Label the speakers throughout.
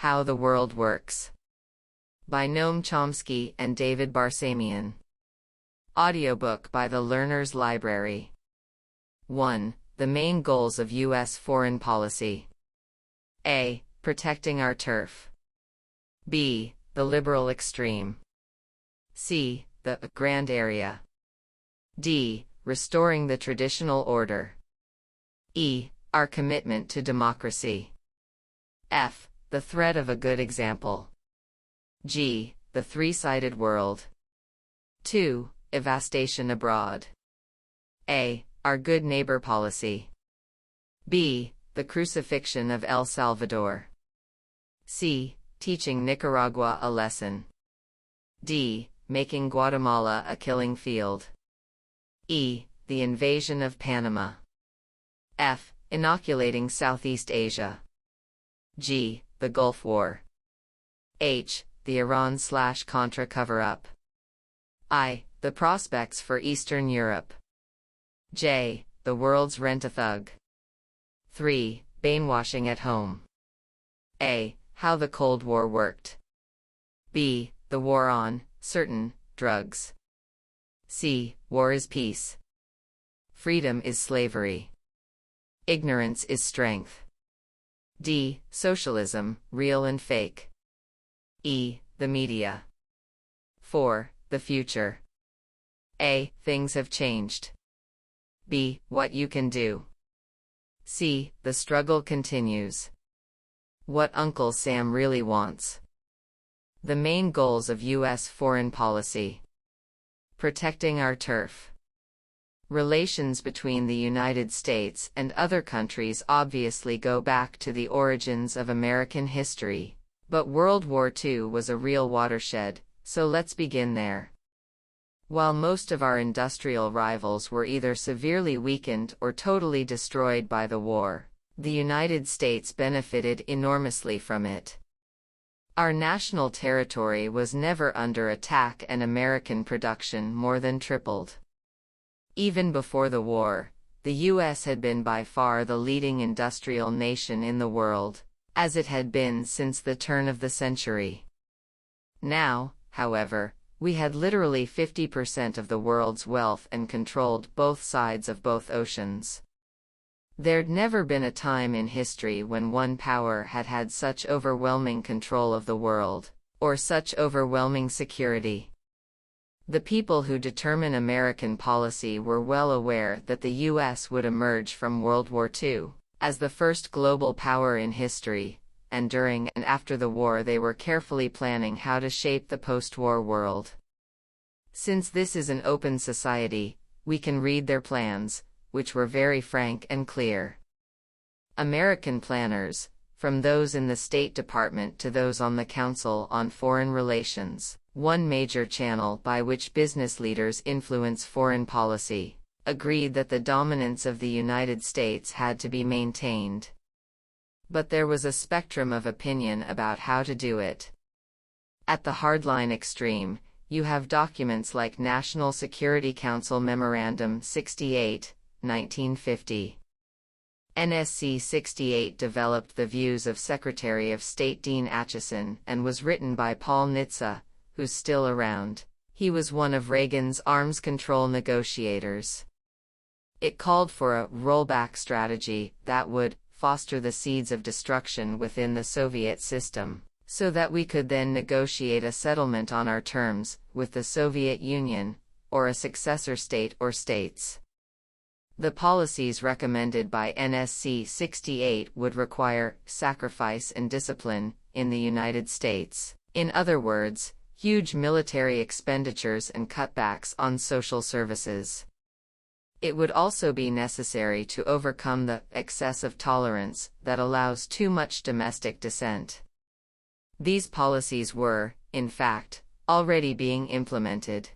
Speaker 1: How the World Works. By Noam Chomsky and David Barsamian. Audiobook by the Learner's Library. 1. The main goals of U.S. foreign policy. A. Protecting our turf. B. The liberal extreme. C. The grand area. D. Restoring the traditional order. E. Our commitment to democracy. F. The threat of a good example. G. The three-sided world. 2. Devastation abroad. A. Our good neighbor policy. B. The Crucifixion of El Salvador. C. Teaching Nicaragua a lesson. D. Making Guatemala a killing field. E. The Invasion of Panama. F. Inoculating Southeast Asia. G. The Gulf War. H. The Iran-Contra Cover-up. I. The prospects for Eastern Europe. J. The world's rent-a-thug. 3. Brainwashing at home. A. How the Cold War worked. B. The war on certain drugs. C. War is peace. Freedom is slavery. Ignorance is strength. D. Socialism, real and fake. E. The media. 4. The future. A. Things have changed. B. What you can do. C. The struggle continues. What Uncle Sam really wants. The main goals of U.S. foreign policy. Protecting our turf. Relations between the United States and other countries obviously go back to the origins of American history, but World War II was a real watershed, so let's begin there. While most of our industrial rivals were either severely weakened or totally destroyed by the war, the United States benefited enormously from it. Our national territory was never under attack and American production more than tripled. Even before the war, the U.S. had been by far the leading industrial nation in the world, as it had been since the turn of the century. Now, however, we had literally 50% of the world's wealth and controlled both sides of both oceans. There'd never been a time in history when one power had had such overwhelming control of the world, or such overwhelming security. The people who determine American policy were well aware that the U.S. would emerge from World War II as the first global power in history, and during and after the war they were carefully planning how to shape the post-war world. Since this is an open society, we can read their plans, which were very frank and clear. American planners, from those in the State Department to those on the Council on Foreign Relations, one major channel by which business leaders influence foreign policy, agreed that the dominance of the United States had to be maintained. But there was a spectrum of opinion about how to do it. At the hardline extreme, you have documents like National Security Council Memorandum 68, 1950. NSC 68 developed the views of Secretary of State Dean Acheson and was written by Paul Nitze, who's still around. He was one of Reagan's arms control negotiators. It called for a rollback strategy that would foster the seeds of destruction within the Soviet system, so that we could then negotiate a settlement on our terms with the Soviet Union, or a successor state or states. The policies recommended by NSC 68 would require sacrifice and discipline in the United States. In other words, huge military expenditures and cutbacks on social services. It would also be necessary to overcome the excessive tolerance that allows too much domestic dissent. These policies were, in fact, already being implemented.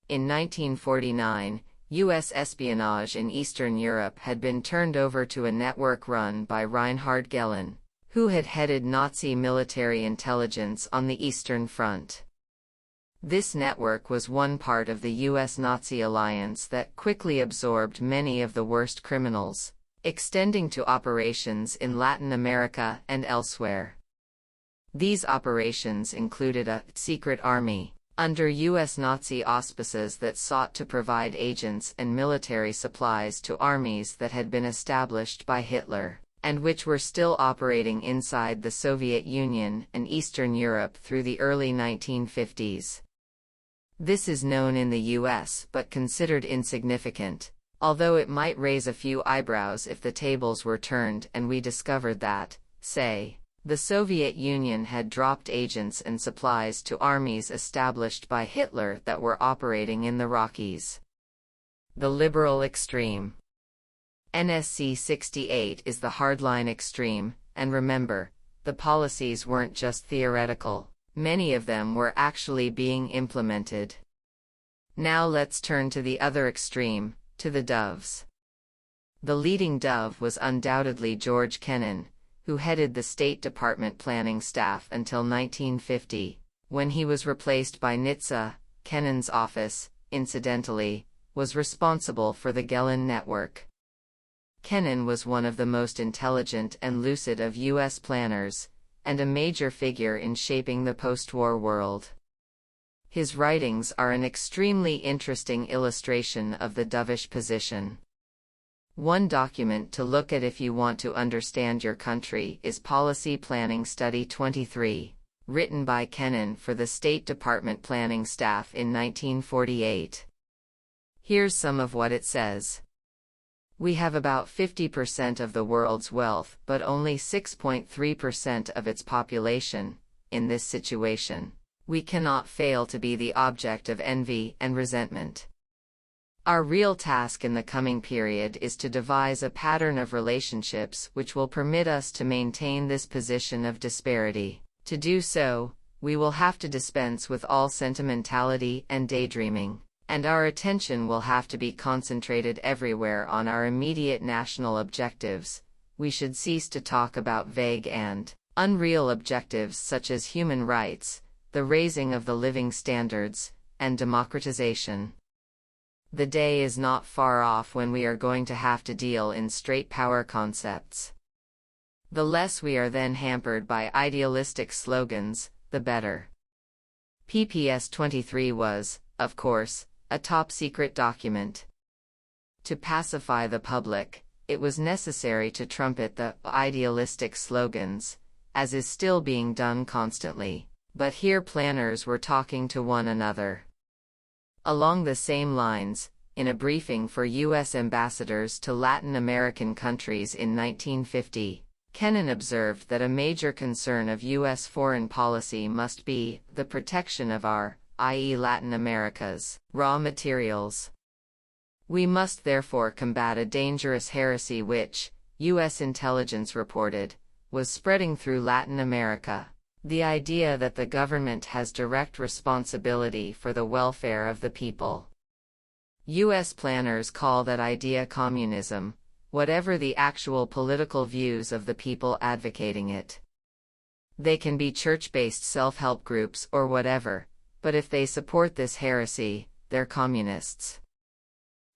Speaker 1: In 1949, U.S. espionage in Eastern Europe had been turned over to a network run by Reinhard Gehlen, who had headed Nazi military intelligence on the Eastern Front. This network was one part of the U.S. Nazi alliance that quickly absorbed many of the worst criminals, extending to operations in Latin America and elsewhere. These operations included a secret army under U.S. Nazi auspices that sought to provide agents and military supplies to armies that had been established by Hitler, and which were still operating inside the Soviet Union and Eastern Europe through the early 1950s. This is known in the U.S. but considered insignificant, although it might raise a few eyebrows if the tables were turned and we discovered that, say, the Soviet Union had dropped agents and supplies to armies established by Hitler that were operating in the Rockies. The liberal extreme. NSC 68 is the hardline extreme, and remember, the policies weren't just theoretical, many of them were actually being implemented. Now let's turn to the other extreme, to the doves. The leading dove was undoubtedly George Kennan, who headed the State Department planning staff until 1950, when he was replaced by NITSA. Kennan's office, incidentally, was responsible for the Gehlen network. Kennan was one of the most intelligent and lucid of U.S. planners, and a major figure in shaping the post-war world. His writings are an extremely interesting illustration of the dovish position. One document to look at if you want to understand your country is Policy Planning Study 23, written by Kennan for the State Department planning staff in 1948. Here's some of what it says. We have about 50% of the world's wealth but only 6.3% of its population. In this situation, we cannot fail to be the object of envy and resentment. Our real task in the coming period is to devise a pattern of relationships which will permit us to maintain this position of disparity. To do so, we will have to dispense with all sentimentality and daydreaming, and our attention will have to be concentrated everywhere on our immediate national objectives. We should cease to talk about vague and unreal objectives such as human rights, the raising of the living standards, and democratization. The day is not far off when we are going to have to deal in straight power concepts. The less we are then hampered by idealistic slogans, the better. PPS 23 was, of course, a top-secret document. To pacify the public, it was necessary to trumpet the idealistic slogans, as is still being done constantly, but here planners were talking to one another. Along the same lines, in a briefing for U.S. ambassadors to Latin American countries in 1950, Kennan observed that a major concern of U.S. foreign policy must be the protection of our, i.e. Latin America's, raw materials. We must therefore combat a dangerous heresy which, U.S. intelligence reported, was spreading through Latin America. The idea that the government has direct responsibility for the welfare of the people. U.S. planners call that idea communism, whatever the actual political views of the people advocating it. They can be church-based self-help groups or whatever, but if they support this heresy, they're communists.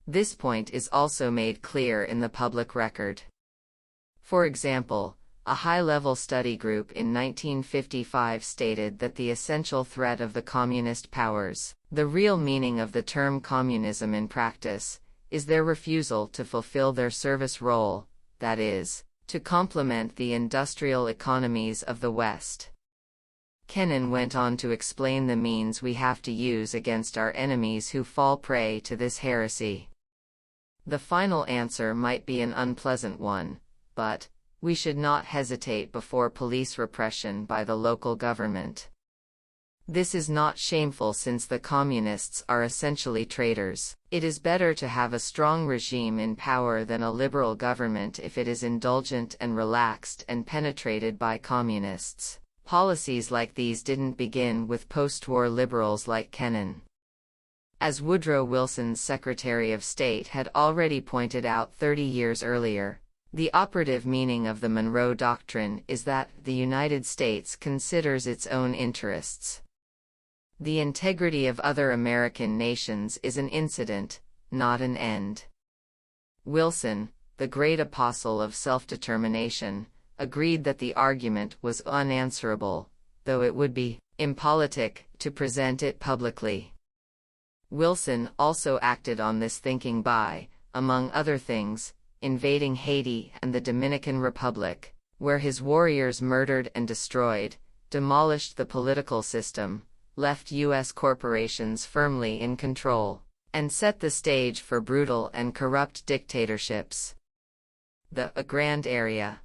Speaker 1: This point is also made clear in the public record. For example, a high-level study group in 1955 stated that the essential threat of the communist powers, the real meaning of the term communism in practice, is their refusal to fulfill their service role, that is, to complement the industrial economies of the West. Kennan went on to explain the means we have to use against our enemies who fall prey to this heresy. The final answer might be an unpleasant one, but we should not hesitate before police repression by the local government. This is not shameful since the communists are essentially traitors. It is better to have a strong regime in power than a liberal government if it is indulgent and relaxed and penetrated by communists. Policies like these didn't begin with post-war liberals like Kennan. As Woodrow Wilson's Secretary of State had already pointed out 30 years earlier, the operative meaning of the Monroe Doctrine is that the United States considers its own interests. The integrity of other American nations is an incident, not an end. Wilson, the great apostle of self-determination, agreed that the argument was unanswerable, though it would be impolitic to present it publicly. Wilson also acted on this thinking by, among other things, invading Haiti and the Dominican Republic, where his warriors murdered and destroyed, demolished the political system, left U.S. corporations firmly in control, and set the stage for brutal and corrupt dictatorships. The Grand Area.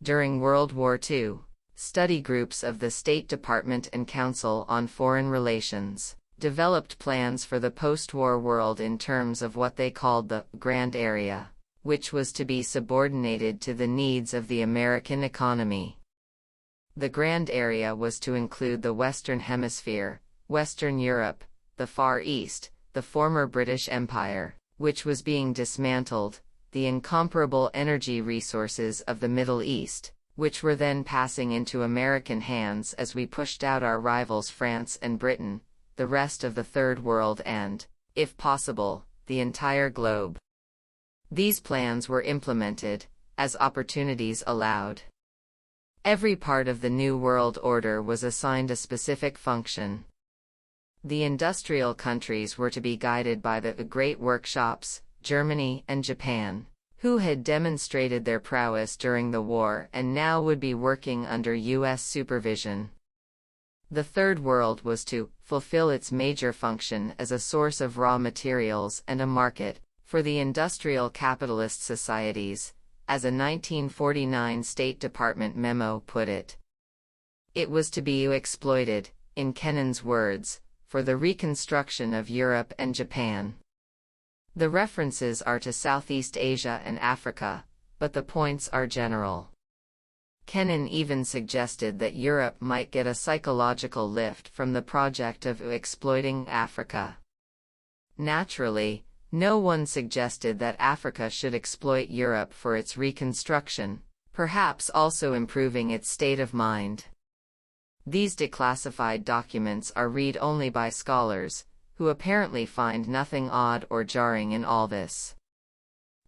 Speaker 1: During World War II, study groups of the State Department and Council on Foreign Relations developed plans for the post-war world in terms of what they called the Grand Area, which was to be subordinated to the needs of the American economy. The Grand Area was to include the Western Hemisphere, Western Europe, the Far East, the former British Empire, which was being dismantled, the incomparable energy resources of the Middle East, which were then passing into American hands as we pushed out our rivals France and Britain, the rest of the Third World and, if possible, the entire globe. These plans were implemented, as opportunities allowed. Every part of the New World Order was assigned a specific function. The industrial countries were to be guided by the Great Workshops, Germany and Japan, who had demonstrated their prowess during the war and now would be working under U.S. supervision. The Third World was to fulfill its major function as a source of raw materials and a market for the industrial capitalist societies, as a 1949 State Department memo put it. It was to be exploited, in Kennan's words, for the reconstruction of Europe and Japan. The references are to Southeast Asia and Africa, but the points are general. Kennan even suggested that Europe might get a psychological lift from the project of exploiting Africa. Naturally, no one suggested that Africa should exploit Europe for its reconstruction, perhaps also improving its state of mind. These declassified documents are read only by scholars, who apparently find nothing odd or jarring in all this.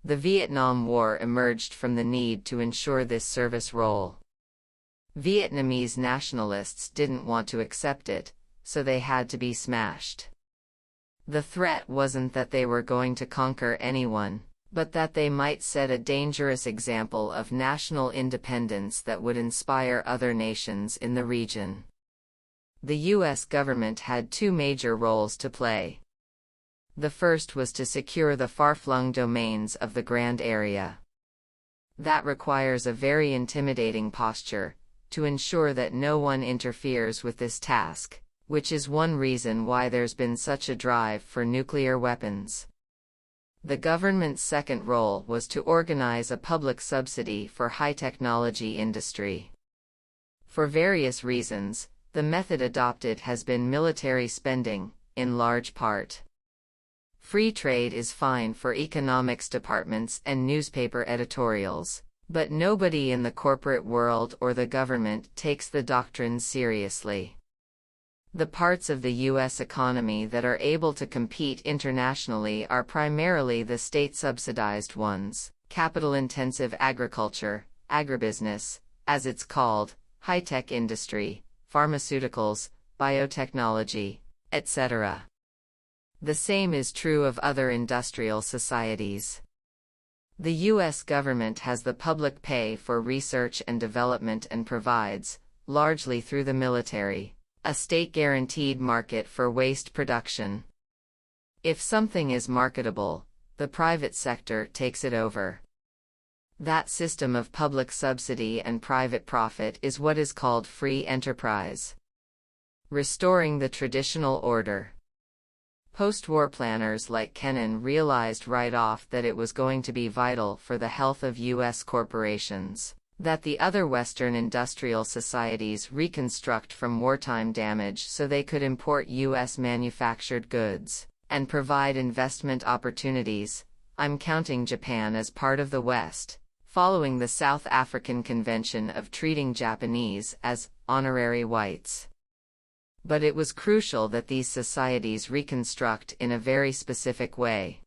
Speaker 1: The Vietnam War emerged from the need to ensure this service role. Vietnamese nationalists didn't want to accept it, so they had to be smashed. The threat wasn't that they were going to conquer anyone, but that they might set a dangerous example of national independence that would inspire other nations in the region. The U.S. government had two major roles to play. The first was to secure the far-flung domains of the Grand Area. That requires a very intimidating posture, to ensure that no one interferes with this task, which is one reason why there's been such a drive for nuclear weapons. The government's second role was to organize a public subsidy for high-technology industry. For various reasons, the method adopted has been military spending, in large part. Free trade is fine for economics departments and newspaper editorials, but nobody in the corporate world or the government takes the doctrines seriously. The parts of the U.S. economy that are able to compete internationally are primarily the state-subsidized ones: capital-intensive agriculture, agribusiness, as it's called, high-tech industry, pharmaceuticals, biotechnology, etc. The same is true of other industrial societies. The U.S. government has the public pay for research and development and provides, largely through the military, a state-guaranteed market for waste production. If something is marketable, the private sector takes it over. That system of public subsidy and private profit is what is called free enterprise. Restoring the traditional order. Post-war planners like Kennan realized right off that it was going to be vital for the health of U.S. corporations that the other Western industrial societies reconstruct from wartime damage so they could import U.S. manufactured goods and provide investment opportunities. I'm counting Japan as part of the West, following the South African Convention of treating Japanese as honorary whites. But it was crucial that these societies reconstruct in a very specific way.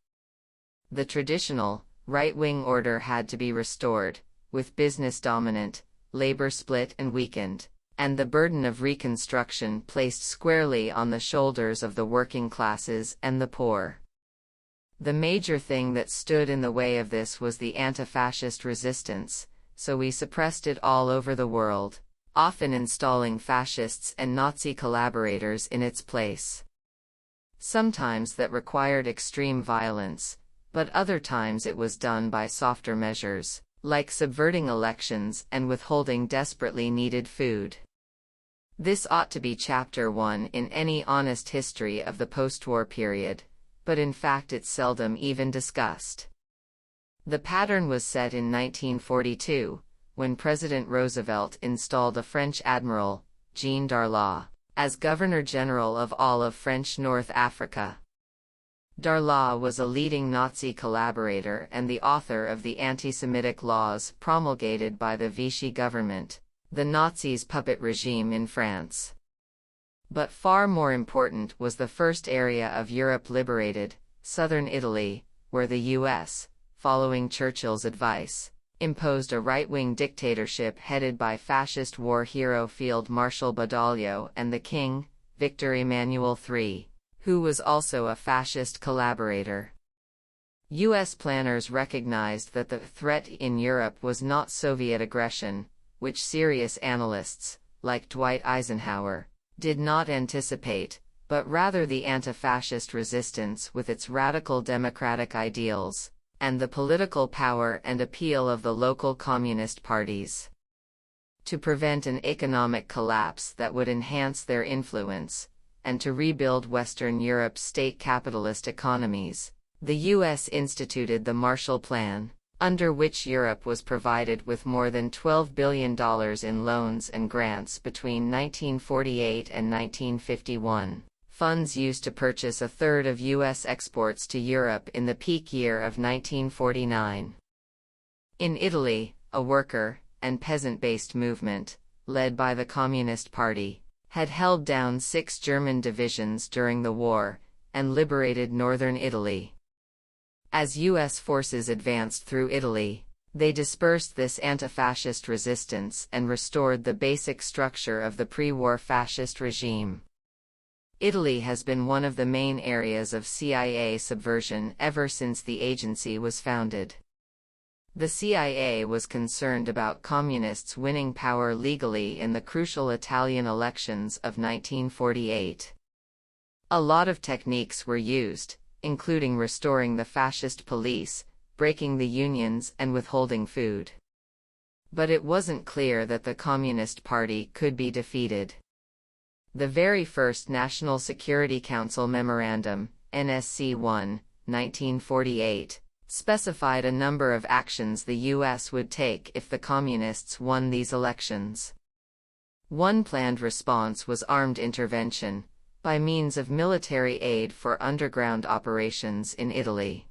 Speaker 1: The traditional, right-wing order had to be restored, with business dominant, labor split and weakened, and the burden of reconstruction placed squarely on the shoulders of the working classes and the poor. The major thing that stood in the way of this was the anti-fascist resistance, so we suppressed it all over the world, often installing fascists and Nazi collaborators in its place. Sometimes that required extreme violence, but other times it was done by softer measures, like subverting elections and withholding desperately needed food. This ought to be Chapter 1 in any honest history of the post-war period, but in fact it's seldom even discussed. The pattern was set in 1942, when President Roosevelt installed a French admiral, Jean Darlas, as Governor-General of all of French North Africa. Darlas was a leading Nazi collaborator and the author of the anti-Semitic laws promulgated by the Vichy government, the Nazis' puppet regime in France. But far more important was the first area of Europe liberated, southern Italy, where the U.S., following Churchill's advice, imposed a right-wing dictatorship headed by fascist war hero Field Marshal Badoglio and the king, Victor Emmanuel III, who was also a fascist collaborator. U.S. planners recognized that the threat in Europe was not Soviet aggression, which serious analysts, like Dwight Eisenhower, did not anticipate, but rather the anti-fascist resistance with its radical democratic ideals, and the political power and appeal of the local communist parties. To prevent an economic collapse that would enhance their influence, and to rebuild Western Europe's state capitalist economies, the U.S. instituted the Marshall Plan, under which Europe was provided with more than $12 billion in loans and grants between 1948 and 1951, funds used to purchase a third of U.S. exports to Europe in the peak year of 1949. In Italy, a worker and peasant-based movement, led by the Communist Party, had held down 6 German divisions during the war, and liberated northern Italy. As U.S. forces advanced through Italy, they dispersed this anti-fascist resistance and restored the basic structure of the pre-war fascist regime. Italy has been one of the main areas of CIA subversion ever since the agency was founded. The CIA was concerned about communists winning power legally in the crucial Italian elections of 1948. A lot of techniques were used, including restoring the fascist police, breaking the unions and withholding food. But it wasn't clear that the Communist Party could be defeated. The very first National Security Council Memorandum, NSC 1, 1948, specified a number of actions the U.S. would take if the Communists won these elections. One planned response was armed intervention, by means of military aid for underground operations in Italy.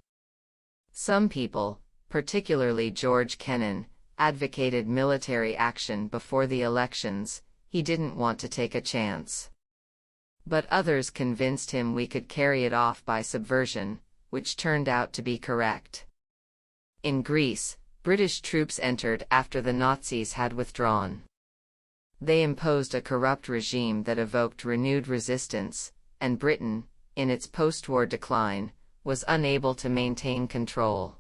Speaker 1: Some people, particularly George Kennan, advocated military action before the elections. He didn't want to take a chance. But others convinced him we could carry it off by subversion, which turned out to be correct. In Greece, British troops entered after the Nazis had withdrawn. They imposed a corrupt regime that evoked renewed resistance, and Britain, in its post-war decline, was unable to maintain control.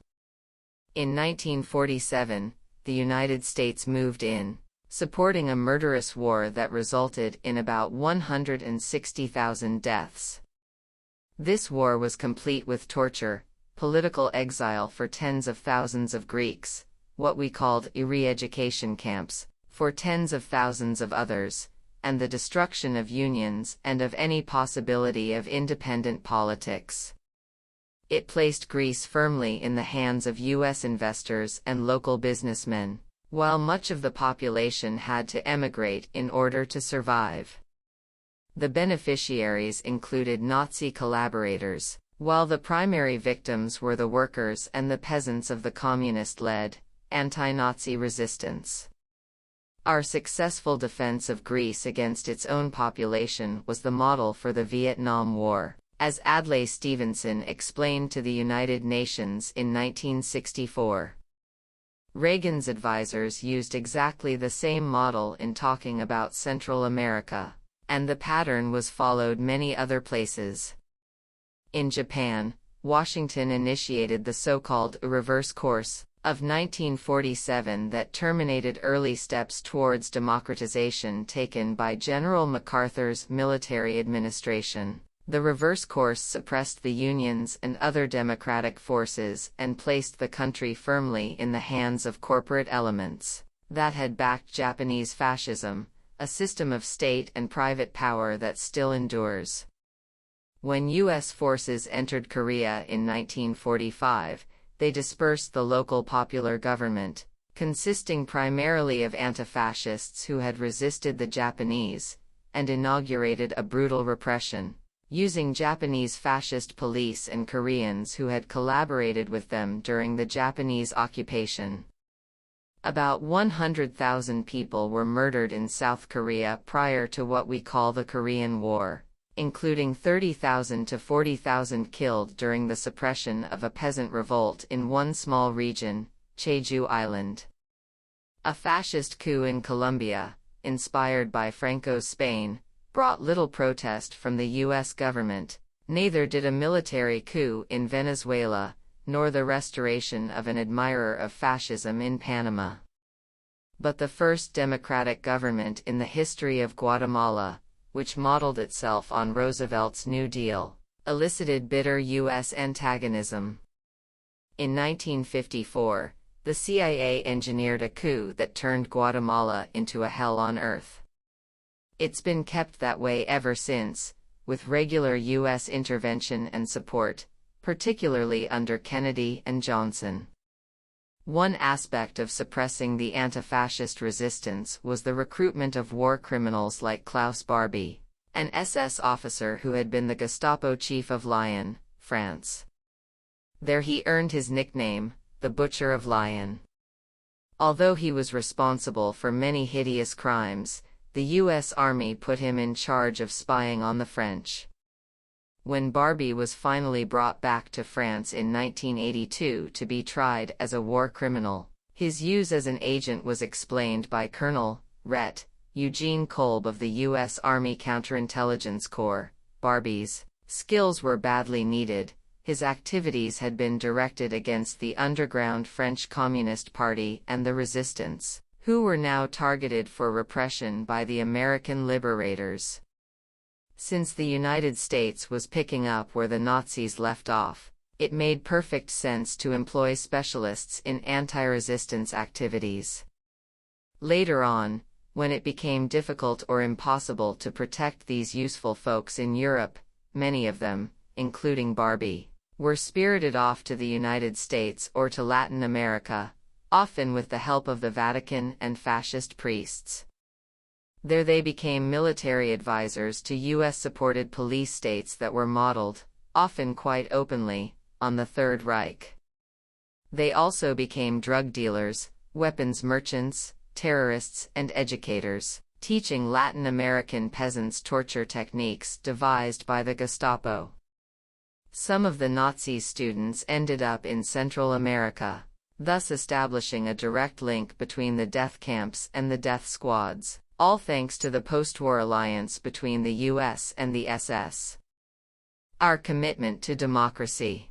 Speaker 1: In 1947, the United States moved in, supporting a murderous war that resulted in about 160,000 deaths. This war was complete with torture, political exile for tens of thousands of Greeks, what we called re-education camps, for tens of thousands of others, and the destruction of unions and of any possibility of independent politics. It placed Greece firmly in the hands of U.S. investors and local businessmen, while much of the population had to emigrate in order to survive. The beneficiaries included Nazi collaborators, while the primary victims were the workers and the peasants of the communist-led, anti-Nazi resistance. Our successful defense of Greece against its own population was the model for the Vietnam War, as Adlai Stevenson explained to the United Nations in 1964. Reagan's advisors used exactly the same model in talking about Central America, and the pattern was followed many other places. In Japan, Washington initiated the so-called reverse course of 1947 that terminated early steps towards democratization taken by General MacArthur's military administration. The reverse course suppressed the unions and other democratic forces and placed the country firmly in the hands of corporate elements that had backed Japanese fascism, a system of state and private power that still endures. When U.S. forces entered Korea in 1945, they dispersed the local popular government, consisting primarily of anti-fascists who had resisted the Japanese, and inaugurated a brutal repression, using Japanese fascist police and Koreans who had collaborated with them during the Japanese occupation. About 100,000 people were murdered in South Korea prior to what we call the Korean War, including 30,000 to 40,000 killed during the suppression of a peasant revolt in one small region, Jeju Island. A fascist coup in Colombia, inspired by Franco's Spain, brought little protest from the U.S. government. Neither did a military coup in Venezuela, nor the restoration of an admirer of fascism in Panama. But the first democratic government in the history of Guatemala, which modeled itself on Roosevelt's New Deal, elicited bitter U.S. antagonism. In 1954, the CIA engineered a coup that turned Guatemala into a hell on earth. It's been kept that way ever since, with regular U.S. intervention and support, particularly under Kennedy and Johnson. One aspect of suppressing the anti-fascist resistance was the recruitment of war criminals like Klaus Barbie, an SS officer who had been the Gestapo chief of Lyon, France. There he earned his nickname, the Butcher of Lyon. Although he was responsible for many hideous crimes, the U.S. Army put him in charge of spying on the French. When Barbie was finally brought back to France in 1982 to be tried as a war criminal, his use as an agent was explained by Colonel Ret. Eugene Kolb of the U.S. Army Counterintelligence Corps. Barbie's skills were badly needed. His activities had been directed against the underground French Communist Party and the resistance, who were now targeted for repression by the American liberators. Since the United States was picking up where the Nazis left off, it made perfect sense to employ specialists in anti-resistance activities. Later on, when it became difficult or impossible to protect these useful folks in Europe, many of them, including Barbie, were spirited off to the United States or to Latin America, often with the help of the Vatican and fascist priests. There they became military advisors to U.S.-supported police states that were modeled, often quite openly, on the Third Reich. They also became drug dealers, weapons merchants, terrorists, and educators, teaching Latin American peasants torture techniques devised by the Gestapo. Some of the Nazi students ended up in Central America, thus establishing a direct link between the death camps and the death squads, all thanks to the post-war alliance between the U.S. and the SS. Our commitment to democracy.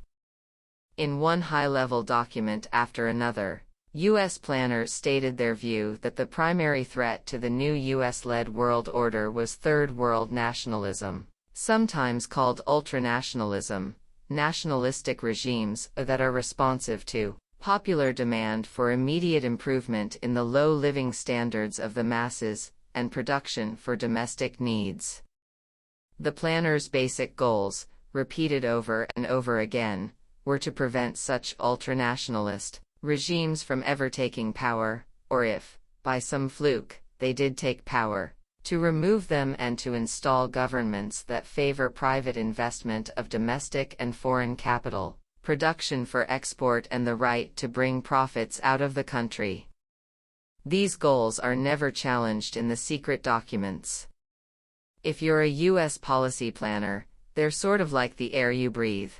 Speaker 1: In one high-level document after another, U.S. planners stated their view that the primary threat to the new U.S.-led world order was Third World nationalism, sometimes called ultranationalism, nationalistic regimes that are responsive to popular demand for immediate improvement in the low living standards of the masses, and production for domestic needs. The planners' basic goals, repeated over and over again, were to prevent such ultranationalist regimes from ever taking power, or if, by some fluke, they did take power, to remove them and to install governments that favor private investment of domestic and foreign capital, production for export and the right to bring profits out of the country. These goals are never challenged in the secret documents. If you're a U.S. policy planner, they're sort of like the air you breathe.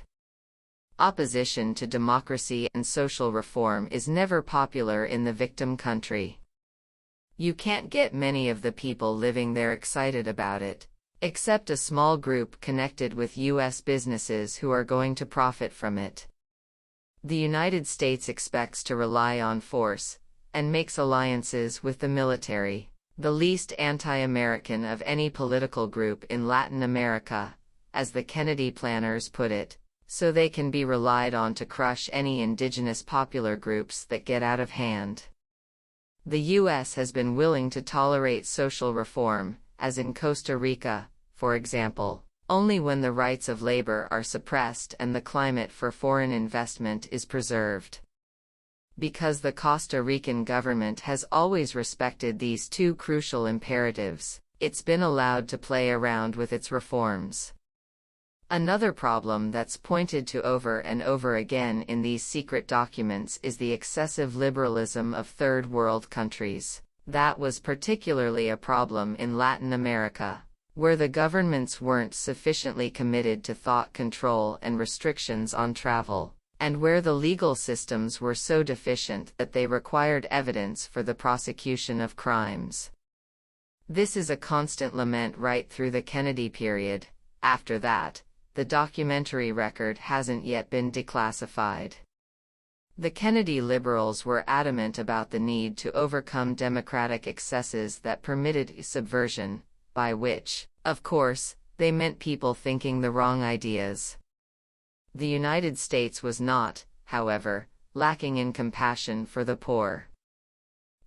Speaker 1: Opposition to democracy and social reform is never popular in the victim country. You can't get many of the people living there excited about it, except a small group connected with U.S. businesses who are going to profit from it. The United States expects to rely on force, and makes alliances with the military, the least anti-American of any political group in Latin America, as the Kennedy planners put it, so they can be relied on to crush any indigenous popular groups that get out of hand. The U.S. has been willing to tolerate social reform, as in Costa Rica, for example, only when the rights of labor are suppressed and the climate for foreign investment is preserved. Because the Costa Rican government has always respected these two crucial imperatives, it's been allowed to play around with its reforms. Another problem that's pointed to over and over again in these secret documents is the excessive liberalism of third world countries. That was particularly a problem in Latin America, where the governments weren't sufficiently committed to thought control and restrictions on travel, and where the legal systems were so deficient that they required evidence for the prosecution of crimes. This is a constant lament right through the Kennedy period. After that, the documentary record hasn't yet been declassified. The Kennedy liberals were adamant about the need to overcome democratic excesses that permitted subversion, by which, of course, they meant people thinking the wrong ideas. The United States was not, however, lacking in compassion for the poor.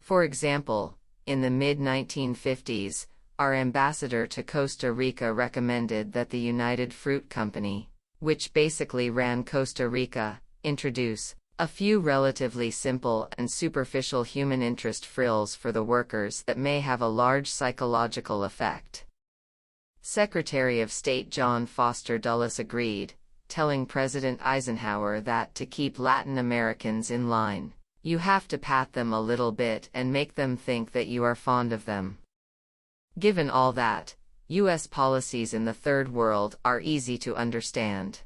Speaker 1: For example, in the mid-1950s, our ambassador to Costa Rica recommended that the United Fruit Company, which basically ran Costa Rica, introduce a few relatively simple and superficial human interest frills for the workers that may have a large psychological effect. Secretary of State John Foster Dulles agreed, telling President Eisenhower that to keep Latin Americans in line, you have to pat them a little bit and make them think that you are fond of them. Given all that, U.S. policies in the Third World are easy to understand.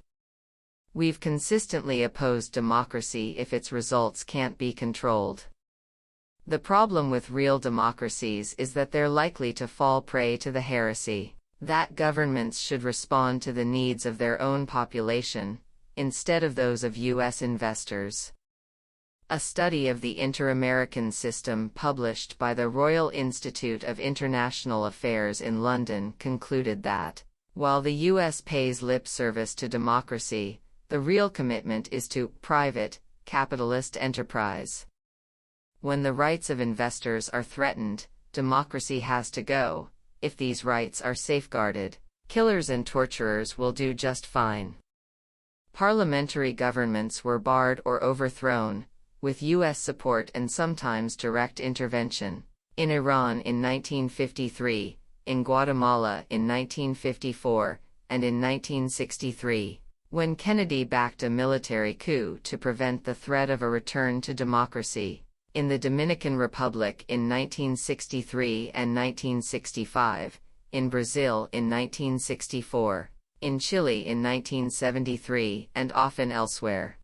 Speaker 1: We've consistently opposed democracy if its results can't be controlled. The problem with real democracies is that they're likely to fall prey to the heresy that governments should respond to the needs of their own population, instead of those of U.S. investors. A study of the Inter-American system published by the Royal Institute of International Affairs in London concluded that, while the U.S. pays lip service to democracy, the real commitment is to private, capitalist enterprise. When the rights of investors are threatened, democracy has to go. If these rights are safeguarded, killers and torturers will do just fine. Parliamentary governments were barred or overthrown, with U.S. support and sometimes direct intervention, in Iran in 1953, in Guatemala in 1954, and in 1963, when Kennedy backed a military coup to prevent the threat of a return to democracy, in the Dominican Republic in 1963 and 1965, in Brazil in 1964, in Chile in 1973, and often elsewhere.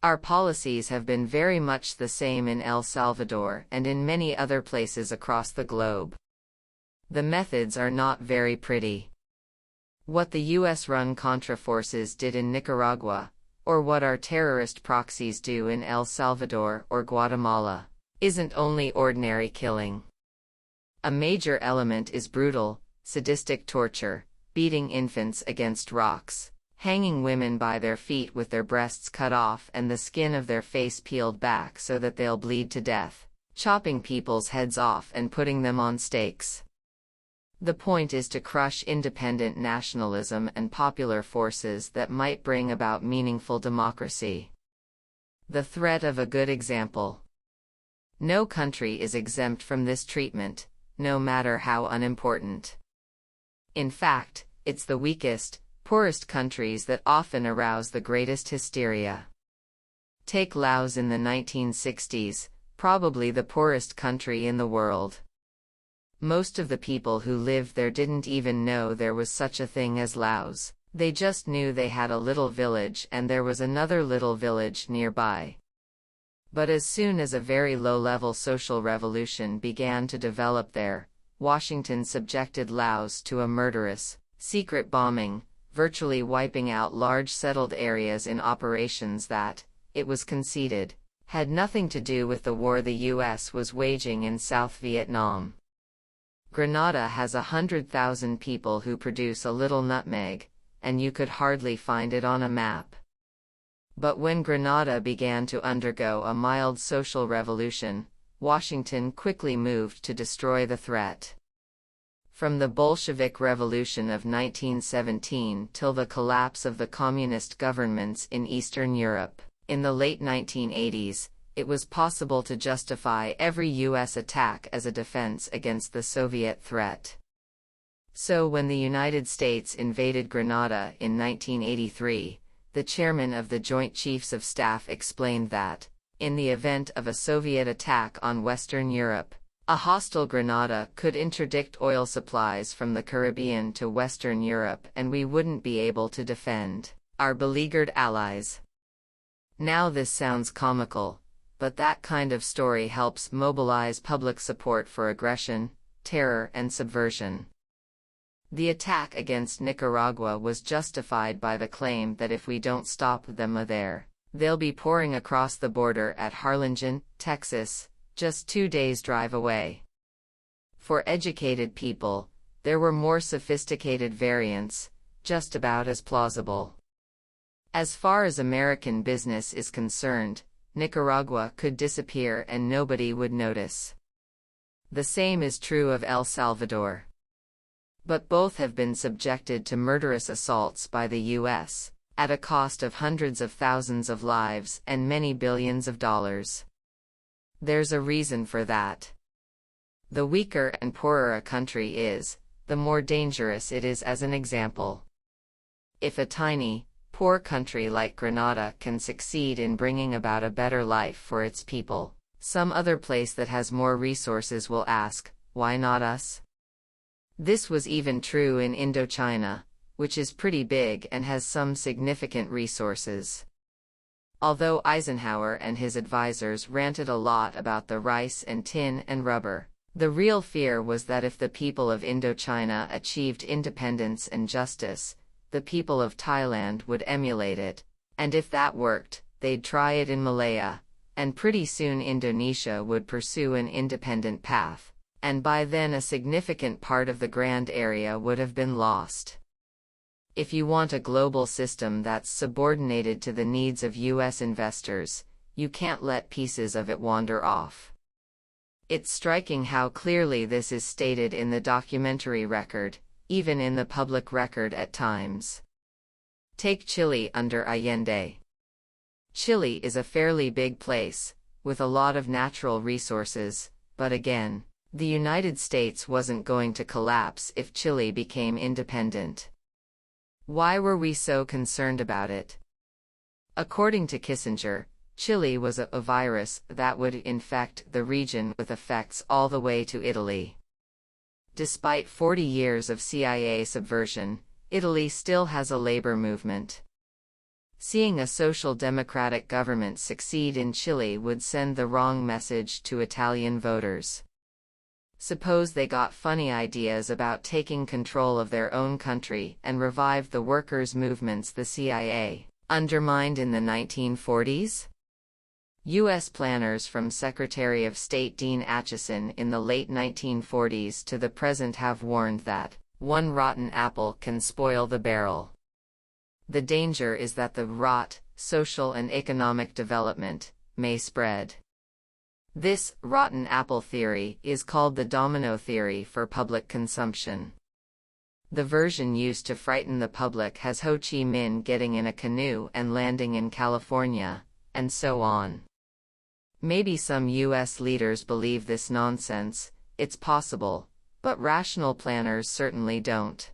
Speaker 1: Our policies have been very much the same in El Salvador and in many other places across the globe. The methods are not very pretty. What the US-run Contra forces did in Nicaragua, or what our terrorist proxies do in El Salvador or Guatemala, isn't only ordinary killing. A major element is brutal, sadistic torture, beating infants against rocks, hanging women by their feet with their breasts cut off and the skin of their face peeled back so that they'll bleed to death, chopping people's heads off and putting them on stakes. The point is to crush independent nationalism and popular forces that might bring about meaningful democracy. The threat of a good example. No country is exempt from this treatment, no matter how unimportant. In fact, it's the weakest, poorest countries that often arouse the greatest hysteria. Take Laos in the 1960s, probably the poorest country in the world. Most of the people who lived there didn't even know there was such a thing as Laos. They just knew they had a little village and there was another little village nearby. But as soon as a very low-level social revolution began to develop there, Washington subjected Laos to a murderous, secret bombing, virtually wiping out large settled areas in operations that, it was conceded, had nothing to do with the war the U.S. was waging in South Vietnam. Grenada has 100,000 people who produce a little nutmeg, and you could hardly find it on a map. But when Grenada began to undergo a mild social revolution, Washington quickly moved to destroy the threat. From the Bolshevik Revolution of 1917 till the collapse of the communist governments in Eastern Europe, in the late 1980s, it was possible to justify every U.S. attack as a defense against the Soviet threat. So when the United States invaded Grenada in 1983, the chairman of the Joint Chiefs of Staff explained that, in the event of a Soviet attack on Western Europe, a hostile Grenada could interdict oil supplies from the Caribbean to Western Europe and we wouldn't be able to defend our beleaguered allies. Now this sounds comical, but that kind of story helps mobilize public support for aggression, terror, and subversion. The attack against Nicaragua was justified by the claim that if we don't stop them there, they'll be pouring across the border at Harlingen, Texas, just 2 days' drive away. For educated people, there were more sophisticated variants, just about as plausible. As far as American business is concerned, Nicaragua could disappear and nobody would notice. The same is true of El Salvador. But both have been subjected to murderous assaults by the U.S., at a cost of hundreds of thousands of lives and many billions of dollars. There's a reason for that. The weaker and poorer a country is, the more dangerous it is. As an example, if a tiny, poor country like Grenada can succeed in bringing about a better life for its people, some other place that has more resources will ask, why not us? This was even true in Indochina, which is pretty big and has some significant resources. Although Eisenhower and his advisors ranted a lot about the rice and tin and rubber, the real fear was that if the people of Indochina achieved independence and justice, the people of Thailand would emulate it, and if that worked, they'd try it in Malaya, and pretty soon Indonesia would pursue an independent path, and by then a significant part of the grand area would have been lost. If you want a global system that's subordinated to the needs of U.S. investors, you can't let pieces of it wander off. It's striking how clearly this is stated in the documentary record, even in the public record at times. Take Chile under Allende. Chile is a fairly big place, with a lot of natural resources, but again, the United States wasn't going to collapse if Chile became independent. Why were we so concerned about it? According to Kissinger, Chile was a virus that would infect the region with effects all the way to Italy. Despite 40 years of CIA subversion, Italy still has a labor movement. Seeing a social democratic government succeed in Chile would send the wrong message to Italian voters. Suppose they got funny ideas about taking control of their own country and revived the workers' movements the CIA undermined in the 1940s? U.S. planners from Secretary of State Dean Acheson in the late 1940s to the present have warned that one rotten apple can spoil the barrel. The danger is that the rot, social and economic development, may spread. This rotten apple theory is called the domino theory for public consumption. The version used to frighten the public has Ho Chi Minh getting in a canoe and landing in California, and so on. Maybe some U.S. leaders believe this nonsense, it's possible, but rational planners certainly don't.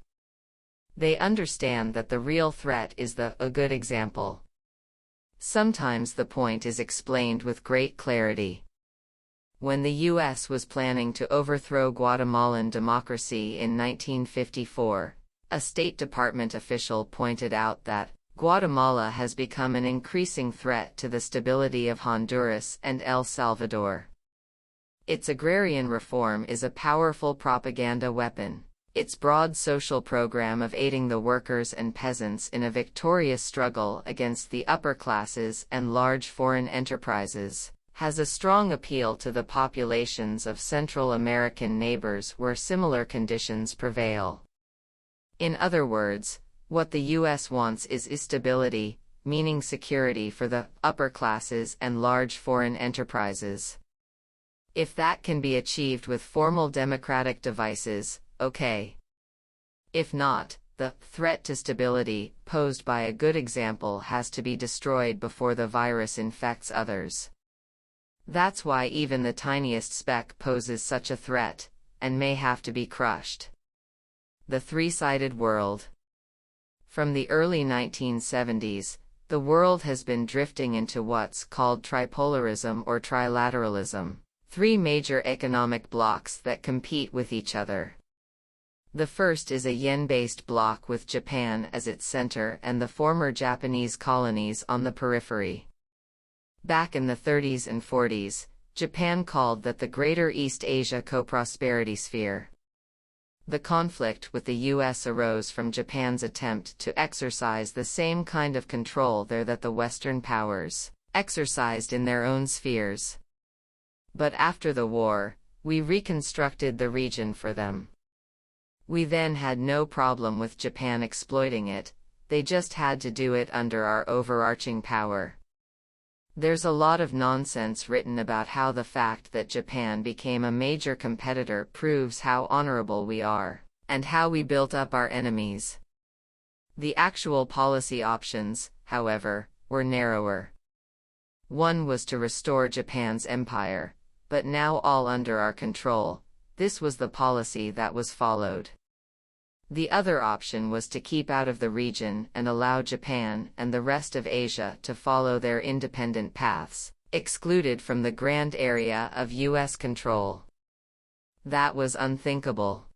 Speaker 1: They understand that the real threat is a good example. Sometimes the point is explained with great clarity. When the U.S. was planning to overthrow Guatemalan democracy in 1954, A State Department official pointed out that Guatemala has become an increasing threat to the stability of Honduras and El Salvador. Its agrarian reform is a powerful propaganda weapon. Its broad social program of aiding the workers and peasants in a victorious struggle against the upper classes and large foreign enterprises has a strong appeal to the populations of Central American neighbors where similar conditions prevail. In other words, what the U.S. wants is stability, meaning security for the upper classes and large foreign enterprises. If that can be achieved with formal democratic devices, okay. If not, the threat to stability posed by a good example has to be destroyed before the virus infects others. That's why even the tiniest speck poses such a threat, and may have to be crushed. The three-sided world. From the early 1970s, the world has been drifting into what's called tripolarism or trilateralism, three major economic blocs that compete with each other. The first is a yen-based bloc with Japan as its center and the former Japanese colonies on the periphery. Back in the 30s and 40s, Japan called that the Greater East Asia Co-Prosperity Sphere. The conflict with the U.S. arose from Japan's attempt to exercise the same kind of control there that the Western powers exercised in their own spheres. But after the war, we reconstructed the region for them. We then had no problem with Japan exploiting it, they just had to do it under our overarching power. There's a lot of nonsense written about how the fact that Japan became a major competitor proves how honorable we are, and how we built up our enemies. The actual policy options, however, were narrower. One was to restore Japan's empire, but now all under our control. This was the policy that was followed. The other option was to keep out of the region and allow Japan and the rest of Asia to follow their independent paths, excluded from the grand area of U.S. control. That was unthinkable.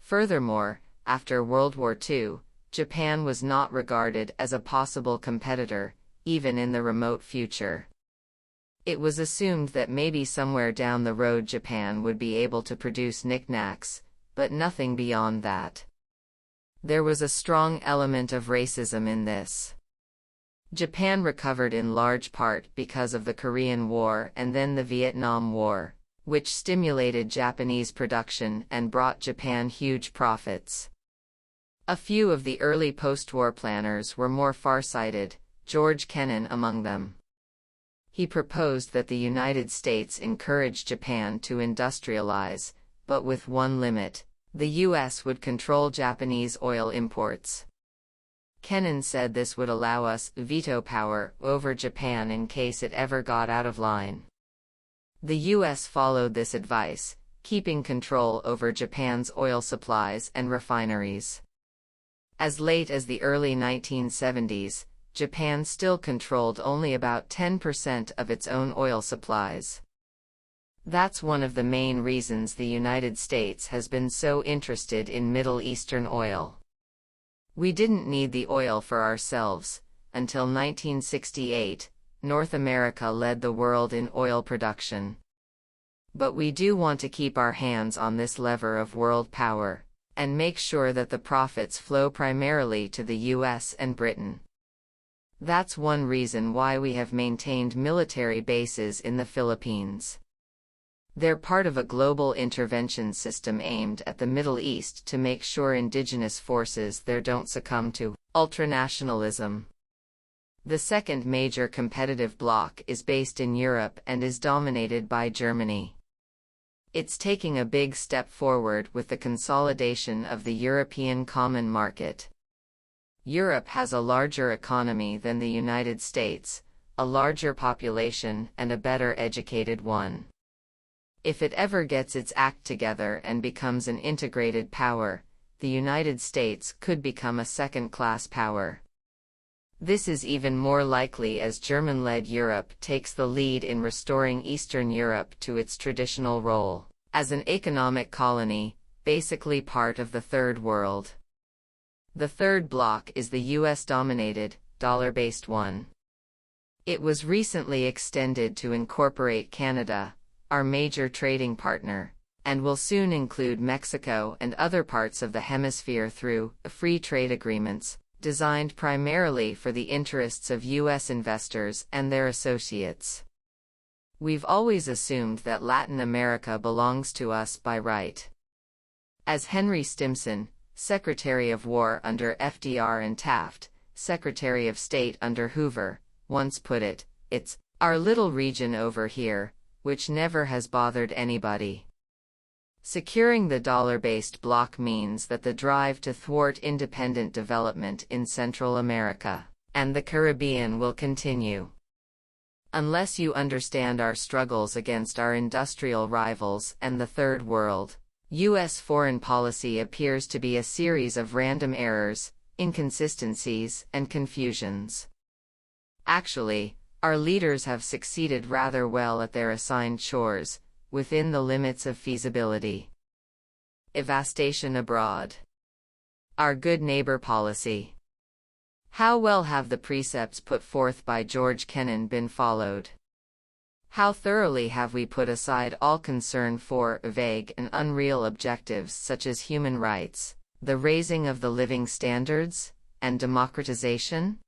Speaker 1: Furthermore, after World War II, Japan was not regarded as a possible competitor, even in the remote future. It was assumed that maybe somewhere down the road Japan would be able to produce knickknacks, but nothing beyond that. There was a strong element of racism in this. Japan recovered in large part because of the Korean War and then the Vietnam War, which stimulated Japanese production and brought Japan huge profits. A few of the early post-war planners were more far-sighted, George Kennan among them. He proposed that the United States encourage Japan to industrialize, but with one limit: the U.S. would control Japanese oil imports. Kennan said this would allow us veto power over Japan in case it ever got out of line. The U.S. followed this advice, keeping control over Japan's oil supplies and refineries. As late as the early 1970s, Japan still controlled only about 10% of its own oil supplies. That's one of the main reasons the United States has been so interested in Middle Eastern oil. We didn't need the oil for ourselves. Until 1968, North America led the world in oil production. But we do want to keep our hands on this lever of world power, and make sure that the profits flow primarily to the US and Britain. That's one reason why we have maintained military bases in the Philippines. They're part of a global intervention system aimed at the Middle East to make sure indigenous forces there don't succumb to ultranationalism. The second major competitive bloc is based in Europe and is dominated by Germany. It's taking a big step forward with the consolidation of the European Common Market. Europe has a larger economy than the United States, a larger population and a better educated one. If it ever gets its act together and becomes an integrated power, the United States could become a second-class power. This is even more likely as German-led Europe takes the lead in restoring Eastern Europe to its traditional role as an economic colony, basically part of the Third World. The third block is the US-dominated, dollar-based one. It was recently extended to incorporate Canada, our major trading partner, and will soon include Mexico and other parts of the hemisphere through free trade agreements, designed primarily for the interests of U.S. investors and their associates. We've always assumed that Latin America belongs to us by right. As Henry Stimson, Secretary of War under FDR and Taft, Secretary of State under Hoover, once put it, it's our little region over here, which never has bothered anybody. Securing the dollar-based bloc means that the drive to thwart independent development in Central America and the Caribbean will continue. Unless you understand our struggles against our industrial rivals and the Third World, U.S. foreign policy appears to be a series of random errors, inconsistencies, and confusions. Actually, our leaders have succeeded rather well at their assigned chores, within the limits of feasibility. Devastation abroad. Our good neighbor policy. How well have the precepts put forth by George Kennan been followed? How thoroughly have we put aside all concern for vague and unreal objectives such as human rights, the raising of the living standards, and democratization?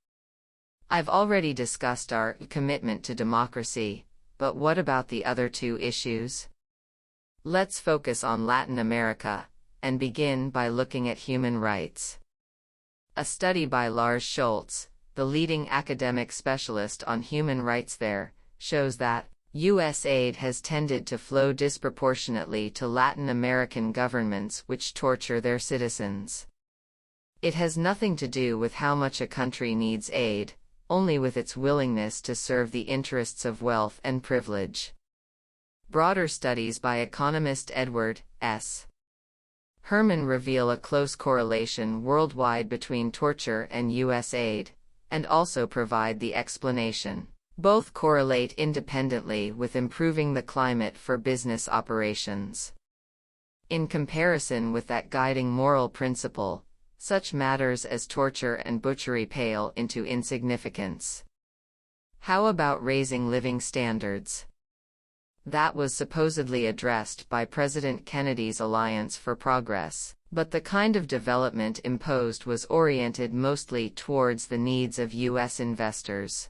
Speaker 1: I've already discussed our commitment to democracy, but what about the other two issues? Let's focus on Latin America, and begin by looking at human rights. A study by Lars Schultz, the leading academic specialist on human rights there, shows that U.S. aid has tended to flow disproportionately to Latin American governments which torture their citizens. It has nothing to do with how much a country needs aid, only with its willingness to serve the interests of wealth and privilege. Broader studies by economist Edward S. Herman reveal a close correlation worldwide between torture and U.S. aid, and also provide the explanation. Both correlate independently with improving the climate for business operations. In comparison with that guiding moral principle, such matters as torture and butchery pale into insignificance. How about raising living standards? That was supposedly addressed by President Kennedy's Alliance for Progress, but the kind of development imposed was oriented mostly towards the needs of U.S. investors.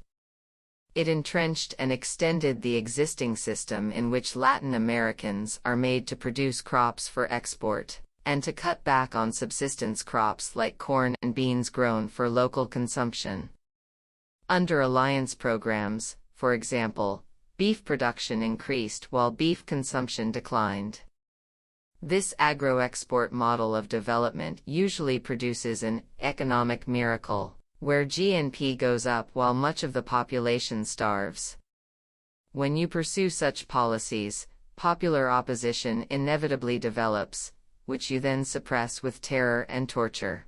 Speaker 1: It entrenched and extended the existing system in which Latin Americans are made to produce crops for export, and to cut back on subsistence crops like corn and beans grown for local consumption. Under alliance programs, for example, beef production increased while beef consumption declined. This agro-export model of development usually produces an economic miracle, where GNP goes up while much of the population starves. When you pursue such policies, popular opposition inevitably develops, which you then suppress with terror and torture.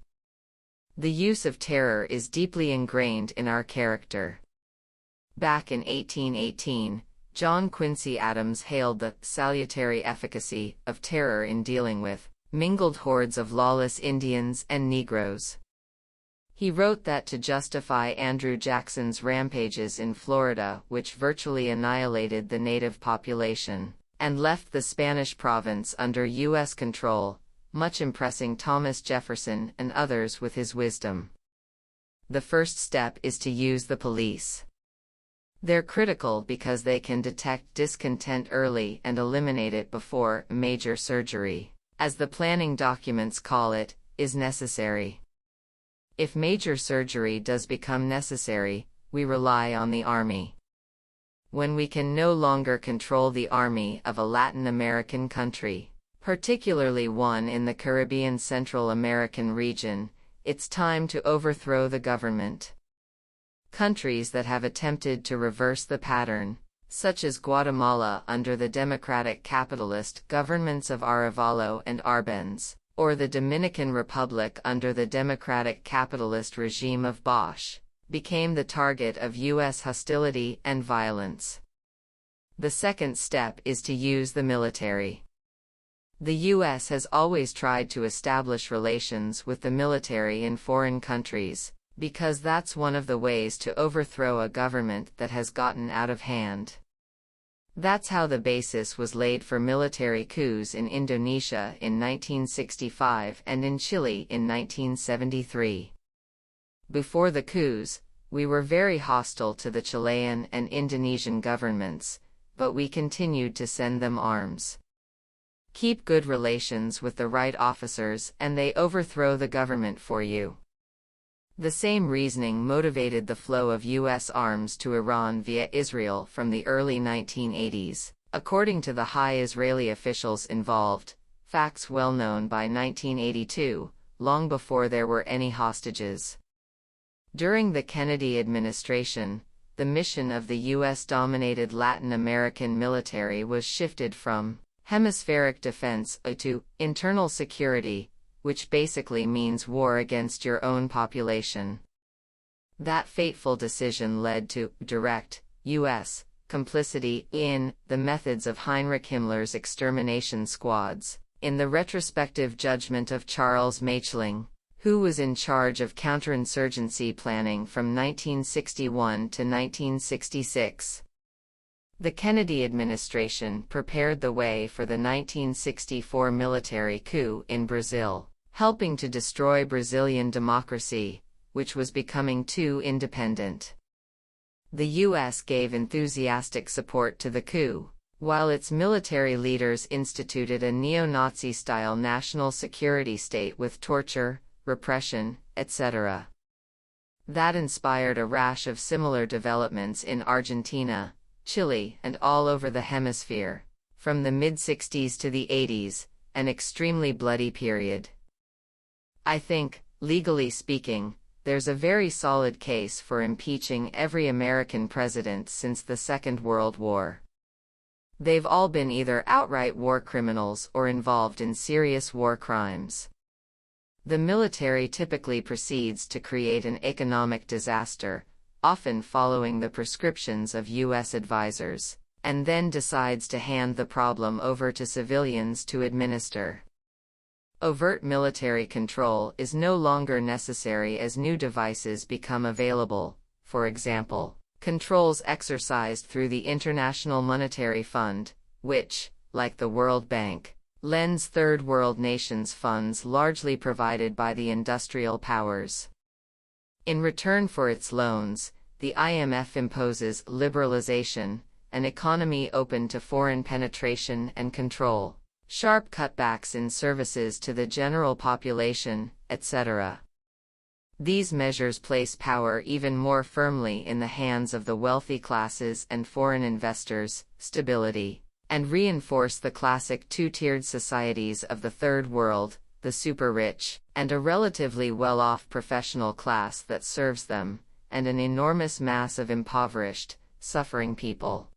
Speaker 1: The use of terror is deeply ingrained in our character. Back in 1818, John Quincy Adams hailed the salutary efficacy of terror in dealing with mingled hordes of lawless Indians and Negroes. He wrote that to justify Andrew Jackson's rampages in Florida, which virtually annihilated the native population, and left the Spanish province under U.S. control, much impressing Thomas Jefferson and others with his wisdom. The first step is to use the police. They're critical because they can detect discontent early and eliminate it before major surgery, as the planning documents call it, is necessary. If major surgery does become necessary, we rely on the army. When we can no longer control the army of a Latin American country, particularly one in the Caribbean Central American region, it's time to overthrow the government. Countries that have attempted to reverse the pattern, such as Guatemala under the democratic capitalist governments of Arevalo and Arbenz, or the Dominican Republic under the democratic capitalist regime of Bosch, became the target of U.S. hostility and violence. The second step is to use the military. The U.S. has always tried to establish relations with the military in foreign countries, because that's one of the ways to overthrow a government that has gotten out of hand. That's how the basis was laid for military coups in Indonesia in 1965 and in Chile in 1973. Before the coups, we were very hostile to the Chilean and Indonesian governments, but we continued to send them arms. Keep good relations with the right officers and they overthrow the government for you. The same reasoning motivated the flow of U.S. arms to Iran via Israel from the early 1980s, according to the high Israeli officials involved, facts well known by 1982, long before there were any hostages. During the Kennedy administration, the mission of the U.S.-dominated Latin American military was shifted from hemispheric defense to internal security, which basically means war against your own population. That fateful decision led to direct U.S. complicity in the methods of Heinrich Himmler's extermination squads, in the retrospective judgment of Charles Maechling, who was in charge of counterinsurgency planning from 1961 to 1966. The Kennedy administration prepared the way for the 1964 military coup in Brazil, helping to destroy Brazilian democracy, which was becoming too independent. The U.S. gave enthusiastic support to the coup, while its military leaders instituted a neo-Nazi-style national security state with torture, repression, etc. That inspired a rash of similar developments in Argentina, Chile, and all over the hemisphere, from the mid-60s to the 80s, an extremely bloody period. I think, legally speaking, there's a very solid case for impeaching every American president since the Second World War. They've all been either outright war criminals or involved in serious war crimes. The military typically proceeds to create an economic disaster, often following the prescriptions of U.S. advisors, and then decides to hand the problem over to civilians to administer. Overt military control is no longer necessary as new devices become available, for example, controls exercised through the International Monetary Fund, which, like the World Bank, lends Third World nations funds largely provided by the industrial powers. In return for its loans, the IMF imposes liberalization, an economy open to foreign penetration and control, sharp cutbacks in services to the general population, etc. These measures place power even more firmly in the hands of the wealthy classes and foreign investors, stability, and reinforce the classic two-tiered societies of the Third World, the super-rich, and a relatively well-off professional class that serves them, and an enormous mass of impoverished, suffering people.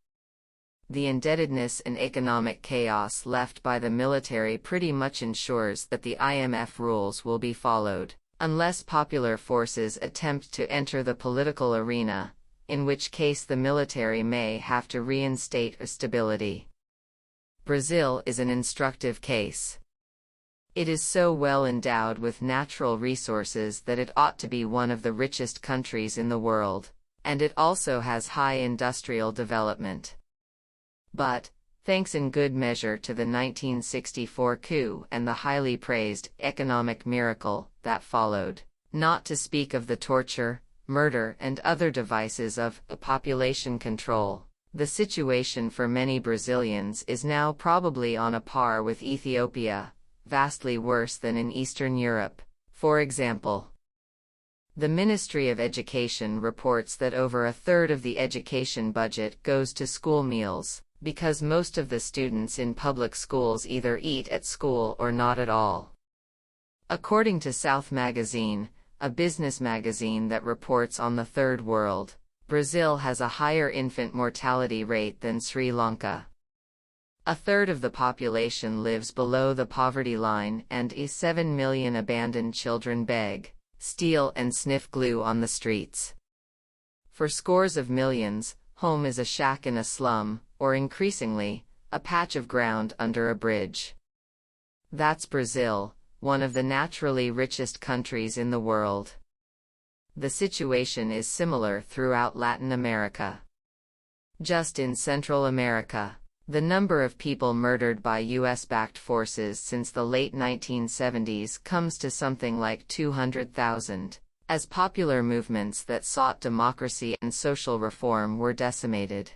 Speaker 1: The indebtedness and economic chaos left by the military pretty much ensures that the IMF rules will be followed, unless popular forces attempt to enter the political arena, in which case the military may have to reinstate stability. Brazil is an instructive case. It is so well endowed with natural resources that it ought to be one of the richest countries in the world, and it also has high industrial development. But, thanks in good measure to the 1964 coup and the highly praised economic miracle that followed, not to speak of the torture, murder, and other devices of population control, the situation for many Brazilians is now probably on a par with Ethiopia, vastly worse than in Eastern Europe, for example. The Ministry of Education reports that over a third of the education budget goes to school meals, because most of the students in public schools either eat at school or not at all. According to South Magazine, a business magazine that reports on the Third World, Brazil has a higher infant mortality rate than Sri Lanka. A third of the population lives below the poverty line, and 7 million abandoned children beg, steal, and sniff glue on the streets. For scores of millions, home is a shack in a slum, or increasingly, a patch of ground under a bridge. That's Brazil, one of the naturally richest countries in the world. The situation is similar throughout Latin America. Just in Central America, the number of people murdered by US-backed forces since the late 1970s comes to something like 200,000, as popular movements that sought democracy and social reform were decimated.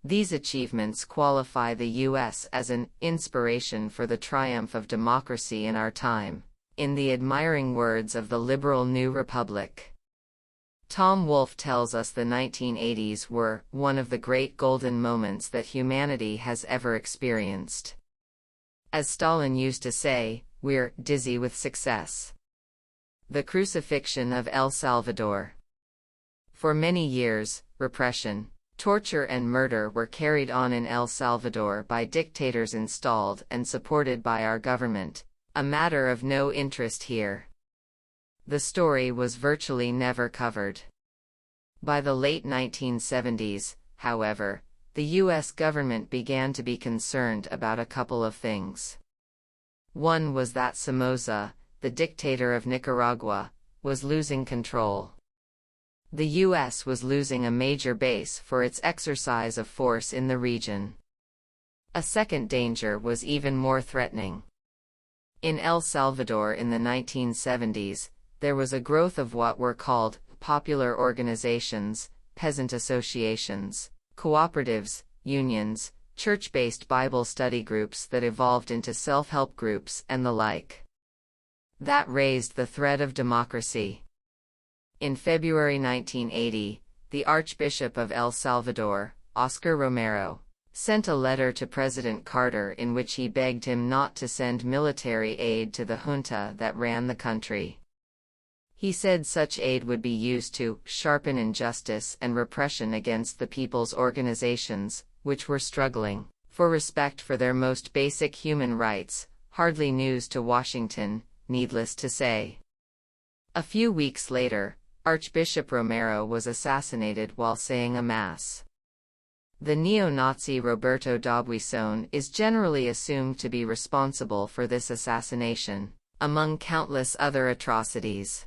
Speaker 1: These achievements qualify the US as an inspiration for the triumph of democracy in our time, in the admiring words of the liberal New Republic. Tom Wolfe tells us the 1980s were one of the great golden moments that humanity has ever experienced. As Stalin used to say, we're dizzy with success. The Crucifixion of El Salvador. For many years, repression, torture and murder were carried on in El Salvador by dictators installed and supported by our government, a matter of no interest here. The story was virtually never covered. By the late 1970s, however, the US government began to be concerned about a couple of things. One was that Somoza, the dictator of Nicaragua, was losing control. The US was losing a major base for its exercise of force in the region. A second danger was even more threatening. In El Salvador in the 1970s, there was a growth of what were called popular organizations, peasant associations, cooperatives, unions, church-based Bible study groups that evolved into self-help groups and the like. That raised the threat of democracy. In February 1980, the Archbishop of El Salvador, Oscar Romero, sent a letter to President Carter in which he begged him not to send military aid to the junta that ran the country. He said such aid would be used to sharpen injustice and repression against the people's organizations, which were struggling for respect for their most basic human rights, hardly news to Washington, needless to say. A few weeks later, Archbishop Romero was assassinated while saying a mass. The neo-Nazi Roberto D'Aubuisson is generally assumed to be responsible for this assassination, among countless other atrocities.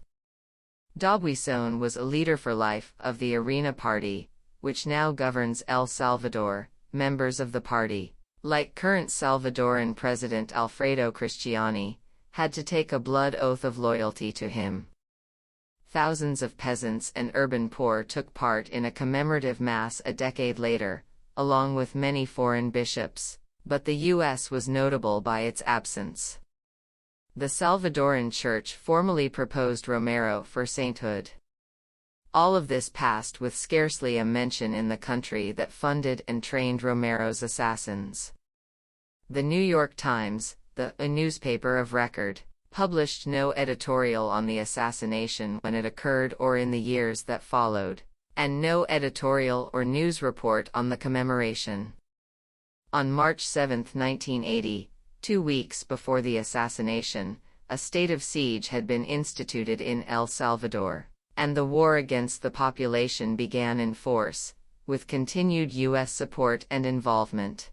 Speaker 1: D'Aubuisson was a leader for life of the Arena Party, which now governs El Salvador. Members of the party, like current Salvadoran President Alfredo Cristiani, had to take a blood oath of loyalty to him. Thousands of peasants and urban poor took part in a commemorative mass a decade later, along with many foreign bishops, but the U.S. was notable by its absence. The Salvadoran Church formally proposed Romero for sainthood. All of this passed with scarcely a mention in the country that funded and trained Romero's assassins. The New York Times, a newspaper of record, published no editorial on the assassination when it occurred or in the years that followed, and no editorial or news report on the commemoration. On March 7, 1980, 2 weeks before the assassination, a state of siege had been instituted in El Salvador, and the war against the population began in force, with continued U.S. support and involvement.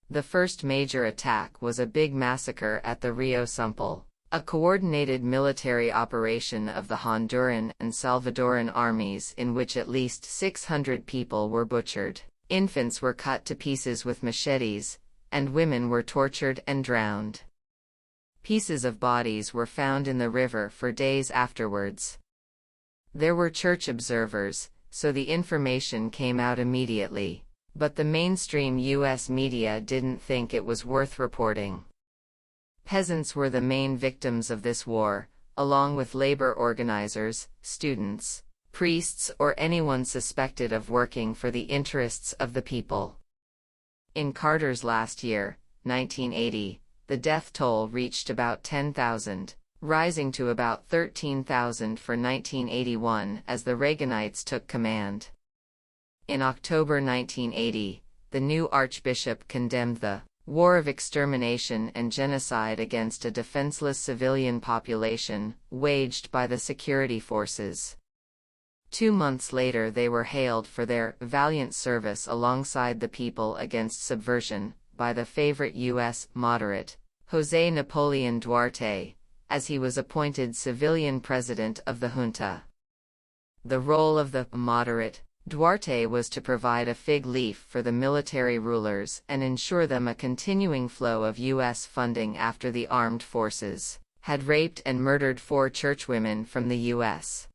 Speaker 1: The first major attack was a big massacre at the Rio Sumpel, a coordinated military operation of the Honduran and Salvadoran armies in which at least 600 people were butchered, infants were cut to pieces with machetes, and women were tortured and drowned. Pieces of bodies were found in the river for days afterwards. There were church observers, so the information came out immediately. But the mainstream U.S. media didn't think it was worth reporting. Peasants were the main victims of this war, along with labor organizers, students, priests, or anyone suspected of working for the interests of the people. In Carter's last year, 1980, the death toll reached about 10,000, rising to about 13,000 for 1981 as the Reaganites took command. In October 1980, the new archbishop condemned the war of extermination and genocide against a defenseless civilian population waged by the security forces. 2 months later they were hailed for their valiant service alongside the people against subversion by the favorite U.S. moderate, José Napoleón Duarte, as he was appointed civilian president of the junta. The role of the moderate Duarte was to provide a fig leaf for the military rulers and ensure them a continuing flow of U.S. funding after the armed forces had raped and murdered 4 churchwomen from the U.S.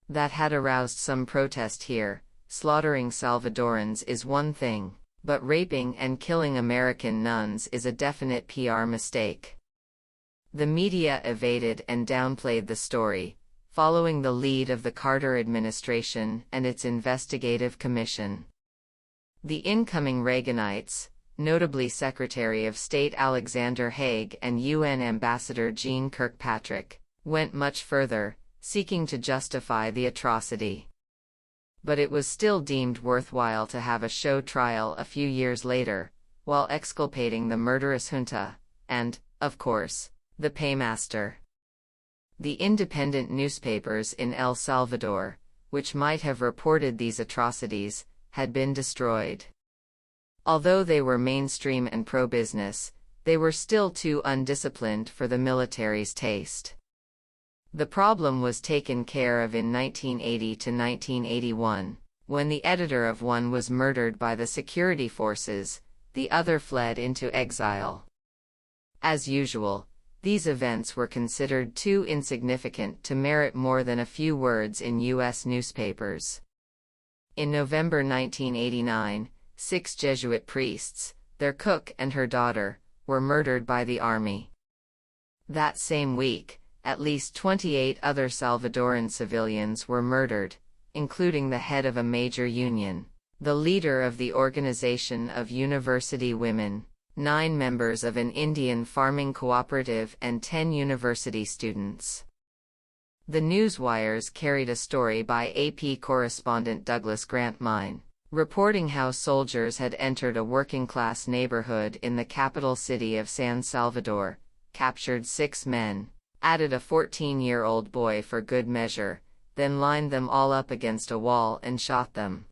Speaker 1: That had aroused some protest here. Slaughtering Salvadorans is one thing, but raping and killing American nuns is a definite PR mistake. The media evaded and downplayed the story, following the lead of the Carter administration and its investigative commission. The incoming Reaganites, notably Secretary of State Alexander Haig and UN Ambassador Jeane Kirkpatrick, went much further, seeking to justify the atrocity. But it was still deemed worthwhile to have a show trial a few years later, while exculpating the murderous junta, and, of course, the paymaster. The independent newspapers in El Salvador, which might have reported these atrocities, had been destroyed. Although they were mainstream and pro-business, they were still too undisciplined for the military's taste. The problem was taken care of in 1980 to 1981, when the editor of one was murdered by the security forces, the other fled into exile. As usual, these events were considered too insignificant to merit more than a few words in U.S. newspapers. In November 1989, 6 Jesuit priests, their cook and her daughter, were murdered by the army. That same week, at least 28 other Salvadoran civilians were murdered, including the head of a major union, the leader of the Organization of University Women, 9 members of an Indian farming cooperative and 10 university students. The newswires carried a story by AP correspondent Douglas Grantmine, reporting how soldiers had entered a working-class neighborhood in the capital city of San Salvador, captured 6 men, added a 14-year-old boy for good measure, then lined them all up against a wall and shot them.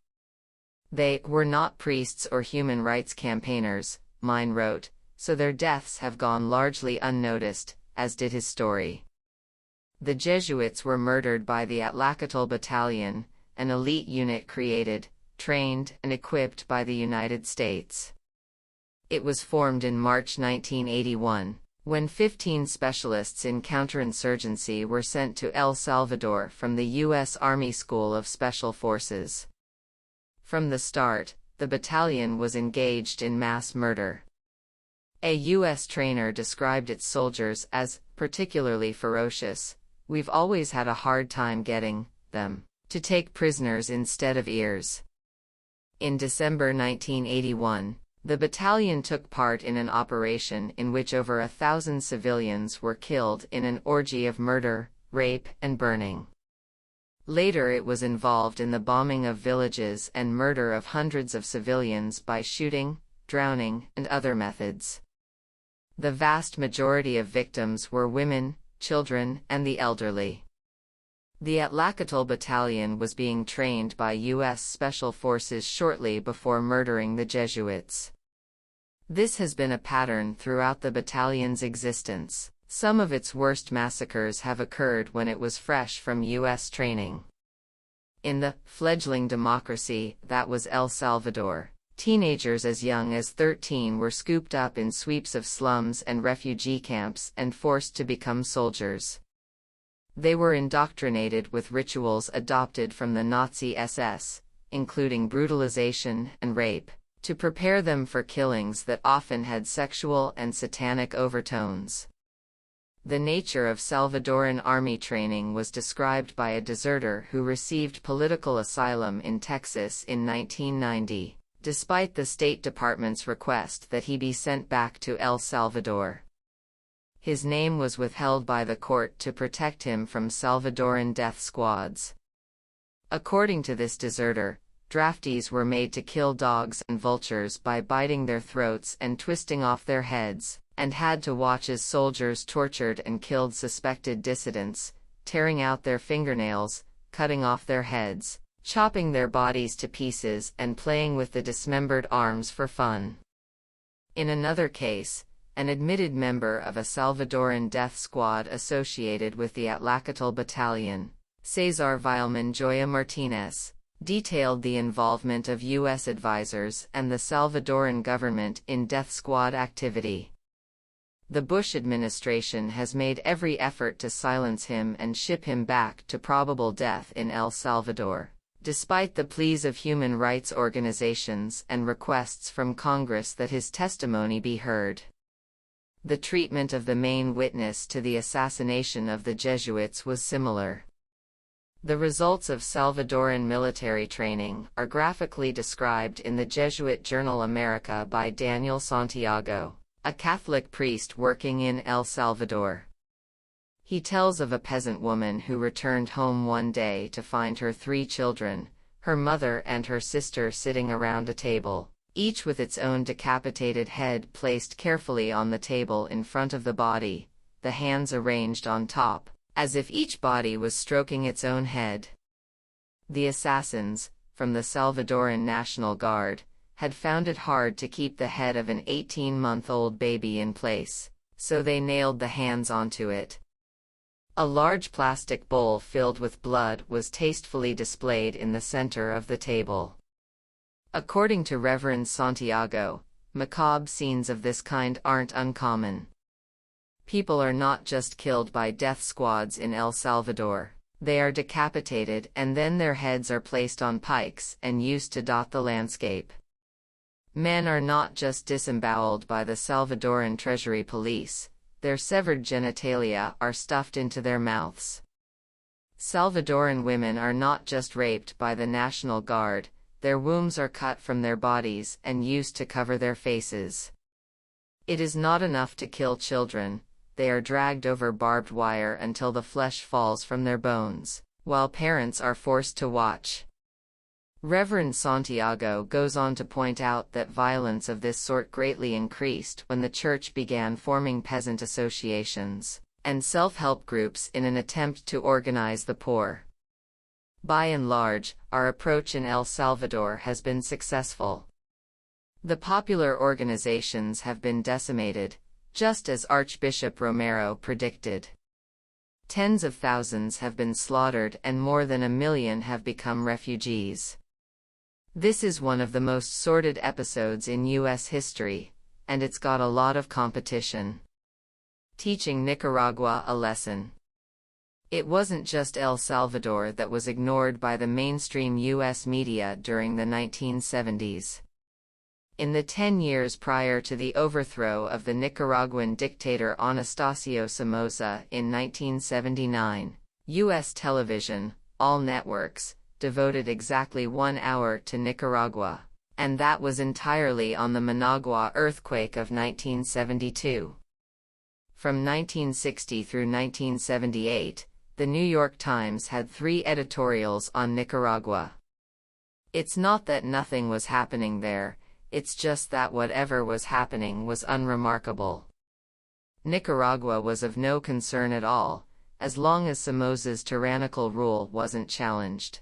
Speaker 1: They were not priests or human rights campaigners, Mine wrote, so their deaths have gone largely unnoticed, as did his story. The Jesuits were murdered by the Atlacatal Battalion, an elite unit created, trained, and equipped by the United States. It was formed in March 1981, when 15 specialists in counterinsurgency were sent to El Salvador from the U.S. Army School of Special Forces. From the start, the battalion was engaged in mass murder. A U.S. trainer described its soldiers as particularly ferocious. "We've always had a hard time getting them to take prisoners instead of ears." In December 1981, the battalion took part in an operation in which over 1,000 civilians were killed in an orgy of murder, rape, and burning. Later it was involved in the bombing of villages and murder of hundreds of civilians by shooting, drowning, and other methods. The vast majority of victims were women, children, and the elderly. The Atlacatal Battalion was being trained by U.S. Special Forces shortly before murdering the Jesuits. This has been a pattern throughout the battalion's existence. Some of its worst massacres have occurred when it was fresh from U.S. training. In the fledgling democracy that was El Salvador, teenagers as young as 13 were scooped up in sweeps of slums and refugee camps and forced to become soldiers. They were indoctrinated with rituals adopted from the Nazi SS, including brutalization and rape, to prepare them for killings that often had sexual and satanic overtones. The nature of Salvadoran army training was described by a deserter who received political asylum in Texas in 1990, despite the State Department's request that he be sent back to El Salvador. His name was withheld by the court to protect him from Salvadoran death squads. According to this deserter, draftees were made to kill dogs and vultures by biting their throats and twisting off their heads, and had to watch as soldiers tortured and killed suspected dissidents, tearing out their fingernails, cutting off their heads, chopping their bodies to pieces and playing with the dismembered arms for fun. In another case, an admitted member of a Salvadoran death squad associated with the Atlacatl Battalion, Cesar Vileman Joya Martinez, detailed the involvement of U.S. advisors and the Salvadoran government in death squad activity. The Bush administration has made every effort to silence him and ship him back to probable death in El Salvador, despite the pleas of human rights organizations and requests from Congress that his testimony be heard. The treatment of the main witness to the assassination of the Jesuits was similar. The results of Salvadoran military training are graphically described in the Jesuit journal America by Daniel Santiago, a Catholic priest working in El Salvador. He tells of a peasant woman who returned home one day to find her 3 children, her mother and her sister sitting around a table, each with its own decapitated head placed carefully on the table in front of the body, the hands arranged on top, as if each body was stroking its own head. The assassins, from the Salvadoran National Guard, had found it hard to keep the head of an 18-month-old baby in place, so they nailed the hands onto it. A large plastic bowl filled with blood was tastefully displayed in the center of the table. According to Reverend Santiago, macabre scenes of this kind aren't uncommon. People are not just killed by death squads in El Salvador, they are decapitated and then their heads are placed on pikes and used to dot the landscape. Men are not just disemboweled by the Salvadoran Treasury Police, their severed genitalia are stuffed into their mouths. Salvadoran women are not just raped by the National Guard, their wombs are cut from their bodies and used to cover their faces. It is not enough to kill children, they are dragged over barbed wire until the flesh falls from their bones, while parents are forced to watch. Reverend Santiago goes on to point out that violence of this sort greatly increased when the church began forming peasant associations and self-help groups in an attempt to organize the poor. By and large, our approach in El Salvador has been successful. The popular organizations have been decimated, just as Archbishop Romero predicted. Tens of thousands have been slaughtered and more than 1 million have become refugees. This is one of the most sordid episodes in U.S. history, and it's got a lot of competition. Teaching Nicaragua a lesson. It wasn't just El Salvador that was ignored by the mainstream U.S. media during the 1970s. In the 10 years prior to the overthrow of the Nicaraguan dictator Anastasio Somoza in 1979, U.S. television, all networks, devoted exactly 1 hour to Nicaragua, and that was entirely on the Managua earthquake of 1972. From 1960 through 1978, the New York Times had 3 editorials on Nicaragua. It's not that nothing was happening there, it's just that whatever was happening was unremarkable. Nicaragua was of no concern at all, as long as Somoza's tyrannical rule wasn't challenged.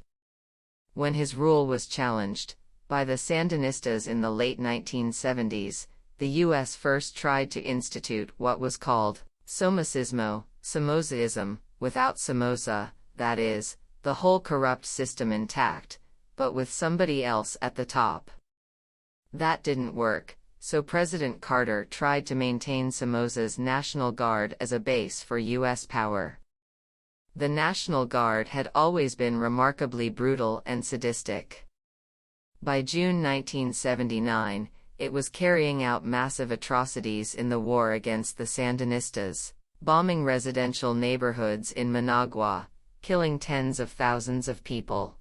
Speaker 1: When his rule was challenged, by the Sandinistas in the late 1970s, the U.S. first tried to institute what was called Somocismo, Somozaism, without Somoza, that is, the whole corrupt system intact, but with somebody else at the top. That didn't work, so President Carter tried to maintain Somoza's National Guard as a base for U.S. power. The National Guard had always been remarkably brutal and sadistic. By June 1979, it was carrying out massive atrocities in the war against the Sandinistas, bombing residential neighborhoods in Managua, killing tens of thousands of people.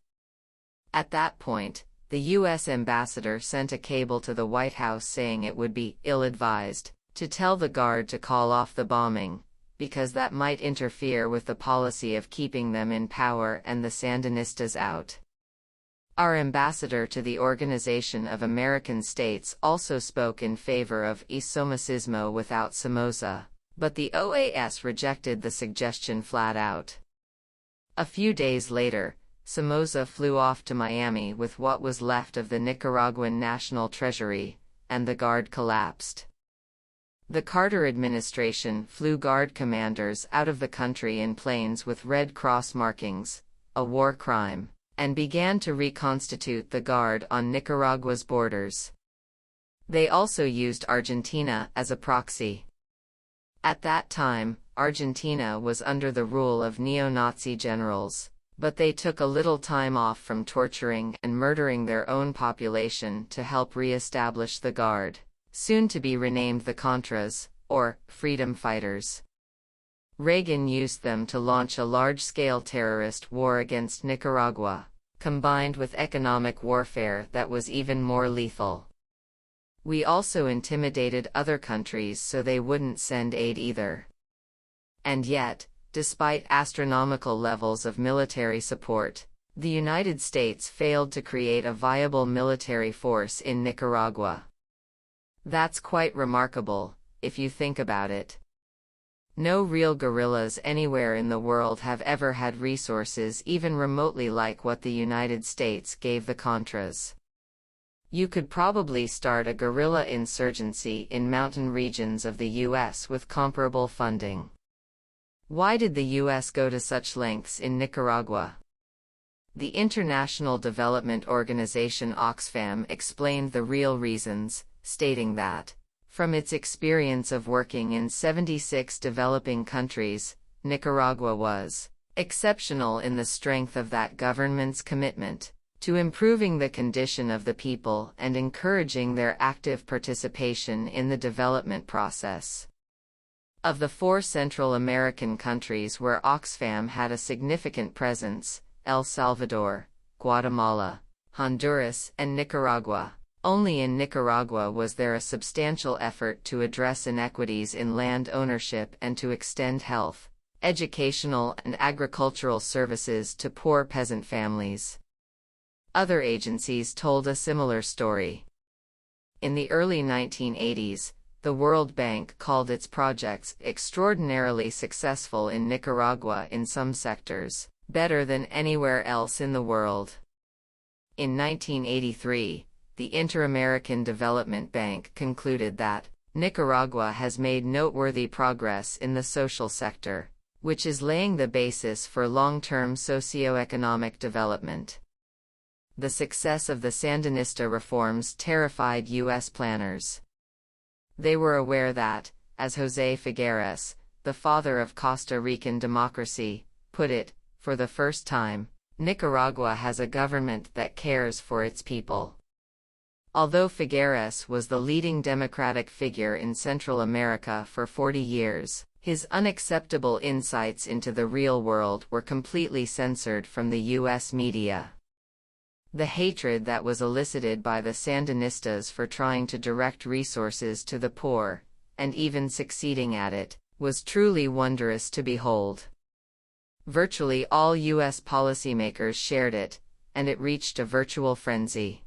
Speaker 1: At that point, the U.S. ambassador sent a cable to the White House saying it would be ill-advised to tell the Guard to call off the bombing, because that might interfere with the policy of keeping them in power and the Sandinistas out. Our ambassador to the Organization of American States also spoke in favor of Somocismo without Somoza, but the OAS rejected the suggestion flat out. A few days later, Somoza flew off to Miami with what was left of the Nicaraguan National Treasury, and the Guard collapsed. The Carter administration flew Guard commanders out of the country in planes with Red Cross markings, a war crime, and began to reconstitute the Guard on Nicaragua's borders. They also used Argentina as a proxy. At that time, Argentina was under the rule of neo-Nazi generals, but they took a little time off from torturing and murdering their own population to help re-establish the Guard, soon to be renamed the Contras, or Freedom Fighters. Reagan used them to launch a large-scale terrorist war against Nicaragua, combined with economic warfare that was even more lethal. We also intimidated other countries so they wouldn't send aid either. And yet, despite astronomical levels of military support, the United States failed to create a viable military force in Nicaragua. That's quite remarkable, if you think about it. No real guerrillas anywhere in the world have ever had resources even remotely like what the United States gave the Contras. You could probably start a guerrilla insurgency in mountain regions of the U.S. with comparable funding. Why did the U.S. go to such lengths in Nicaragua? The International Development Organization Oxfam explained the real reasons, stating that, from its experience of working in 76 developing countries, Nicaragua was exceptional in the strength of that government's commitment to improving the condition of the people and encouraging their active participation in the development process. Of the 4 Central American countries where Oxfam had a significant presence, El Salvador, Guatemala, Honduras, and Nicaragua, only in Nicaragua was there a substantial effort to address inequities in land ownership and to extend health, educational, and agricultural services to poor peasant families. Other agencies told a similar story. In the early 1980s, the World Bank called its projects extraordinarily successful in Nicaragua in some sectors, better than anywhere else in the world. In 1983, the Inter-American Development Bank concluded that Nicaragua has made noteworthy progress in the social sector, which is laying the basis for long-term socio-economic development. The success of the Sandinista reforms terrified U.S. planners. They were aware that, as José Figueres, the father of Costa Rican democracy, put it, for the first time, Nicaragua has a government that cares for its people. Although Figueres was the leading democratic figure in Central America for 40 years, his unacceptable insights into the real world were completely censored from the U.S. media. The hatred that was elicited by the Sandinistas for trying to direct resources to the poor, and even succeeding at it, was truly wondrous to behold. Virtually all U.S. policymakers shared it, and it reached a virtual frenzy.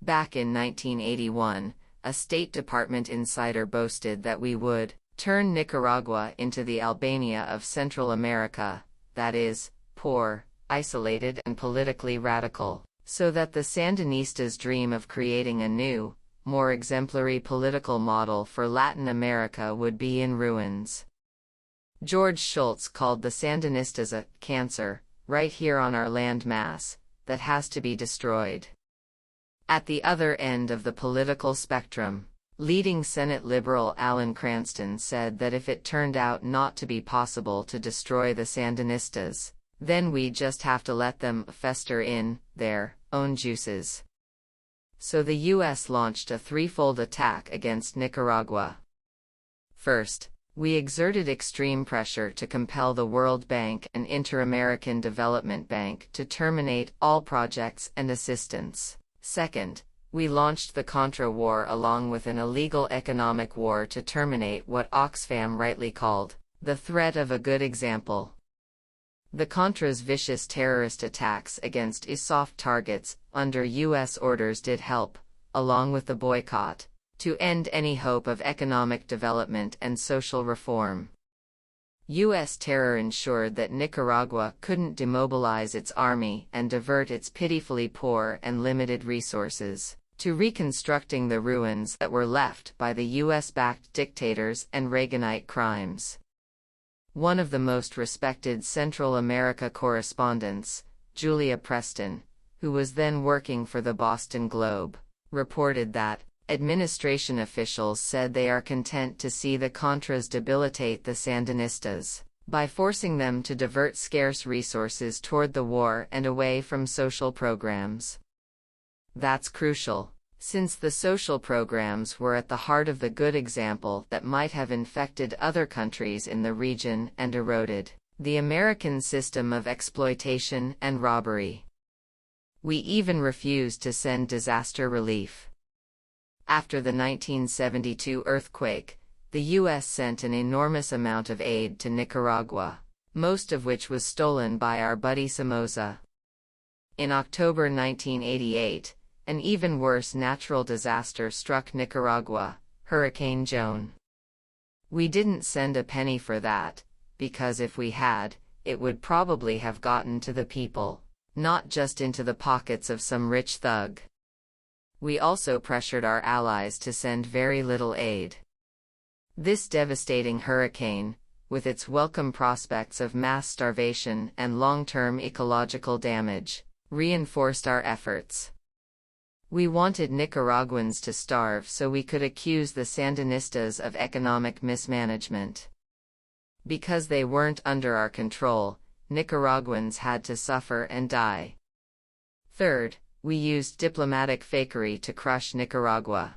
Speaker 1: Back in 1981, a State Department insider boasted that we would turn Nicaragua into the Albania of Central America, that is, poor, isolated and politically radical, so that the Sandinistas' dream of creating a new, more exemplary political model for Latin America would be in ruins. George Shultz called the Sandinistas a cancer, right here on our land mass, that has to be destroyed. At the other end of the political spectrum, leading Senate liberal Alan Cranston said that if it turned out not to be possible to destroy the Sandinistas, then we just have to let them fester in their own juices. So the U.S. launched a threefold attack against Nicaragua. First, we exerted extreme pressure to compel the World Bank and Inter-American Development Bank to terminate all projects and assistance. Second, we launched the Contra War along with an illegal economic war to terminate what Oxfam rightly called the threat of a good example. The Contra's vicious terrorist attacks against soft targets under U.S. orders did help, along with the boycott, to end any hope of economic development and social reform. U.S. terror ensured that Nicaragua couldn't demobilize its army and divert its pitifully poor and limited resources, to reconstructing the ruins that were left by the US-backed dictators and Reaganite crimes. One of the most respected Central America correspondents, Julia Preston, who was then working for the Boston Globe, reported that administration officials said they are content to see the Contras debilitate the Sandinistas by forcing them to divert scarce resources toward the war and away from social programs. That's crucial, since the social programs were at the heart of the good example that might have infected other countries in the region and eroded the American system of exploitation and robbery. We even refused to send disaster relief. After the 1972 earthquake, the U.S. sent an enormous amount of aid to Nicaragua, most of which was stolen by our buddy Somoza. In October 1988, an even worse natural disaster struck Nicaragua, Hurricane Joan. We didn't send a penny for that, because if we had, it would probably have gotten to the people, not just into the pockets of some rich thug. We also pressured our allies to send very little aid. This devastating hurricane, with its welcome prospects of mass starvation and long-term ecological damage, reinforced our efforts. We wanted Nicaraguans to starve so we could accuse the Sandinistas of economic mismanagement. Because they weren't under our control, Nicaraguans had to suffer and die. Third, we used diplomatic fakery to crush Nicaragua.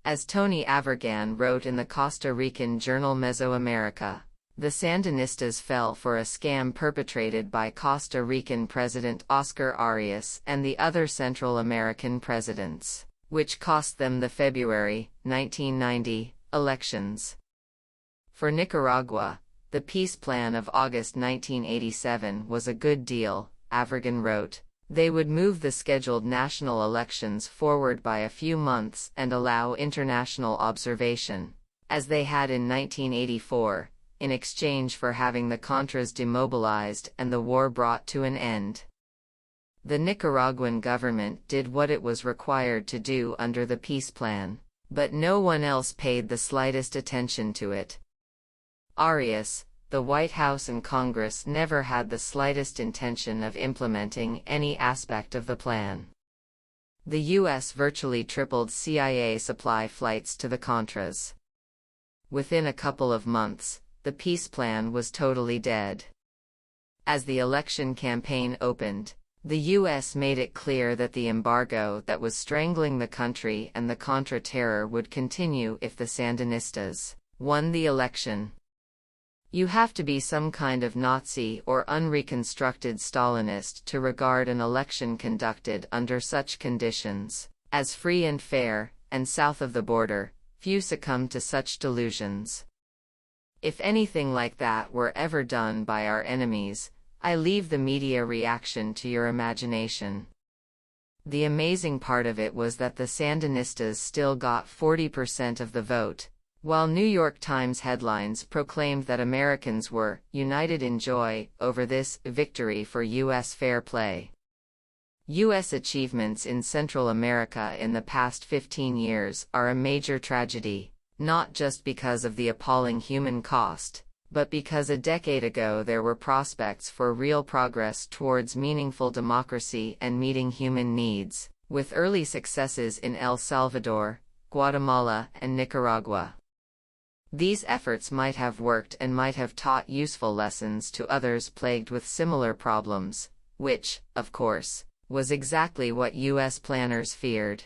Speaker 1: As Tony Avergan wrote in the Costa Rican journal Mesoamerica, the Sandinistas fell for a scam perpetrated by Costa Rican President Oscar Arias and the other Central American presidents, which cost them the February 1990 elections. For Nicaragua, the peace plan of August 1987 was a good deal, Avergan wrote. They would move the scheduled national elections forward by a few months and allow international observation, as they had in 1984, in exchange for having the Contras demobilized and the war brought to an end. The Nicaraguan government did what it was required to do under the peace plan, but no one else paid the slightest attention to it. Arias, the White House and Congress never had the slightest intention of implementing any aspect of the plan. The U.S. virtually tripled CIA supply flights to the Contras. Within a couple of months, the peace plan was totally dead. As the election campaign opened, the U.S. made it clear that the embargo that was strangling the country and the Contra terror would continue if the Sandinistas won the election. You have to be some kind of Nazi or unreconstructed Stalinist to regard an election conducted under such conditions as free and fair, and south of the border, few succumb to such delusions. If anything like that were ever done by our enemies, I leave the media reaction to your imagination. The amazing part of it was that the Sandinistas still got 40% of the vote, while New York Times headlines proclaimed that Americans were united in joy over this victory for U.S. fair play. U.S. achievements in Central America in the past 15 years are a major tragedy, not just because of the appalling human cost, but because a decade ago there were prospects for real progress towards meaningful democracy and meeting human needs, with early successes in El Salvador, Guatemala, and Nicaragua. These efforts might have worked and might have taught useful lessons to others plagued with similar problems, which, of course, was exactly what U.S. planners feared.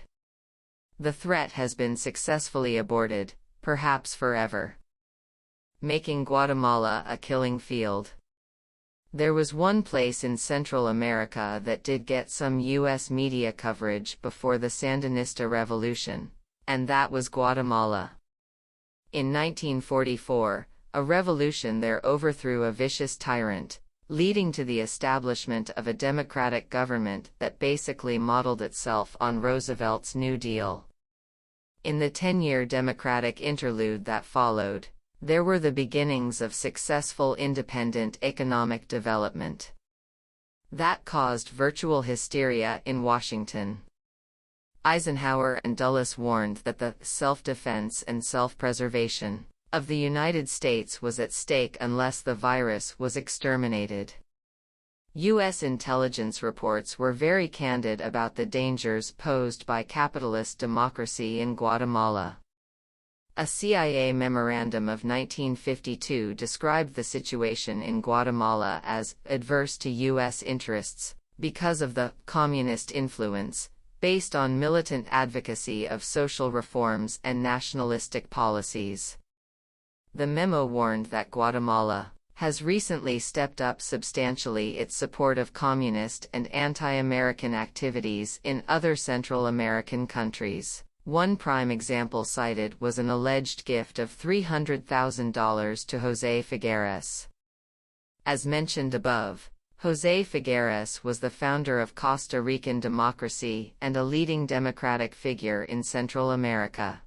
Speaker 1: The threat has been successfully aborted, perhaps forever. Making Guatemala a killing field. There was one place in Central America that did get some U.S. media coverage before the Sandinista Revolution, and that was Guatemala. In 1944, a revolution there overthrew a vicious tyrant, leading to the establishment of a democratic government that basically modeled itself on Roosevelt's New Deal. In the 10-year democratic interlude that followed, there were the beginnings of successful independent economic development. That caused virtual hysteria in Washington. Eisenhower and Dulles warned that the self-defense and self-preservation of the United States was at stake unless the virus was exterminated. U.S. intelligence reports were very candid about the dangers posed by capitalist democracy in Guatemala. A CIA memorandum of 1952 described the situation in Guatemala as adverse to U.S. interests because of the communist influence, based on militant advocacy of social reforms and nationalistic policies. The memo warned that Guatemala has recently stepped up substantially its support of communist and anti-American activities in other Central American countries. One prime example cited was an alleged gift of $300,000 to José Figueres. As mentioned above, José Figueres was the founder of Costa Rican democracy and a leading democratic figure in Central America.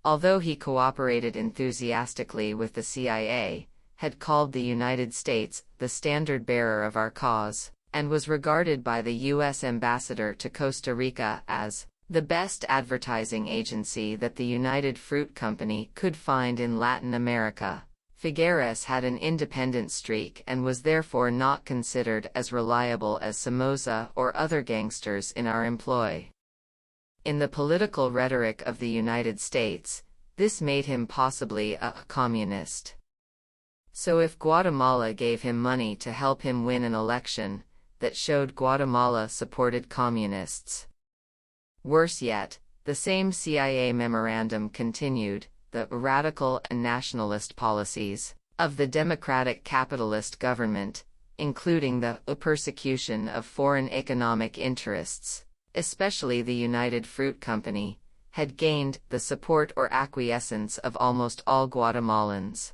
Speaker 1: Although he cooperated enthusiastically with the CIA, had called the United States the standard bearer of our cause, and was regarded by the U.S. ambassador to Costa Rica as the best advertising agency that the United Fruit Company could find in Latin America. Figueres had an independent streak and was therefore not considered as reliable as Somoza or other gangsters in our employ. In the political rhetoric of the United States, this made him possibly a communist. So if Guatemala gave him money to help him win an election, that showed Guatemala supported communists. Worse yet, the same CIA memorandum continued, the radical and nationalist policies of the democratic capitalist government, including the persecution of foreign economic interests, especially the United Fruit Company, had gained the support or acquiescence of almost all Guatemalans.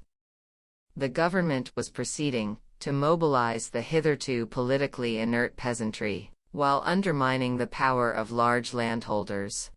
Speaker 1: The government was proceeding to mobilize the hitherto politically inert peasantry, while undermining the power of large landholders.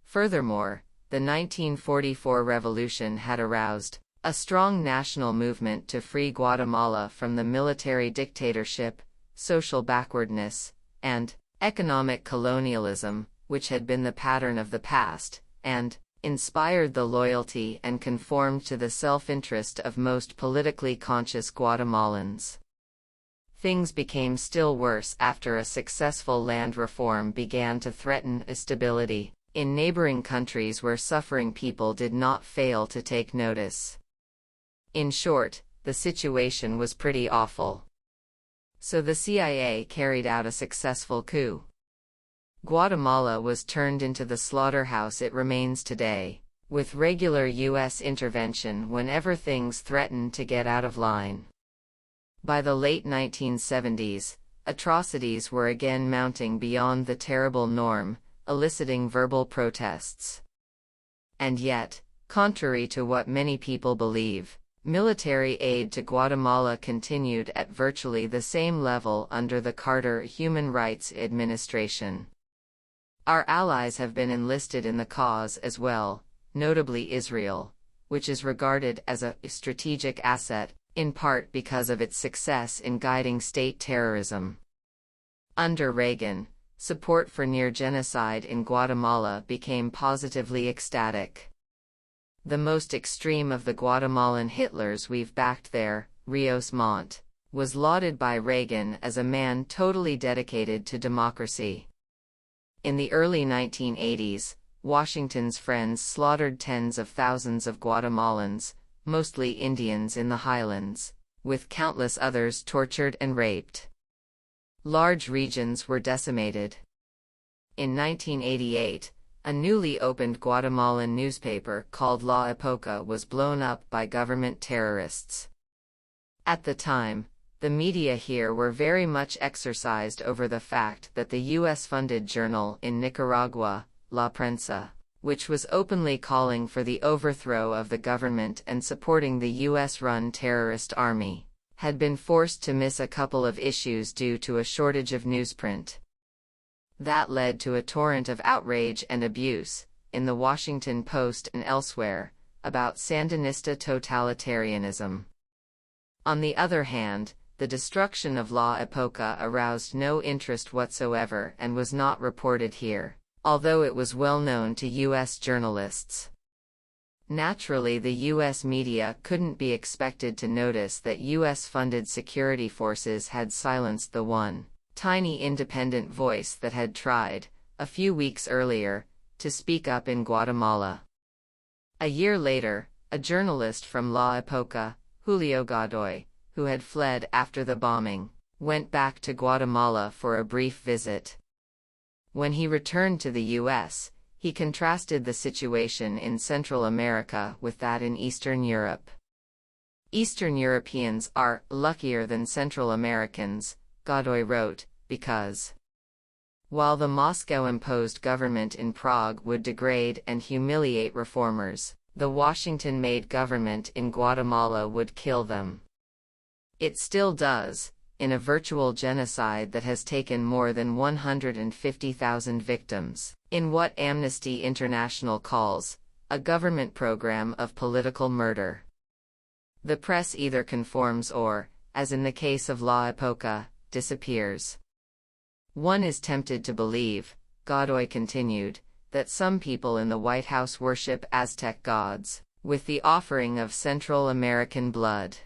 Speaker 1: Furthermore, the 1944 revolution had aroused a strong national movement to free Guatemala from the military dictatorship, social backwardness, and economic colonialism, which had been the pattern of the past, and inspired the loyalty and conformed to the self-interest of most politically conscious Guatemalans. Things became still worse after a successful land reform began to threaten stability in neighboring countries where suffering people did not fail to take notice. In short, the situation was pretty awful. So the CIA carried out a successful coup. Guatemala was turned into the slaughterhouse it remains today, with regular U.S. intervention whenever things threatened to get out of line. By the late 1970s, atrocities were again mounting beyond the terrible norm, eliciting verbal protests. And yet, contrary to what many people believe, military aid to Guatemala continued at virtually the same level under the Carter Human Rights Administration. Our allies have been enlisted in the cause as well, notably Israel, which is regarded as a strategic asset, in part because of its success in guiding state terrorism. Under Reagan, support for near-genocide in Guatemala became positively ecstatic. The most extreme of the Guatemalan Hitlers we've backed there, Rios Montt, was lauded by Reagan as a man totally dedicated to democracy. In the early 1980s, Washington's friends slaughtered tens of thousands of Guatemalans, mostly Indians in the highlands, with countless others tortured and raped. Large regions were decimated. In 1988, a newly opened Guatemalan newspaper called La Época was blown up by government terrorists. At the time, the media here were very much exercised over the fact that the U.S.-funded journal in Nicaragua, La Prensa, which was openly calling for the overthrow of the government and supporting the U.S.-run terrorist army, had been forced to miss a couple of issues due to a shortage of newsprint. That led to a torrent of outrage and abuse, in the Washington Post and elsewhere, about Sandinista totalitarianism. On the other hand, the destruction of La Época aroused no interest whatsoever and was not reported here, although it was well known to U.S. journalists. Naturally, the U.S. media couldn't be expected to notice that U.S.-funded security forces had silenced the one tiny independent voice that had tried, a few weeks earlier, to speak up in Guatemala. A year later, a journalist from La Época, Julio Godoy, who had fled after the bombing, went back to Guatemala for a brief visit. When he returned to the U.S., he contrasted the situation in Central America with that in Eastern Europe. Eastern Europeans are luckier than Central Americans, Godoy wrote, because while the Moscow-imposed government in Prague would degrade and humiliate reformers, the Washington-made government in Guatemala would kill them. It still does, in a virtual genocide that has taken more than 150,000 victims, in what Amnesty International calls a government program of political murder. The press either conforms or, as in the case of La Época, disappears. One is tempted to believe, Godoy continued, that some people in the White House worship Aztec gods, with the offering of Central American blood.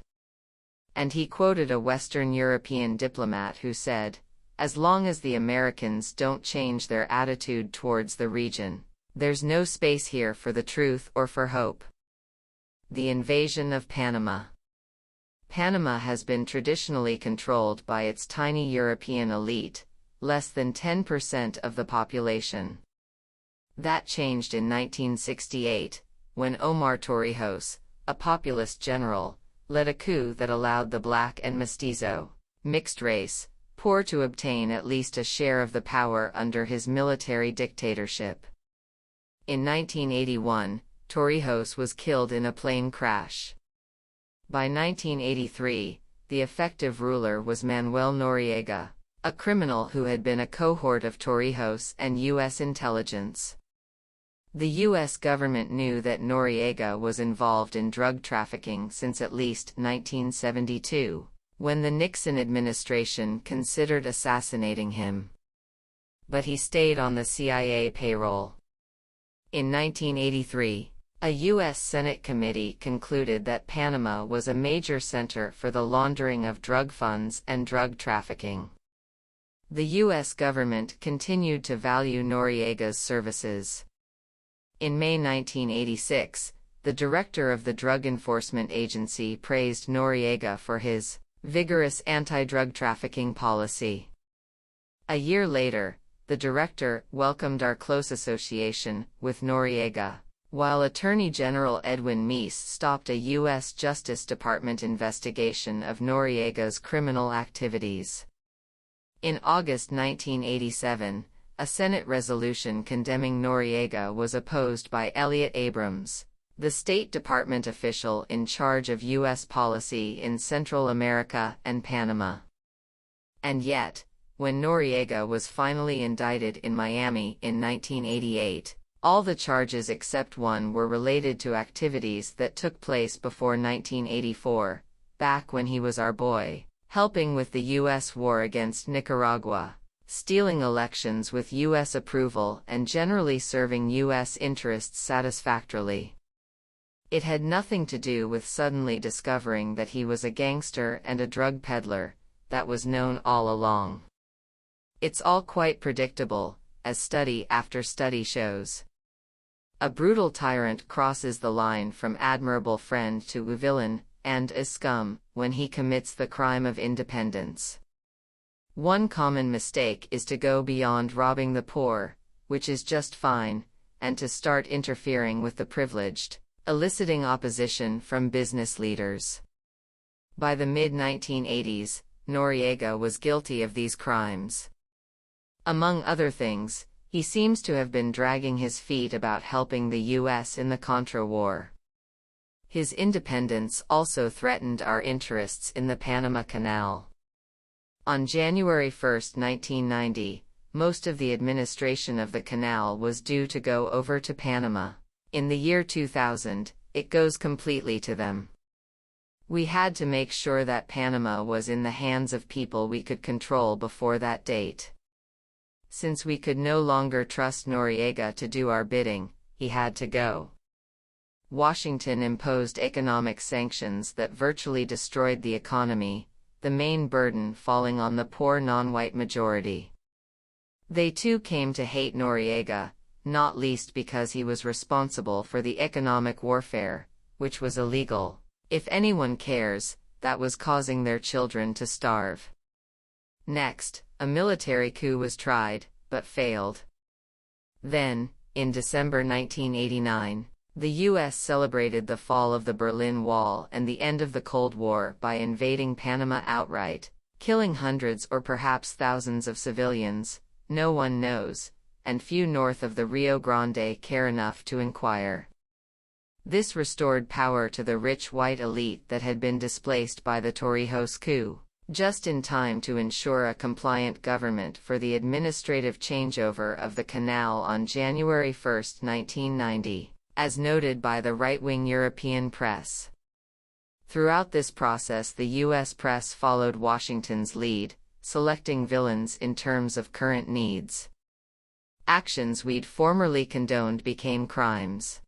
Speaker 1: And he quoted a Western European diplomat who said, "As long as the Americans don't change their attitude towards the region, there's no space here for the truth or for hope." The invasion of Panama. Panama has been traditionally controlled by its tiny European elite, less than 10% of the population. That changed in 1968, when Omar Torrijos, a populist general, led a coup that allowed the black and mestizo, mixed race, poor to obtain at least a share of the power under his military dictatorship. In 1981, Torrijos was killed in a plane crash. By 1983, the effective ruler was Manuel Noriega, a criminal who had been a cohort of Torrijos and U.S. intelligence. The U.S. government knew that Noriega was involved in drug trafficking since at least 1972, when the Nixon administration considered assassinating him. But he stayed on the CIA payroll. In 1983, a U.S. Senate committee concluded that Panama was a major center for the laundering of drug funds and drug trafficking. The U.S. government continued to value Noriega's services. In May 1986, the director of the Drug Enforcement Agency praised Noriega for his vigorous anti-drug trafficking policy. A year later, the director welcomed our close association with Noriega, while Attorney General Edwin Meese stopped a U.S. Justice Department investigation of Noriega's criminal activities. In August 1987, a Senate resolution condemning Noriega was opposed by Elliott Abrams, the State Department official in charge of U.S. policy in Central America and Panama. And yet, when Noriega was finally indicted in Miami in 1988, all the charges except one were related to activities that took place before 1984, back when he was our boy, helping with the U.S. war against Nicaragua, stealing elections with U.S. approval and generally serving U.S. interests satisfactorily. It had nothing to do with suddenly discovering that he was a gangster and a drug peddler. That was known all along. It's all quite predictable, as study after study shows. A brutal tyrant crosses the line from admirable friend to villain and a scum when he commits the crime of independence. One common mistake is to go beyond robbing the poor, which is just fine, and to start interfering with the privileged, eliciting opposition from business leaders. By the mid-1980s, Noriega was guilty of these crimes. Among other things, he seems to have been dragging his feet about helping the U.S. in the Contra War. His independence also threatened our interests in the Panama Canal. On January 1, 1990, most of the administration of the canal was due to go over to Panama. In the year 2000, it goes completely to them. We had to make sure that Panama was in the hands of people we could control before that date. Since we could no longer trust Noriega to do our bidding, he had to go. Washington imposed economic sanctions that virtually destroyed the economy, the main burden falling on the poor non-white majority. They too came to hate Noriega, not least because he was responsible for the economic warfare, which was illegal. If anyone cares, that was causing their children to starve. Next, a military coup was tried, but failed. Then, in December 1989, the U.S. celebrated the fall of the Berlin Wall and the end of the Cold War by invading Panama outright, killing hundreds or perhaps thousands of civilians, no one knows, and few north of the Rio Grande care enough to inquire. This restored power to the rich white elite that had been displaced by the Torrijos coup, just in time to ensure a compliant government for the administrative changeover of the canal on January 1, 1990, as noted by the right-wing European press. Throughout this process, the U.S. press followed Washington's lead, selecting villains in terms of current needs. Actions we'd formerly condoned became crimes.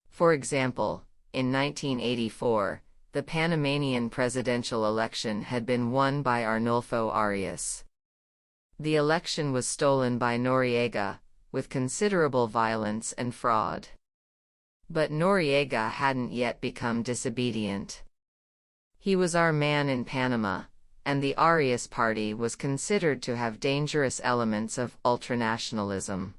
Speaker 1: For example, in 1984, the Panamanian presidential election had been won by Arnulfo Arias. The election was stolen by Noriega, with considerable violence and fraud. But Noriega hadn't yet become disobedient. He was our man in Panama, and the Arias party was considered to have dangerous elements of ultranationalism.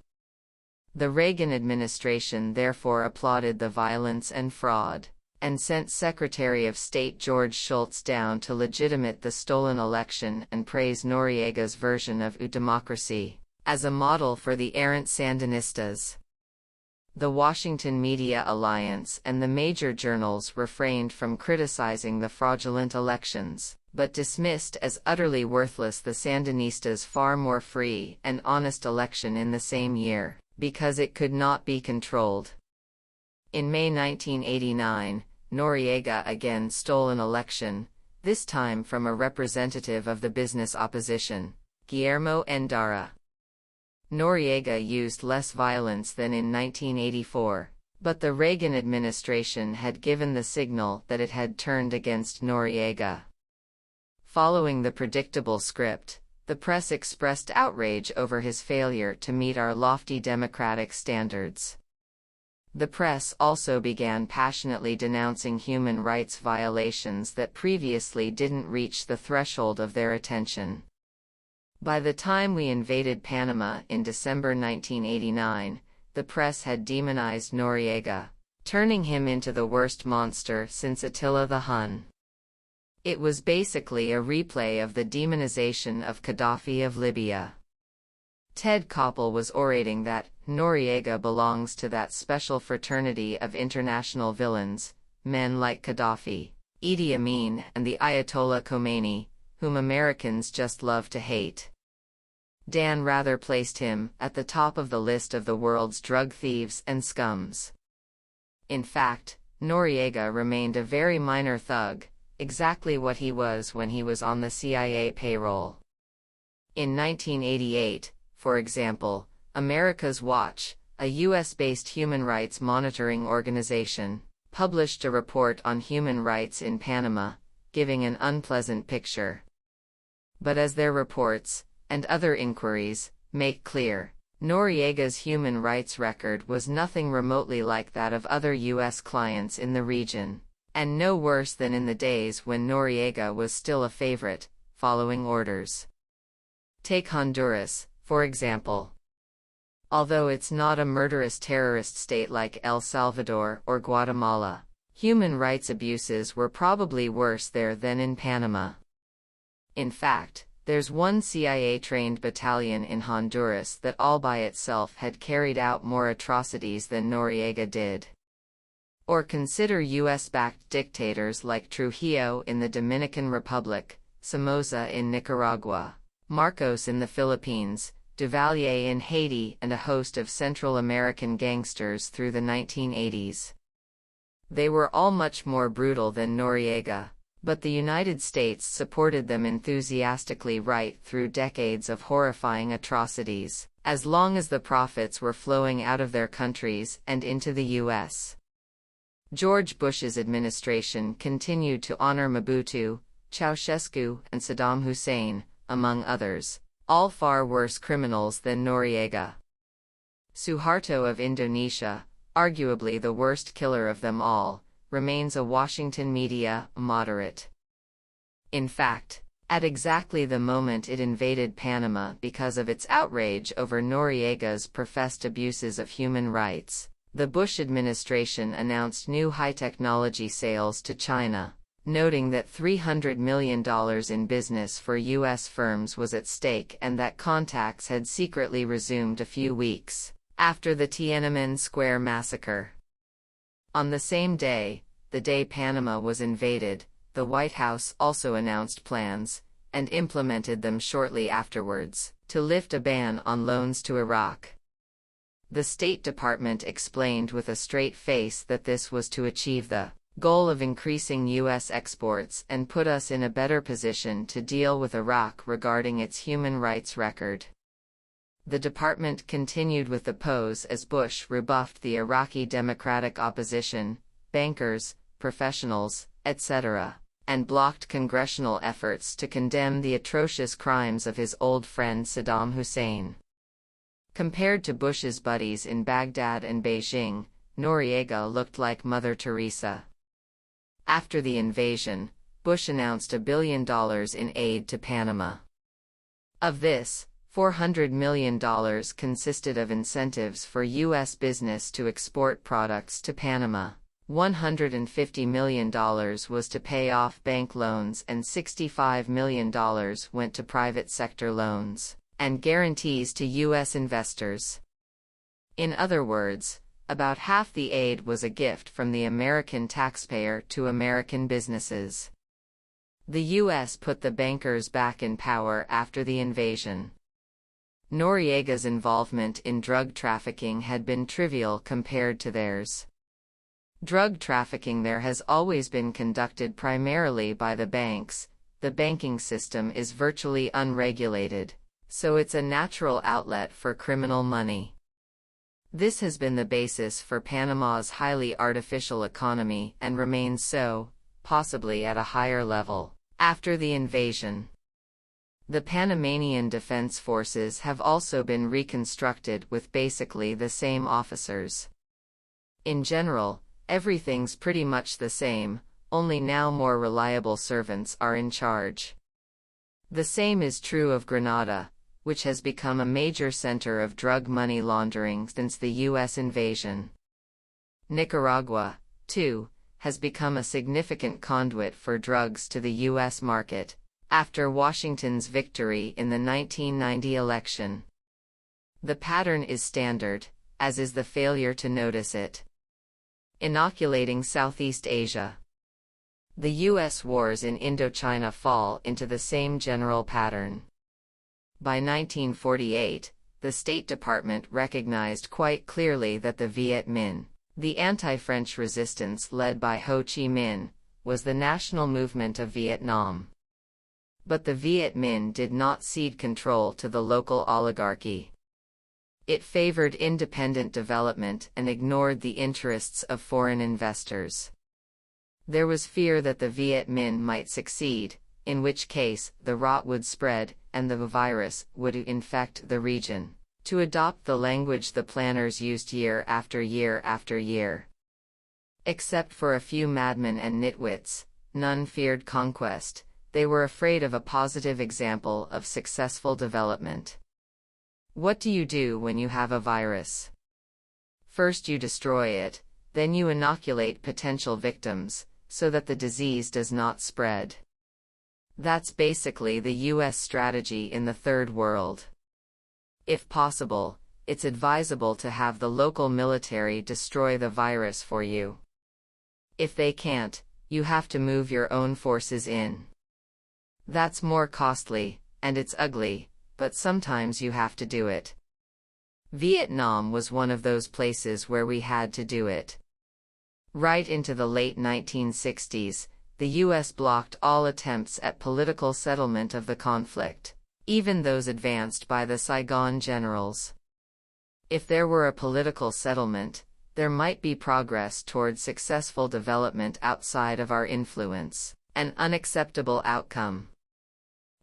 Speaker 1: The Reagan administration therefore applauded the violence and fraud, and sent Secretary of State George Shultz down to legitimate the stolen election and praise Noriega's version of democracy as a model for the errant Sandinistas. The Washington Media Alliance and the major journals refrained from criticizing the fraudulent elections, but dismissed as utterly worthless the Sandinistas' far more free and honest election in the same year, because it could not be controlled. In May 1989, Noriega again stole an election, this time from a representative of the business opposition, Guillermo Endara. Noriega used less violence than in 1984, but the Reagan administration had given the signal that it had turned against Noriega. Following the predictable script, the press expressed outrage over his failure to meet our lofty democratic standards. The press also began passionately denouncing human rights violations that previously didn't reach the threshold of their attention. By the time we invaded Panama in December 1989, the press had demonized Noriega, turning him into the worst monster since Attila the Hun. It was basically a replay of the demonization of Gaddafi of Libya. Ted Koppel was orating that Noriega belongs to that special fraternity of international villains, men like Gaddafi, Idi Amin, and the Ayatollah Khomeini, whom Americans just love to hate. Dan Rather placed him at the top of the list of the world's drug thieves and scums. In fact, Noriega remained a very minor thug, exactly what he was when he was on the CIA payroll. In 1988, for example, America's Watch, a U.S.-based human rights monitoring organization, published a report on human rights in Panama, giving an unpleasant picture. But as their reports, and other inquiries, make clear, Noriega's human rights record was nothing remotely like that of other U.S. clients in the region, and no worse than in the days when Noriega was still a favorite, following orders. Take Honduras, for example. Although it's not a murderous terrorist state like El Salvador or Guatemala, human rights abuses were probably worse there than in Panama. In fact, there's one CIA-trained battalion in Honduras that all by itself had carried out more atrocities than Noriega did. Or consider US-backed dictators like Trujillo in the Dominican Republic, Somoza in Nicaragua, Marcos in the Philippines, Duvalier in Haiti, and a host of Central American gangsters through the 1980s. They were all much more brutal than Noriega, But the United States supported them enthusiastically right through decades of horrifying atrocities, as long as the profits were flowing out of their countries and into the U.S. George Bush's administration continued to honor Mobutu, Ceausescu, and Saddam Hussein, among others, all far worse criminals than Noriega. Suharto of Indonesia, arguably the worst killer of them all, remains a Washington media moderate. In fact, at exactly the moment it invaded Panama because of its outrage over Noriega's professed abuses of human rights, the Bush administration announced new high-technology sales to China, noting that $300 million in business for U.S. firms was at stake and that contacts had secretly resumed a few weeks after the Tiananmen Square massacre. On the same day, the day Panama was invaded, the White House also announced plans, and implemented them shortly afterwards, to lift a ban on loans to Iraq. The State Department explained with a straight face that this was to achieve the goal of increasing U.S. exports and put us in a better position to deal with Iraq regarding its human rights record. The department continued with the pose as Bush rebuffed the Iraqi Democratic opposition, bankers, professionals, etc., and blocked congressional efforts to condemn the atrocious crimes of his old friend Saddam Hussein. Compared to Bush's buddies in Baghdad and Beijing, Noriega looked like Mother Teresa. After the invasion, Bush announced $1 billion in aid to Panama. Of this, $400 million consisted of incentives for U.S. business to export products to Panama. $150 million was to pay off bank loans and $65 million went to private sector loans and guarantees to U.S. investors. In other words, about half the aid was a gift from the American taxpayer to American businesses. The U.S. put the bankers back in power after the invasion. Noriega's involvement in drug trafficking had been trivial compared to theirs. Drug trafficking there has always been conducted primarily by the banks. The banking system is virtually unregulated, so it's a natural outlet for criminal money. This has been the basis for Panama's highly artificial economy and remains so, possibly at a higher level, after the invasion. The Panamanian Defense Forces have also been reconstructed with basically the same officers. In general, everything's pretty much the same, only now more reliable servants are in charge. The same is true of Grenada, which has become a major center of drug money laundering since the U.S. invasion. Nicaragua, too, has become a significant conduit for drugs to the U.S. market, after Washington's victory in the 1990 election. The pattern is standard, as is the failure to notice it. Inoculating Southeast Asia. The U.S. wars in Indochina fall into the same general pattern. By 1948, the State Department recognized quite clearly that the Viet Minh, the anti-French resistance led by Ho Chi Minh, was the national movement of Vietnam. But the Viet Minh did not cede control to the local oligarchy. It favored independent development and ignored the interests of foreign investors. There was fear that the Viet Minh might succeed, in which case the rot would spread and the virus would infect the region. To adopt the language the planners used year after year after year. Except for a few madmen and nitwits, none feared conquest. They were afraid of a positive example of successful development. What do you do when you have a virus? First you destroy it, then you inoculate potential victims, so that the disease does not spread. That's basically the U.S. strategy in the Third World. If possible, it's advisable to have the local military destroy the virus for you. If they can't, you have to move your own forces in. That's more costly, and it's ugly, but sometimes you have to do it. Vietnam was one of those places where we had to do it. Right into the late 1960s, the U.S. blocked all attempts at political settlement of the conflict, even those advanced by the Saigon generals. If there were a political settlement, there might be progress towards successful development outside of our influence, an unacceptable outcome.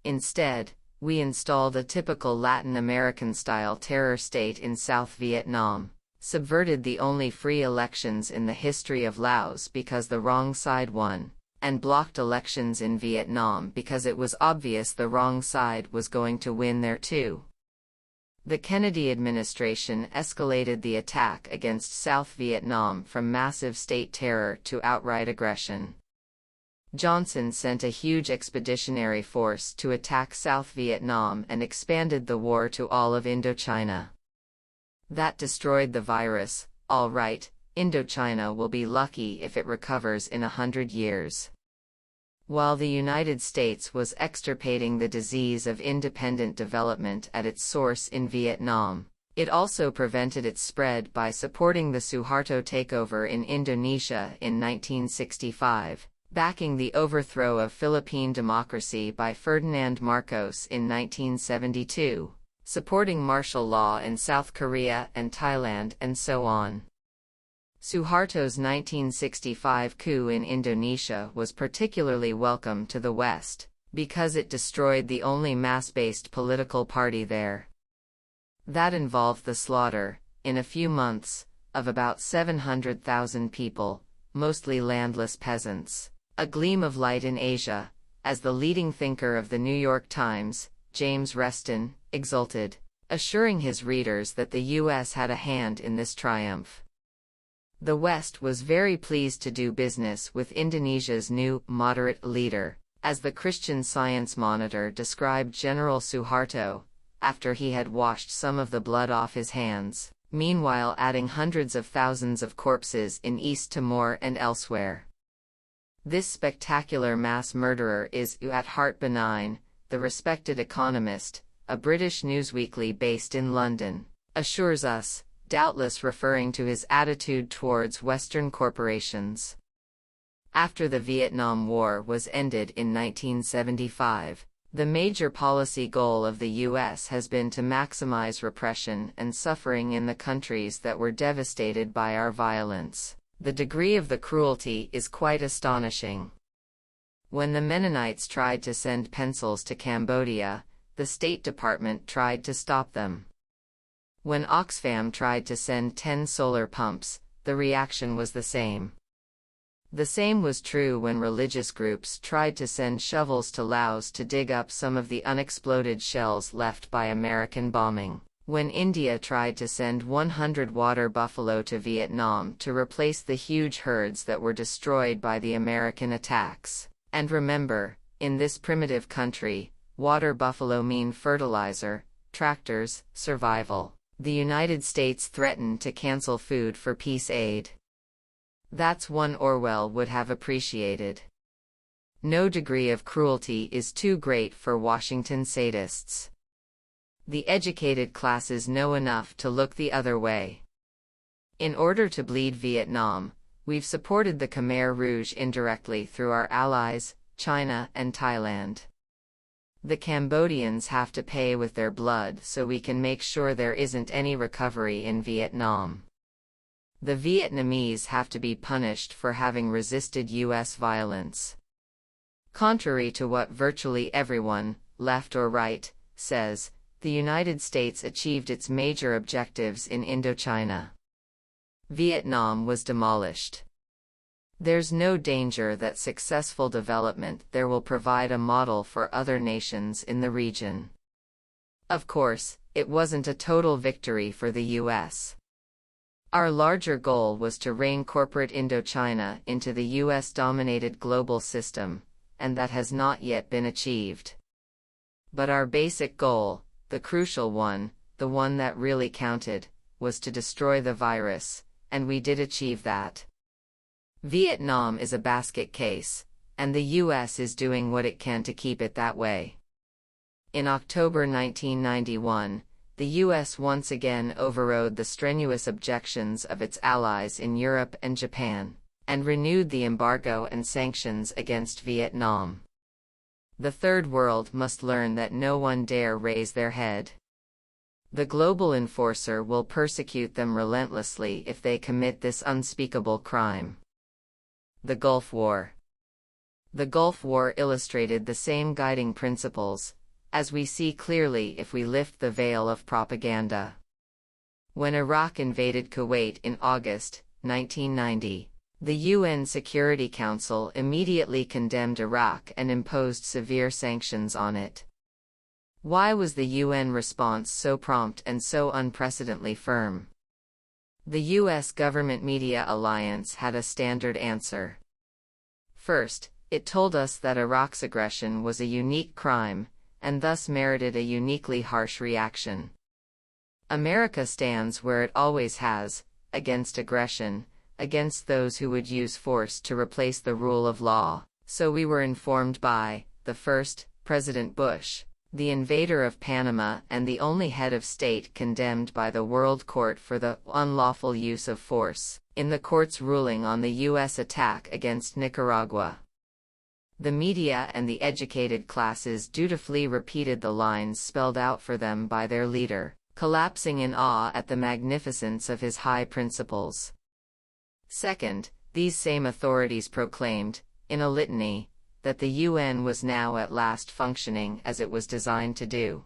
Speaker 1: Instead, we installed a typical Latin American-style terror state in South Vietnam, subverted the only free elections in the history of Laos because the wrong side won, and blocked elections in Vietnam because it was obvious the wrong side was going to win there too. The Kennedy administration escalated the attack against South Vietnam from massive state terror to outright aggression. Johnson sent a huge expeditionary force to attack South Vietnam and expanded the war to all of Indochina. That destroyed the virus. All right, Indochina will be lucky if it recovers in 100 years. While the United States was extirpating the disease of independent development at its source in Vietnam, it also prevented its spread by supporting the Suharto takeover in Indonesia in 1965, backing the overthrow of Philippine democracy by Ferdinand Marcos in 1972, supporting martial law in South Korea and Thailand, and so on. Suharto's 1965 coup in Indonesia was particularly welcome to the West, because it destroyed the only mass-based political party there. That involved the slaughter, in a few months, of about 700,000 people, mostly landless peasants. A gleam of light in Asia, as the leading thinker of the New York Times, James Reston, exulted, assuring his readers that the U.S. had a hand in this triumph. The West was very pleased to do business with Indonesia's new, moderate leader, as the Christian Science Monitor described General Suharto, after he had washed some of the blood off his hands, meanwhile adding hundreds of thousands of corpses in East Timor and elsewhere. This spectacular mass murderer is, at heart benign, the respected economist, a British newsweekly based in London, assures us, doubtless referring to his attitude towards Western corporations. After the Vietnam War was ended in 1975, the major policy goal of the U.S. has been to maximize repression and suffering in the countries that were devastated by our violence. The degree of the cruelty is quite astonishing. When the Mennonites tried to send pencils to Cambodia, the State Department tried to stop them. When Oxfam tried to send 10 solar pumps, the reaction was the same. The same was true when religious groups tried to send shovels to Laos to dig up some of the unexploded shells left by American bombing. When India tried to send 100 water buffalo to Vietnam to replace the huge herds that were destroyed by the American attacks. And remember, in this primitive country, water buffalo mean fertilizer, tractors, survival. The United States threatened to cancel food for peace aid. That's one Orwell would have appreciated. No degree of cruelty is too great for Washington sadists. The educated classes know enough to look the other way. In order to bleed Vietnam, we've supported the Khmer Rouge indirectly through our allies, China and Thailand. The Cambodians have to pay with their blood so we can make sure there isn't any recovery in Vietnam. The Vietnamese have to be punished for having resisted U.S. violence. Contrary to what virtually everyone, left or right, says, the United States achieved its major objectives in Indochina. Vietnam was demolished. There's no danger that successful development there will provide a model for other nations in the region. Of course, it wasn't a total victory for the U.S. Our larger goal was to rein corporate Indochina into the U.S.-dominated global system, and that has not yet been achieved. But our basic goal, the crucial one, the one that really counted, was to destroy the virus, and we did achieve that. Vietnam is a basket case, and the U.S. is doing what it can to keep it that way. In October 1991, the U.S. once again overrode the strenuous objections of its allies in Europe and Japan, and renewed the embargo and sanctions against Vietnam. The Third World must learn that no one dare raise their head. The global enforcer will persecute them relentlessly if they commit this unspeakable crime. The Gulf War. The Gulf War illustrated the same guiding principles, as we see clearly if we lift the veil of propaganda. When Iraq invaded Kuwait in August 1990, the UN Security Council immediately condemned Iraq and imposed severe sanctions on it. Why was the UN response so prompt and so unprecedentedly firm? The US government media alliance had a standard answer. First, it told us that Iraq's aggression was a unique crime, and thus merited a uniquely harsh reaction. America stands where it always has, against aggression, against those who would use force to replace the rule of law, so we were informed by, the first, President Bush, the invader of Panama and the only head of state condemned by the World Court for the unlawful use of force, in the court's ruling on the U.S. attack against Nicaragua. The media and the educated classes dutifully repeated the lines spelled out for them by their leader, collapsing in awe at the magnificence of his high principles. Second, these same authorities proclaimed, in a litany, that the UN was now at last functioning as it was designed to do.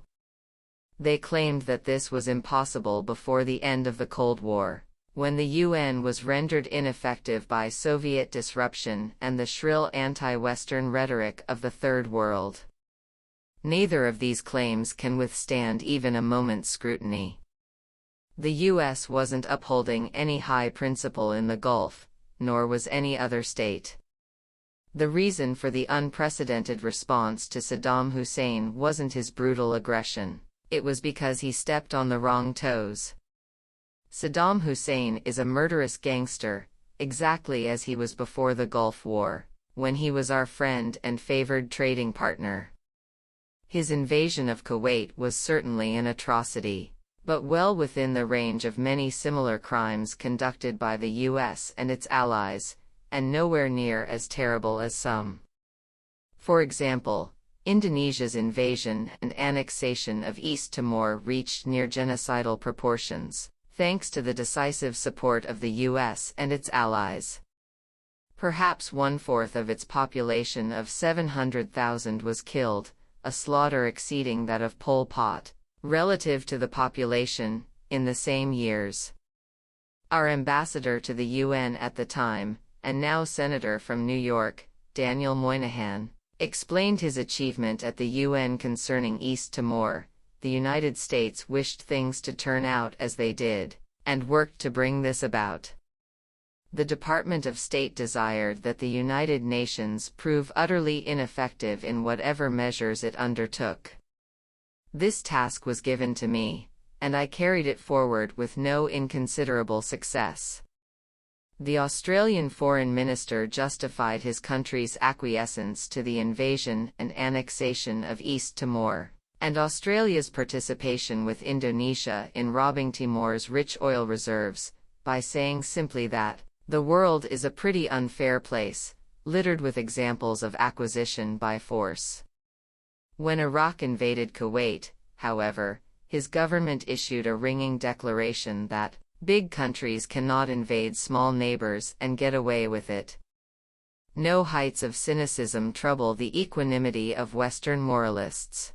Speaker 1: They claimed that this was impossible before the end of the Cold War, when the UN was rendered ineffective by Soviet disruption and the shrill anti-Western rhetoric of the Third World. Neither of these claims can withstand even a moment's scrutiny. The US wasn't upholding any high principle in the Gulf, nor was any other state. The reason for the unprecedented response to Saddam Hussein wasn't his brutal aggression, it was because he stepped on the wrong toes. Saddam Hussein is a murderous gangster, exactly as he was before the Gulf War, when he was our friend and favored trading partner. His invasion of Kuwait was certainly an atrocity, but well within the range of many similar crimes conducted by the US and its allies, and nowhere near as terrible as some. For example, Indonesia's invasion and annexation of East Timor reached near genocidal proportions, thanks to the decisive support of the US and its allies. Perhaps 1/4 of its population of 700,000 was killed, a slaughter exceeding that of Pol Pot, relative to the population, in the same years. Our ambassador to the UN at the time, and now Senator from New York, Daniel Moynihan, explained his achievement at the UN concerning East Timor. The United States wished things to turn out as they did, and worked to bring this about. The Department of State desired that the United Nations prove utterly ineffective in whatever measures it undertook. This task was given to me, and I carried it forward with no inconsiderable success. The Australian Foreign Minister justified his country's acquiescence to the invasion and annexation of East Timor, and Australia's participation with Indonesia in robbing Timor's rich oil reserves, by saying simply that, "The world is a pretty unfair place, littered with examples of acquisition by force." When Iraq invaded Kuwait, however, his government issued a ringing declaration that, "Big countries cannot invade small neighbors and get away with it." No heights of cynicism trouble the equanimity of Western moralists.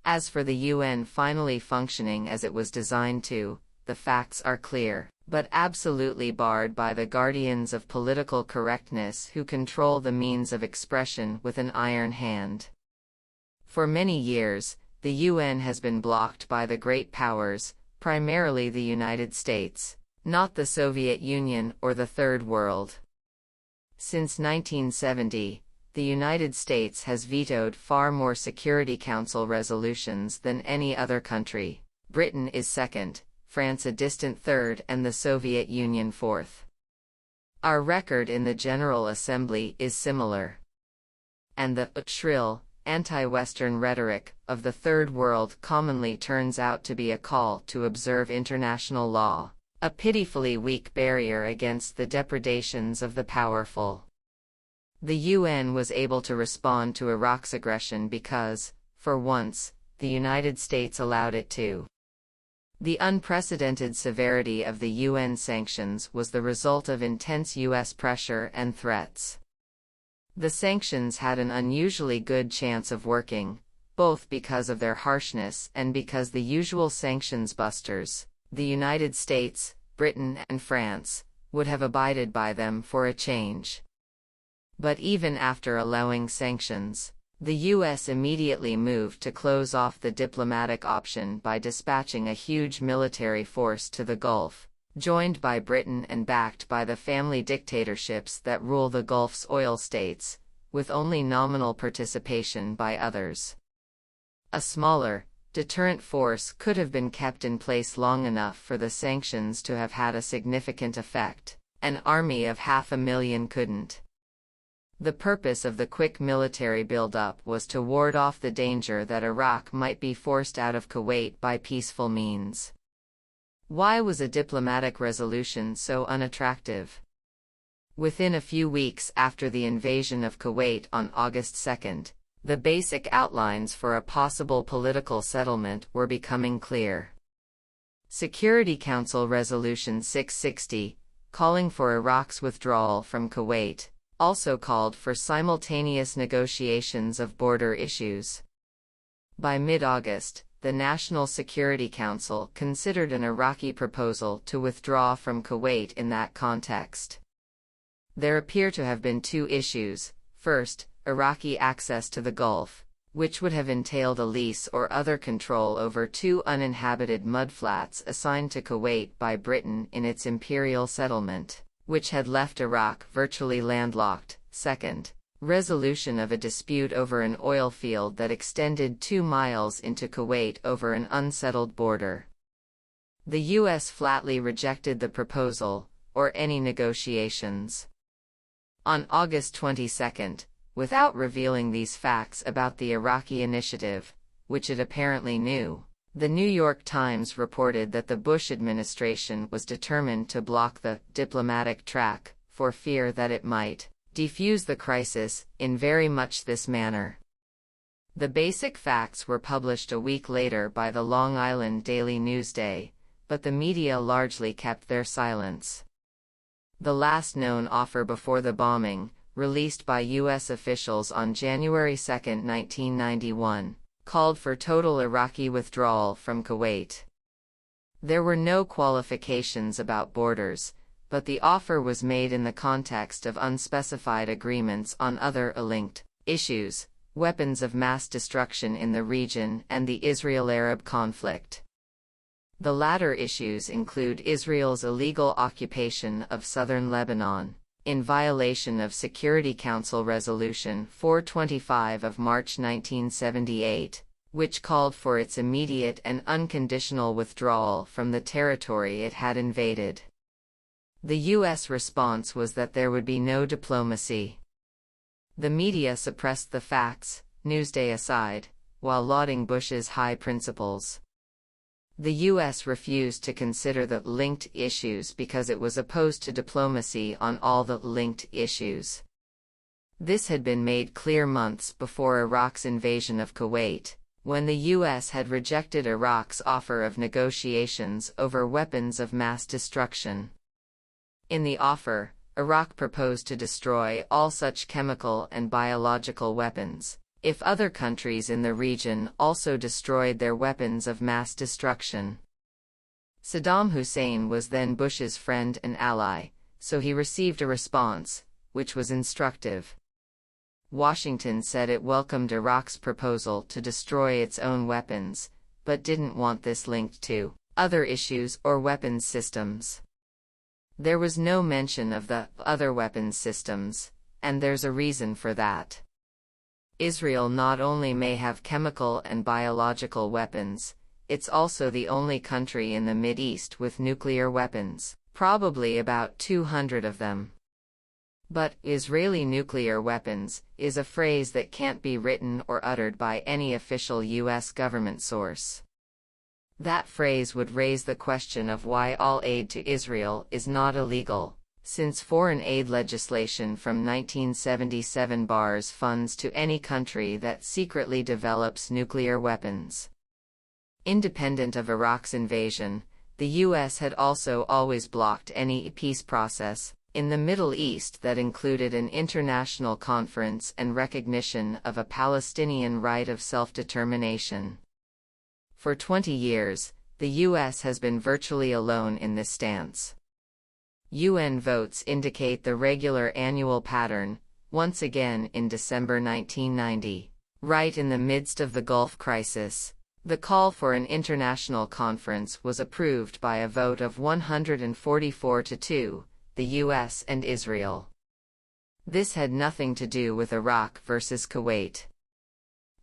Speaker 1: As for the UN finally functioning as it was designed to, the facts are clear, but absolutely barred by the guardians of political correctness who control the means of expression with an iron hand. For many years, the UN has been blocked by the great powers, primarily the United States, not the Soviet Union or the Third World. Since 1970, the United States has vetoed far more Security Council resolutions than any other country. Britain is second, France a distant third, and the Soviet Union fourth. Our record in the General Assembly is similar. And the shrill, anti-Western rhetoric of the Third World commonly turns out to be a call to observe international law, a pitifully weak barrier against the depredations of the powerful. The UN was able to respond to Iraq's aggression because, for once, the United States allowed it to. The unprecedented severity of the UN sanctions was the result of intense US pressure and threats. The sanctions had an unusually good chance of working, both because of their harshness and because the usual sanctions busters, the United States, Britain and France, would have abided by them for a change. But even after allowing sanctions, the U.S. immediately moved to close off the diplomatic option by dispatching a huge military force to the Gulf, joined by Britain and backed by the family dictatorships that rule the Gulf's oil states, with only nominal participation by others. A smaller, deterrent force could have been kept in place long enough for the sanctions to have had a significant effect. An army of 500,000 couldn't. The purpose of the quick military buildup was to ward off the danger that Iraq might be forced out of Kuwait by peaceful means. Why was a diplomatic resolution so unattractive? Within a few weeks after the invasion of Kuwait on August 2, the basic outlines for a possible political settlement were becoming clear. Security Council Resolution 660, calling for Iraq's withdrawal from Kuwait, also called for simultaneous negotiations of border issues. By mid-August, the National Security Council considered an Iraqi proposal to withdraw from Kuwait in that context. There appear to have been two issues. First, Iraqi access to the Gulf, which would have entailed a lease or other control over two uninhabited mudflats assigned to Kuwait by Britain in its imperial settlement, which had left Iraq virtually landlocked. Second, resolution of a dispute over an oil field that extended 2 miles into Kuwait over an unsettled border. The U.S. flatly rejected the proposal, or any negotiations. On August 22, without revealing these facts about the Iraqi initiative, which it apparently knew, the New York Times reported that the Bush administration was determined to block the diplomatic track, for fear that it might defuse the crisis in very much this manner. The basic facts were published a week later by the Long Island Daily Newsday, but the media largely kept their silence. The last known offer before the bombing, released by U.S. officials on January 2, 1991, called for total Iraqi withdrawal from Kuwait. There were no qualifications about borders, but the offer was made in the context of unspecified agreements on other linked issues, weapons of mass destruction in the region and the Israel-Arab conflict. The latter issues include Israel's illegal occupation of southern Lebanon, in violation of Security Council Resolution 425 of March 1978, which called for its immediate and unconditional withdrawal from the territory it had invaded. The U.S. response was that there would be no diplomacy. The media suppressed the facts, Newsday aside, while lauding Bush's high principles. The U.S. refused to consider the linked issues because it was opposed to diplomacy on all the linked issues. This had been made clear months before Iraq's invasion of Kuwait, when the U.S. had rejected Iraq's offer of negotiations over weapons of mass destruction. In the offer, Iraq proposed to destroy all such chemical and biological weapons, if other countries in the region also destroyed their weapons of mass destruction. Saddam Hussein was then Bush's friend and ally, so he received a response, which was instructive. Washington said it welcomed Iraq's proposal to destroy its own weapons, but didn't want this linked to other issues or weapons systems. There was no mention of the other weapons systems, and there's a reason for that. Israel not only may have chemical and biological weapons, it's also the only country in the Mideast with nuclear weapons, probably about 200 of them. But Israeli nuclear weapons is a phrase that can't be written or uttered by any official U.S. government source. That phrase would raise the question of why all aid to Israel is not illegal, since foreign aid legislation from 1977 bars funds to any country that secretly develops nuclear weapons. Independent of Iraq's invasion, the U.S. had also always blocked any peace process in the Middle East that included an international conference and recognition of a Palestinian right of self-determination. For 20 years, the U.S. has been virtually alone in this stance. UN votes indicate the regular annual pattern, once again in December 1990. Right in the midst of the Gulf crisis, the call for an international conference was approved by a vote of 144 to 2, the U.S. and Israel. This had nothing to do with Iraq versus Kuwait.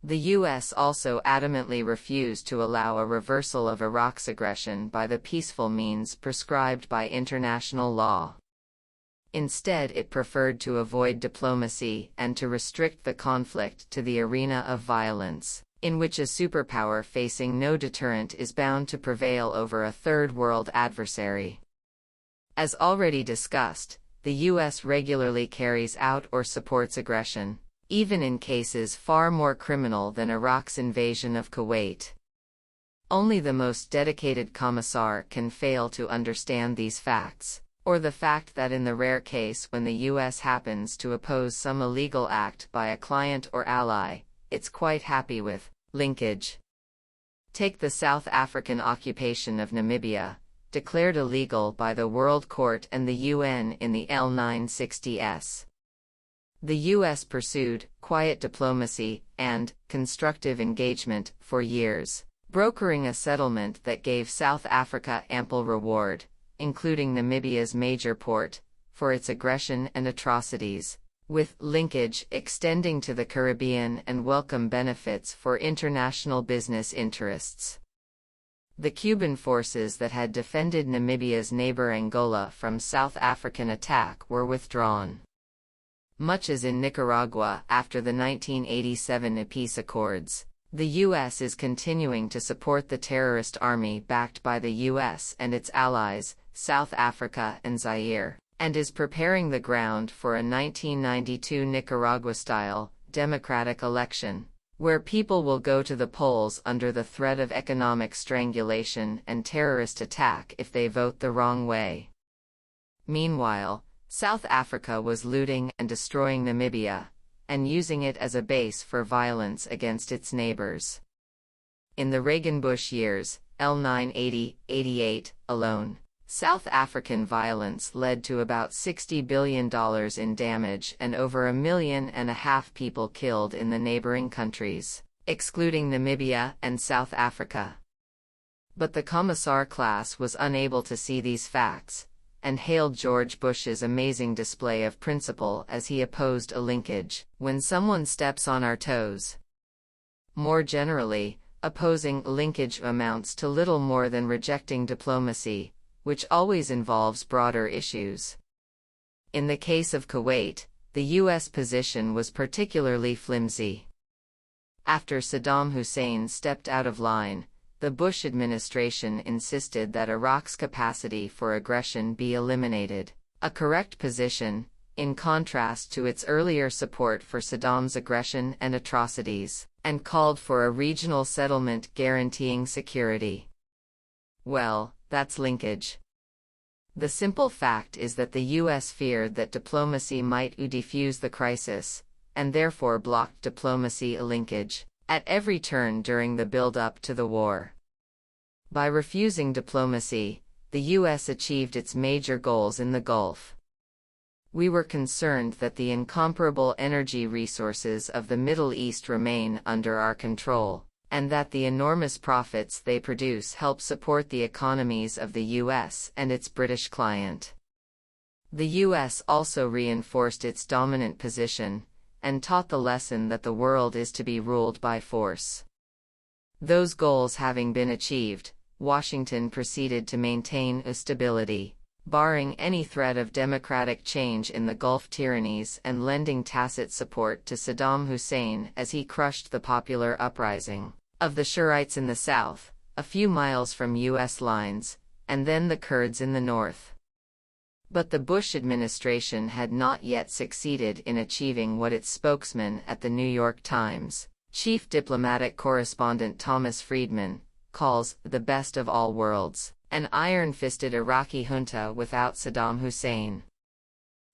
Speaker 1: The U.S. also adamantly refused to allow a reversal of Iraq's aggression by the peaceful means prescribed by international law. Instead, it preferred to avoid diplomacy and to restrict the conflict to the arena of violence, in which a superpower facing no deterrent is bound to prevail over a third-world adversary. As already discussed, the U.S. regularly carries out or supports aggression, even in cases far more criminal than Iraq's invasion of Kuwait. Only the most dedicated commissar can fail to understand these facts, or the fact that in the rare case when the U.S. happens to oppose some illegal act by a client or ally, it's quite happy with linkage. Take the South African occupation of Namibia, declared illegal by the World Court and the UN in the L960s. The U.S. pursued quiet diplomacy and constructive engagement for years, brokering a settlement that gave South Africa ample reward, including Namibia's major port, for its aggression and atrocities, with linkage extending to the Caribbean and welcome benefits for international business interests. The Cuban forces that had defended Namibia's neighbor Angola from South African attack were withdrawn. Much as in Nicaragua after the 1987 peace accords, the U.S. is continuing to support the terrorist army backed by the U.S. and its allies, South Africa and Zaire, and is preparing the ground for a 1992 Nicaragua-style democratic election, where people will go to the polls under the threat of economic strangulation and terrorist attack if they vote the wrong way. Meanwhile, South Africa was looting and destroying Namibia, and using it as a base for violence against its neighbors. In the Reagan-Bush years, L980-88, alone, South African violence led to about $60 billion in damage and over 1.5 million people killed in the neighboring countries, excluding Namibia and South Africa. But the Commissar class was unable to see these facts, and hailed George Bush's amazing display of principle as he opposed a linkage when someone steps on our toes. More generally, opposing linkage amounts to little more than rejecting diplomacy, which always involves broader issues. In the case of Kuwait, the U.S. position was particularly flimsy. After Saddam Hussein stepped out of line, the Bush administration insisted that Iraq's capacity for aggression be eliminated, a correct position, in contrast to its earlier support for Saddam's aggression and atrocities, and called for a regional settlement guaranteeing security. Well, that's linkage. The simple fact is that the U.S. feared that diplomacy might defuse the crisis, and therefore blocked diplomacy linkage at every turn during the build-up to the war. By refusing diplomacy, the U.S. achieved its major goals in the Gulf. We were concerned that the incomparable energy resources of the Middle East remain under our control, and that the enormous profits they produce help support the economies of the U.S. and its British client. The U.S. also reinforced its dominant position, and taught the lesson that the world is to be ruled by force. Those goals having been achieved, Washington proceeded to maintain stability, barring any threat of democratic change in the Gulf tyrannies and lending tacit support to Saddam Hussein as he crushed the popular uprising of the Shiites in the south, a few miles from U.S. lines, and then the Kurds in the north. But the Bush administration had not yet succeeded in achieving what its spokesman at the New York Times, chief diplomatic correspondent Thomas Friedman, calls the best of all worlds, an iron-fisted Iraqi junta without Saddam Hussein.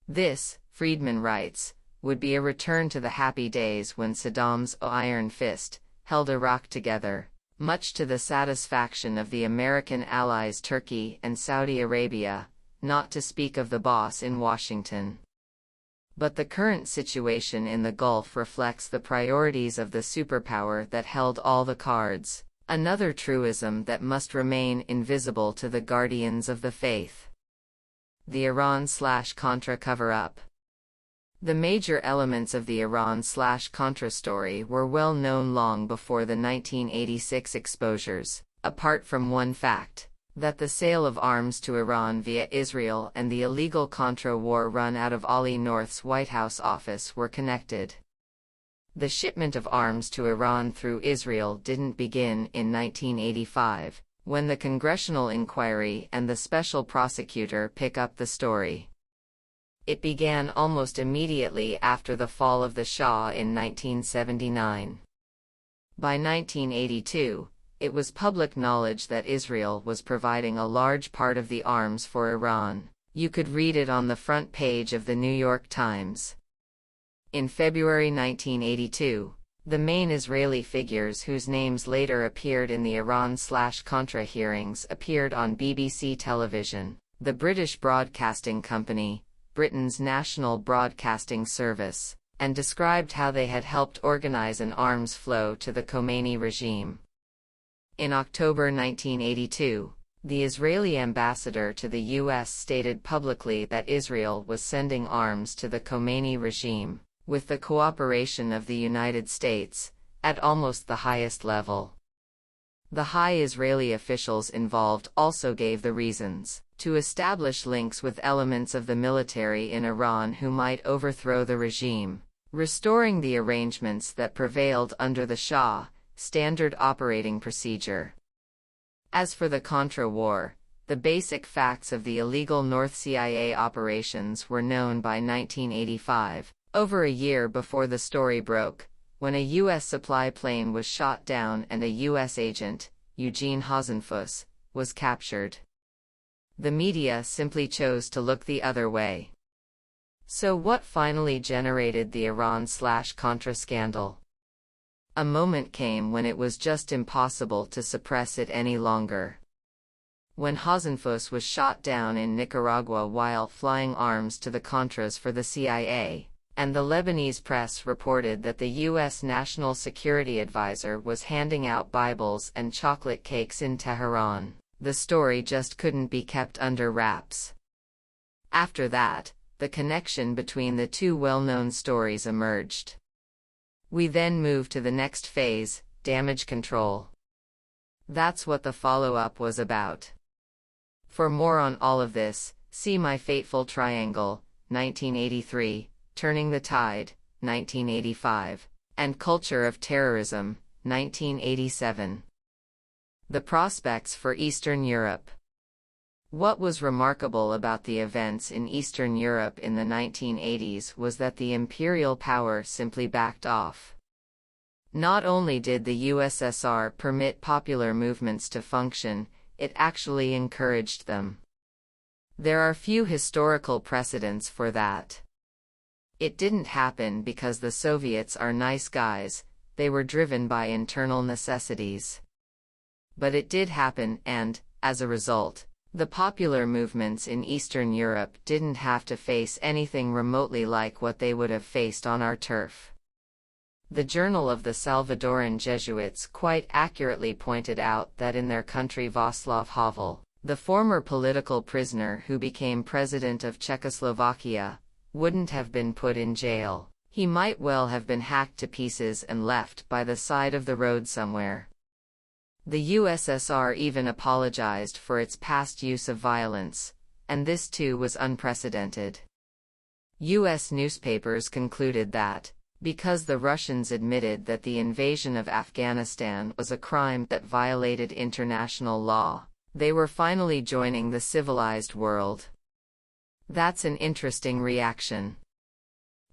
Speaker 1: This, Friedman writes, would be a return to the happy days when Saddam's iron fist held Iraq together, much to the satisfaction of the American allies Turkey and Saudi Arabia, not to speak of the boss in Washington. But the current situation in the Gulf reflects the priorities of the superpower that held all the cards, another truism that must remain invisible to the guardians of the faith. The Iran-Contra Cover-up. The major elements of the Iran-Contra story were well known long before the 1986 exposures, apart from one fact, that the sale of arms to Iran via Israel and the illegal Contra war run out of Ali North's White House office were connected. The shipment of arms to Iran through Israel didn't begin in 1985, when the congressional inquiry and the special prosecutor pick up the story. It began almost immediately after the fall of the Shah in 1979. By 1982, it was public knowledge that Israel was providing a large part of the arms for Iran. You could read it on the front page of the New York Times. In February 1982, the main Israeli figures whose names later appeared in the Iran-Contra hearings appeared on BBC television, the British Broadcasting Company, Britain's national broadcasting service, and described how they had helped organize an arms flow to the Khomeini regime. In October 1982, the Israeli ambassador to the U.S. stated publicly that Israel was sending arms to the Khomeini regime, with the cooperation of the United States, at almost the highest level. The high Israeli officials involved also gave the reasons: to establish links with elements of the military in Iran who might overthrow the regime, restoring the arrangements that prevailed under the Shah, standard operating procedure. As for the Contra War, the basic facts of the illegal North CIA operations were known by 1985, over a year before the story broke, when a U.S. supply plane was shot down and a U.S. agent, Eugene Hasenfuss, was captured. The media simply chose to look the other way. So what finally generated the Iran-Contra scandal? A moment came when it was just impossible to suppress it any longer. When Hasenfuss was shot down in Nicaragua while flying arms to the Contras for the CIA, and the Lebanese press reported that the U.S. National Security Advisor was handing out Bibles and chocolate cakes in Tehran, the story just couldn't be kept under wraps. After that, the connection between the two well-known stories emerged. We then moved to the next phase, damage control. That's what the follow-up was about. For more on all of this, see My Fateful Triangle, 1983, Turning the Tide, 1985, and Culture of Terrorism, 1987. The prospects for Eastern Europe. What was remarkable about the events in Eastern Europe in the 1980s was that the imperial power simply backed off. Not only did the USSR permit popular movements to function, it actually encouraged them. There are few historical precedents for that. It didn't happen because the Soviets are nice guys, they were driven by internal necessities. But it did happen and, as a result, the popular movements in Eastern Europe didn't have to face anything remotely like what they would have faced on our turf. The Journal of the Salvadoran Jesuits quite accurately pointed out that in their country Václav Havel, the former political prisoner who became president of Czechoslovakia, wouldn't have been put in jail. He might well have been hacked to pieces and left by the side of the road somewhere. The USSR even apologized for its past use of violence, and this too was unprecedented. U.S. newspapers concluded that, Because the Russians admitted that the invasion of Afghanistan was a crime that violated international law, they were finally joining the civilized world. That's an interesting reaction.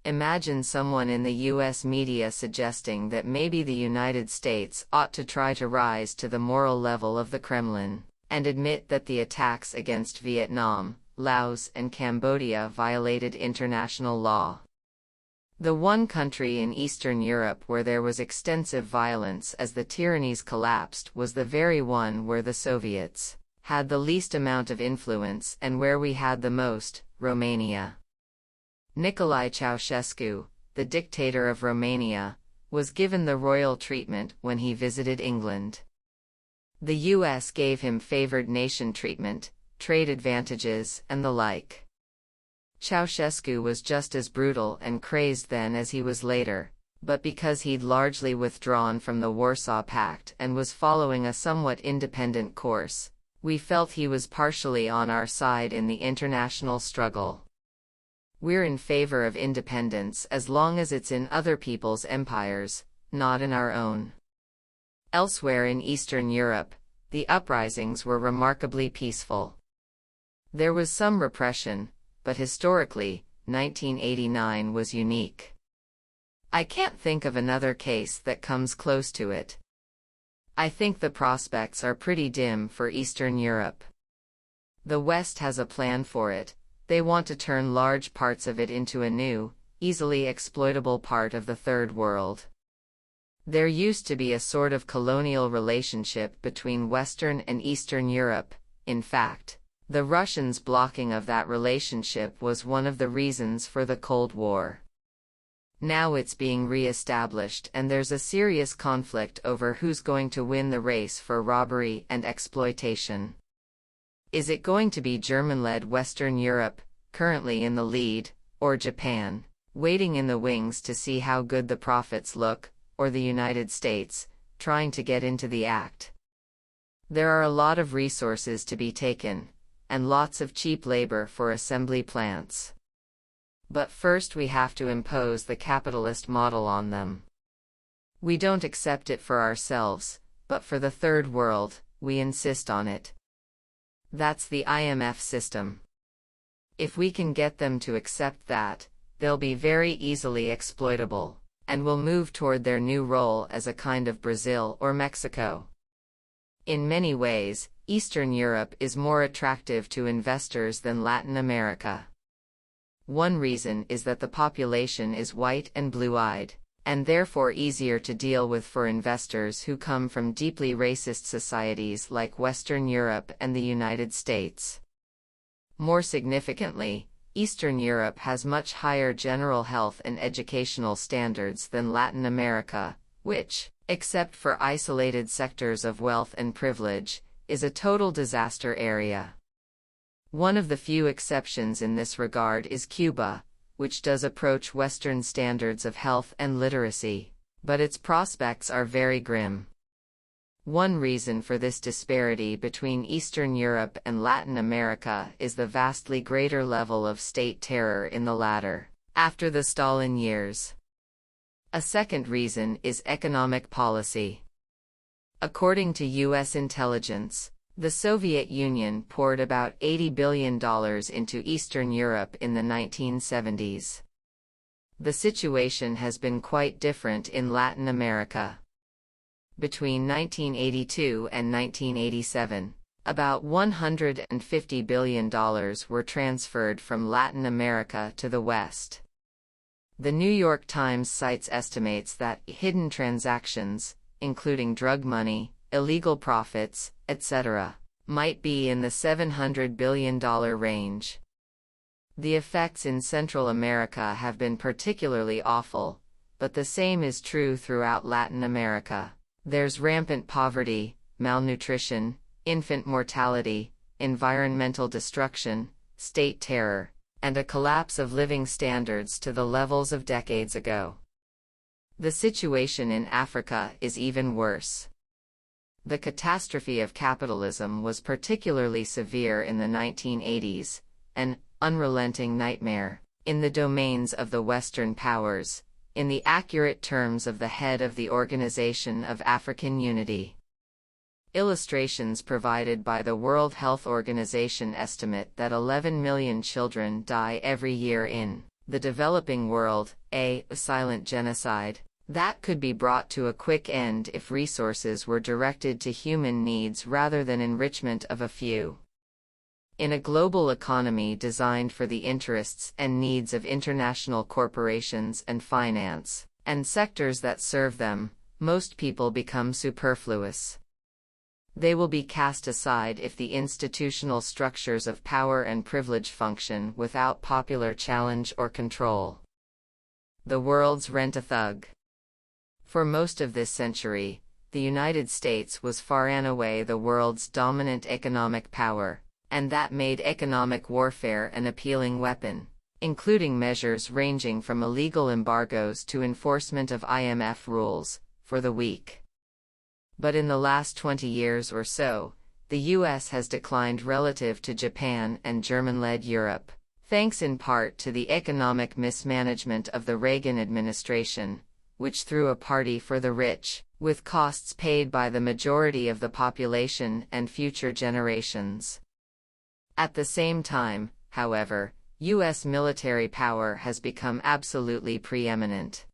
Speaker 1: Imagine someone in the US media suggesting that maybe the United States ought to try to rise to the moral level of the Kremlin, and admit that the attacks against Vietnam, Laos, and Cambodia violated international law. The one country in Eastern Europe where there was extensive violence as the tyrannies collapsed was the very one where the Soviets had the least amount of influence and where we had the most, Romania. Nicolae Ceausescu, the dictator of Romania, was given the royal treatment when he visited England. The US gave him favored nation treatment, trade advantages, and the like. Ceausescu was just as brutal and crazed then as he was later, but because he'd largely withdrawn from the Warsaw Pact and was following a somewhat independent course, we felt he was partially on our side in the international struggle. We're in favor of independence as long as it's in other people's empires, not in our own. Elsewhere in Eastern Europe, the uprisings were remarkably peaceful. There was some repression, but historically, 1989 was unique. I can't think of another case that comes close to it. I think the prospects are pretty dim for Eastern Europe. The West has a plan for it. They want to turn large parts of it into a new, easily exploitable part of the Third World. There used to be a sort of colonial relationship between Western and Eastern Europe. In fact, the Russians' blocking of that relationship was one of the reasons for the Cold War. Now it's being re-established and there's a serious conflict over who's going to win the race for robbery and exploitation. Is it going to be German-led Western Europe, currently in the lead, or Japan, waiting in the wings to see how good the profits look, or the United States, trying to get into the act? There are a lot of resources to be taken, and lots of cheap labor for assembly plants. But first we have to impose the capitalist model on them. We don't accept it for ourselves, but for the Third World, we insist on it. That's the IMF system. If we can get them to accept that, they'll be very easily exploitable, and will move toward their new role as a kind of Brazil or Mexico. In many ways, Eastern Europe is more attractive to investors than Latin America. One reason is that the population is white and blue-eyed, and therefore easier to deal with for investors who come from deeply racist societies like Western Europe and the United States. More significantly, Eastern Europe has much higher general health and educational standards than Latin America, which, except for isolated sectors of wealth and privilege, is a total disaster area. One of the few exceptions in this regard is Cuba, which does approach Western standards of health and literacy, but its prospects are very grim. One reason for this disparity between Eastern Europe and Latin America is the vastly greater level of state terror in the latter, after the Stalin years. A second reason is economic policy. According to U.S. intelligence, the Soviet Union poured about $80 billion into Eastern Europe in the 1970s. The situation has been quite different in Latin America. Between 1982 and 1987, about $150 billion were transferred from Latin America to the West. The New York Times cites estimates that hidden transactions, including drug money, illegal profits, etc., might be in the $700 billion range. The effects in Central America have been particularly awful, but the same is true throughout Latin America. There's rampant poverty, malnutrition, infant mortality, environmental destruction, state terror, and a collapse of living standards to the levels of decades ago. The situation in Africa is even worse. The catastrophe of capitalism was particularly severe in the 1980s, an unrelenting nightmare, in the domains of the Western powers, in the accurate terms of the head of the Organization of African Unity. Illustrations provided by the World Health Organization estimate that 11 million children die every year in the developing world, a silent genocide that could be brought to a quick end if resources were directed to human needs rather than enrichment of a few. In a global economy designed for the interests and needs of international corporations and finance, and sectors that serve them, most people become superfluous. They will be cast aside if the institutional structures of power and privilege function without popular challenge or control. The world's rent-a-thug. For most of this century, the United States was far and away the world's dominant economic power, and that made economic warfare an appealing weapon, including measures ranging from illegal embargoes to enforcement of IMF rules, for the weak. But in the last 20 years or so, the U.S. has declined relative to Japan and German-led Europe, thanks in part to the economic mismanagement of the Reagan administration, which threw a party for the rich, with costs paid by the majority of the population and future generations. At the same time, however, U.S. military power has become absolutely preeminent.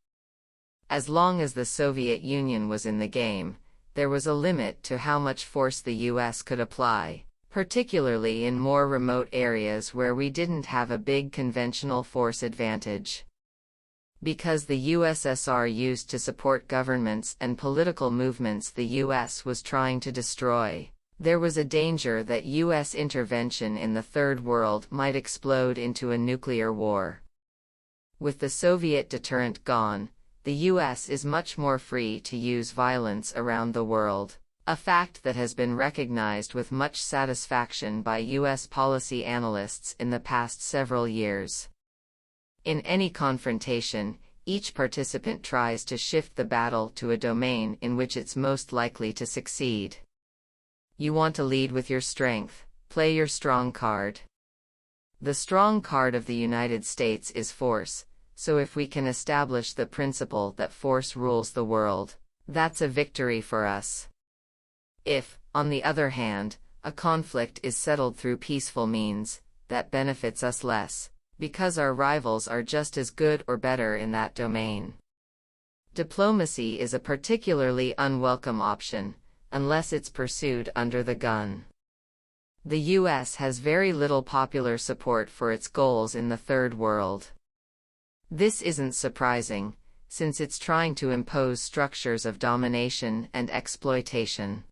Speaker 1: As long as the Soviet Union was in the game, there was a limit to how much force the U.S. could apply, particularly in more remote areas where we didn't have a big conventional force advantage. Because the USSR used to support governments and political movements the U.S. was trying to destroy, there was a danger that U.S. intervention in the Third World might explode into a nuclear war. With the Soviet deterrent gone, the U.S. is much more free to use violence around the world, a fact that has been recognized with much satisfaction by U.S. policy analysts in the past several years. In any confrontation, each participant tries to shift the battle to a domain in which it's most likely to succeed. You want to lead with your strength, play your strong card. The strong card of the United States is force. So if we can establish the principle that force rules the world, that's a victory for us. If, on the other hand, a conflict is settled through peaceful means, that benefits us less, because our rivals are just as good or better in that domain. Diplomacy is a particularly unwelcome option, unless it's pursued under the gun. The U.S. has very little popular support for its goals in the Third World. This isn't surprising, since it's trying to impose structures of domination and exploitation.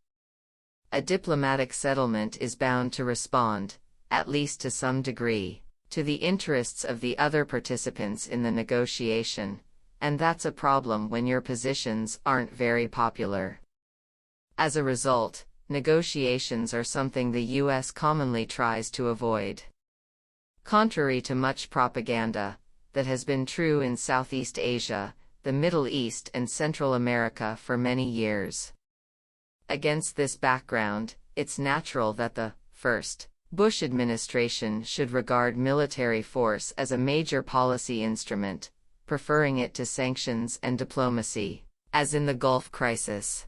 Speaker 1: A diplomatic settlement is bound to respond, at least to some degree, to the interests of the other participants in the negotiation, and that's a problem when your positions aren't very popular. As a result, negotiations are something the U.S. commonly tries to avoid. Contrary to much propaganda, that has been true in Southeast Asia, the Middle East and Central America for many years. Against this background, it's natural that the first Bush administration should regard military force as a major policy instrument, preferring it to sanctions and diplomacy, as in the Gulf crisis.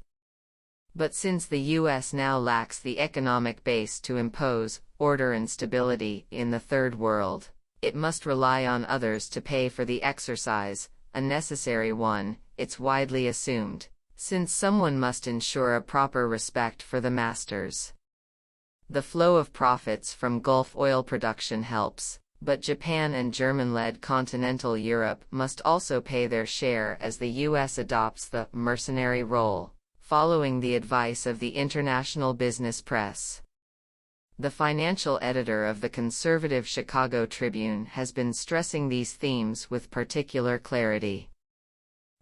Speaker 1: But since the U.S. now lacks the economic base to impose order and stability in the Third World, it must rely on others to pay for the exercise, a necessary one, it's widely assumed, since someone must ensure a proper respect for the masters. The flow of profits from Gulf oil production helps, but Japan and German-led continental Europe must also pay their share as the U.S. adopts the mercenary role, following the advice of the international business press. The financial editor of the conservative Chicago Tribune has been stressing these themes with particular clarity.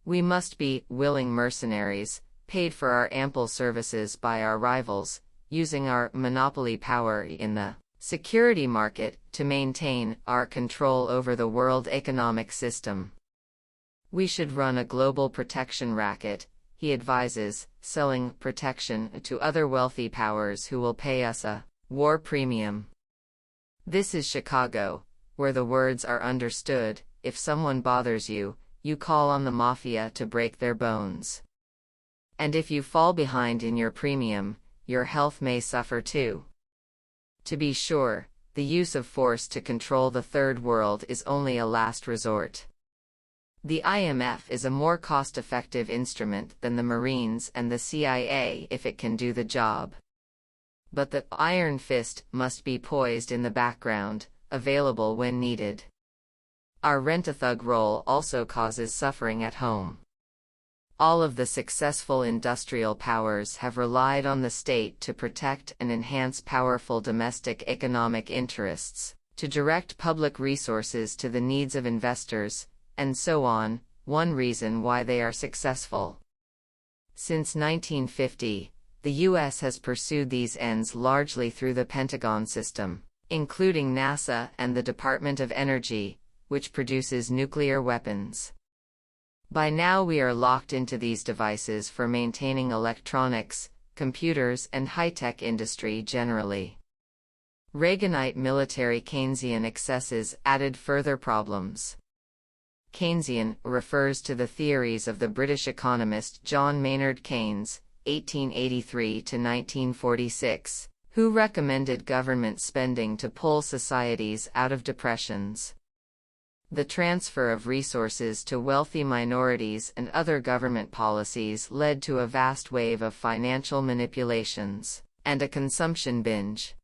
Speaker 1: We must be willing mercenaries, paid for our ample services by our rivals, using our monopoly power in the security market to maintain our control over the world economic system. We should run a global protection racket, he advises, selling protection to other wealthy powers who will pay us a war premium. This is Chicago, where the words are understood: if someone bothers you, you call on the mafia to break their bones. And if you fall behind in your premium, your health may suffer too. To be sure, the use of force to control the Third World is only a last resort. The IMF is a more cost-effective instrument than the Marines and the CIA if it can do the job. But the iron fist must be poised in the background, available when needed. Our rent-a-thug role also causes suffering at home. All of the successful industrial powers have relied on the state to protect and enhance powerful domestic economic interests, to direct public resources to the needs of investors, and so on, one reason why they are successful. Since 1950, the U.S. has pursued these ends largely through the Pentagon system, including NASA and the Department of Energy, which produces nuclear weapons. By now we are locked into these devices for maintaining electronics, computers, and high-tech industry generally. Reaganite military Keynesian excesses added further problems. Keynesian refers to the theories of the British economist John Maynard Keynes, 1883 to 1946, who recommended government spending to pull societies out of depressions. The transfer of resources to wealthy minorities and other government policies led to a vast wave of financial manipulations and a consumption binge.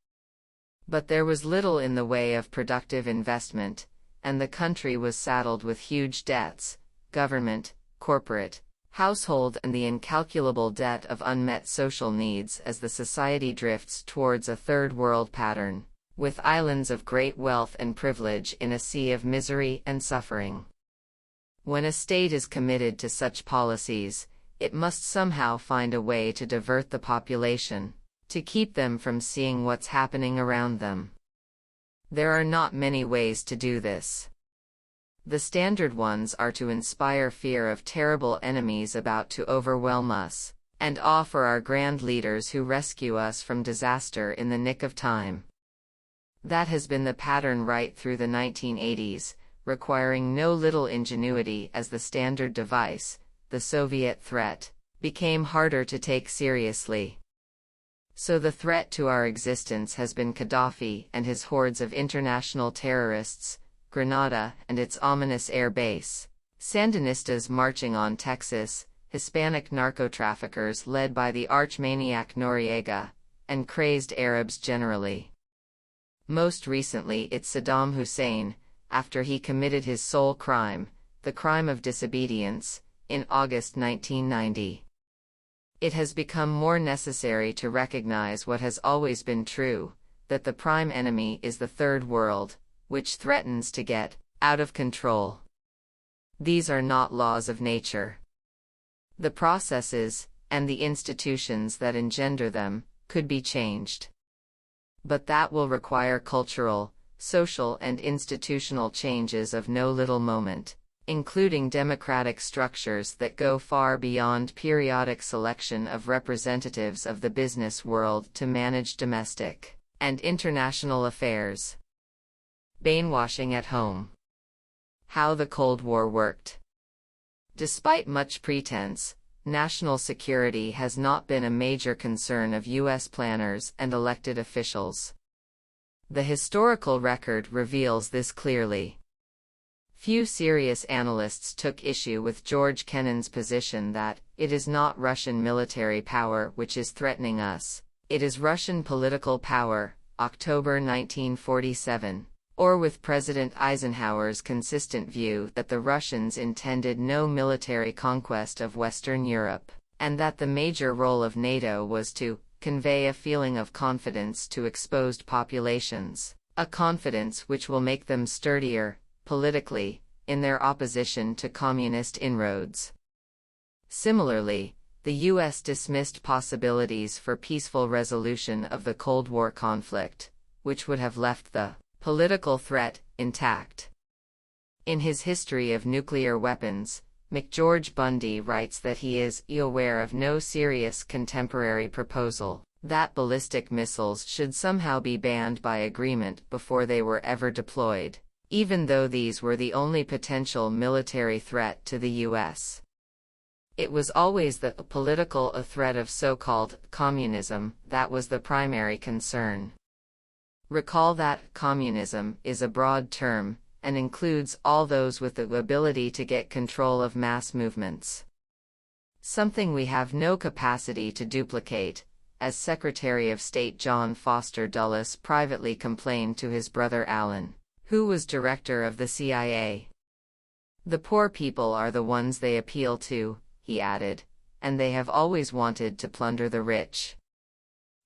Speaker 1: But there was little in the way of productive investment, and the country was saddled with huge debts, government, corporate, household, and the incalculable debt of unmet social needs as the society drifts towards a third world pattern, with islands of great wealth and privilege in a sea of misery and suffering. When a state is committed to such policies, it must somehow find a way to divert the population, to keep them from seeing what's happening around them. There are not many ways to do this. The standard ones are to inspire fear of terrible enemies about to overwhelm us, and offer our grand leaders who rescue us from disaster in the nick of time. That has been the pattern right through the 1980s, requiring no little ingenuity as the standard device, the Soviet threat, became harder to take seriously. So the threat to our existence has been Gaddafi and his hordes of international terrorists, Grenada and its ominous air base, Sandinistas marching on Texas, Hispanic narco-traffickers led by the arch-maniac Noriega, and crazed Arabs generally. Most recently it's Saddam Hussein, after he committed his sole crime, the crime of disobedience, in August 1990. It has become more necessary to recognize what has always been true, that the prime enemy is the Third World, which threatens to get out of control. These are not laws of nature. The processes, and the institutions that engender them, could be changed. But that will require cultural, social, and institutional changes of no little moment, including democratic structures that go far beyond periodic selection of representatives of the business world to manage domestic and international affairs. Brainwashing at home. How the Cold War worked. Despite much pretense, national security has not been a major concern of U.S. planners and elected officials. The historical record reveals this clearly. Few serious analysts took issue with George Kennan's position that it is not Russian military power which is threatening us, it is Russian political power, October 1947, or with President Eisenhower's consistent view that the Russians intended no military conquest of Western Europe, and that the major role of NATO was to convey a feeling of confidence to exposed populations, a confidence which will make them sturdier, politically, in their opposition to communist inroads. Similarly, the U.S. dismissed possibilities for peaceful resolution of the Cold War conflict, which would have left the political threat intact. In his History of Nuclear Weapons, McGeorge Bundy writes that he is aware of no serious contemporary proposal that ballistic missiles should somehow be banned by agreement before they were ever deployed, even though these were the only potential military threat to the U.S. It was always the political threat of so-called communism that was the primary concern. Recall that communism is a broad term and includes all those with the ability to get control of mass movements. Something we have no capacity to duplicate, as Secretary of State John Foster Dulles privately complained to his brother Alan, who was director of the CIA. The poor people are the ones they appeal to, he added, and they have always wanted to plunder the rich.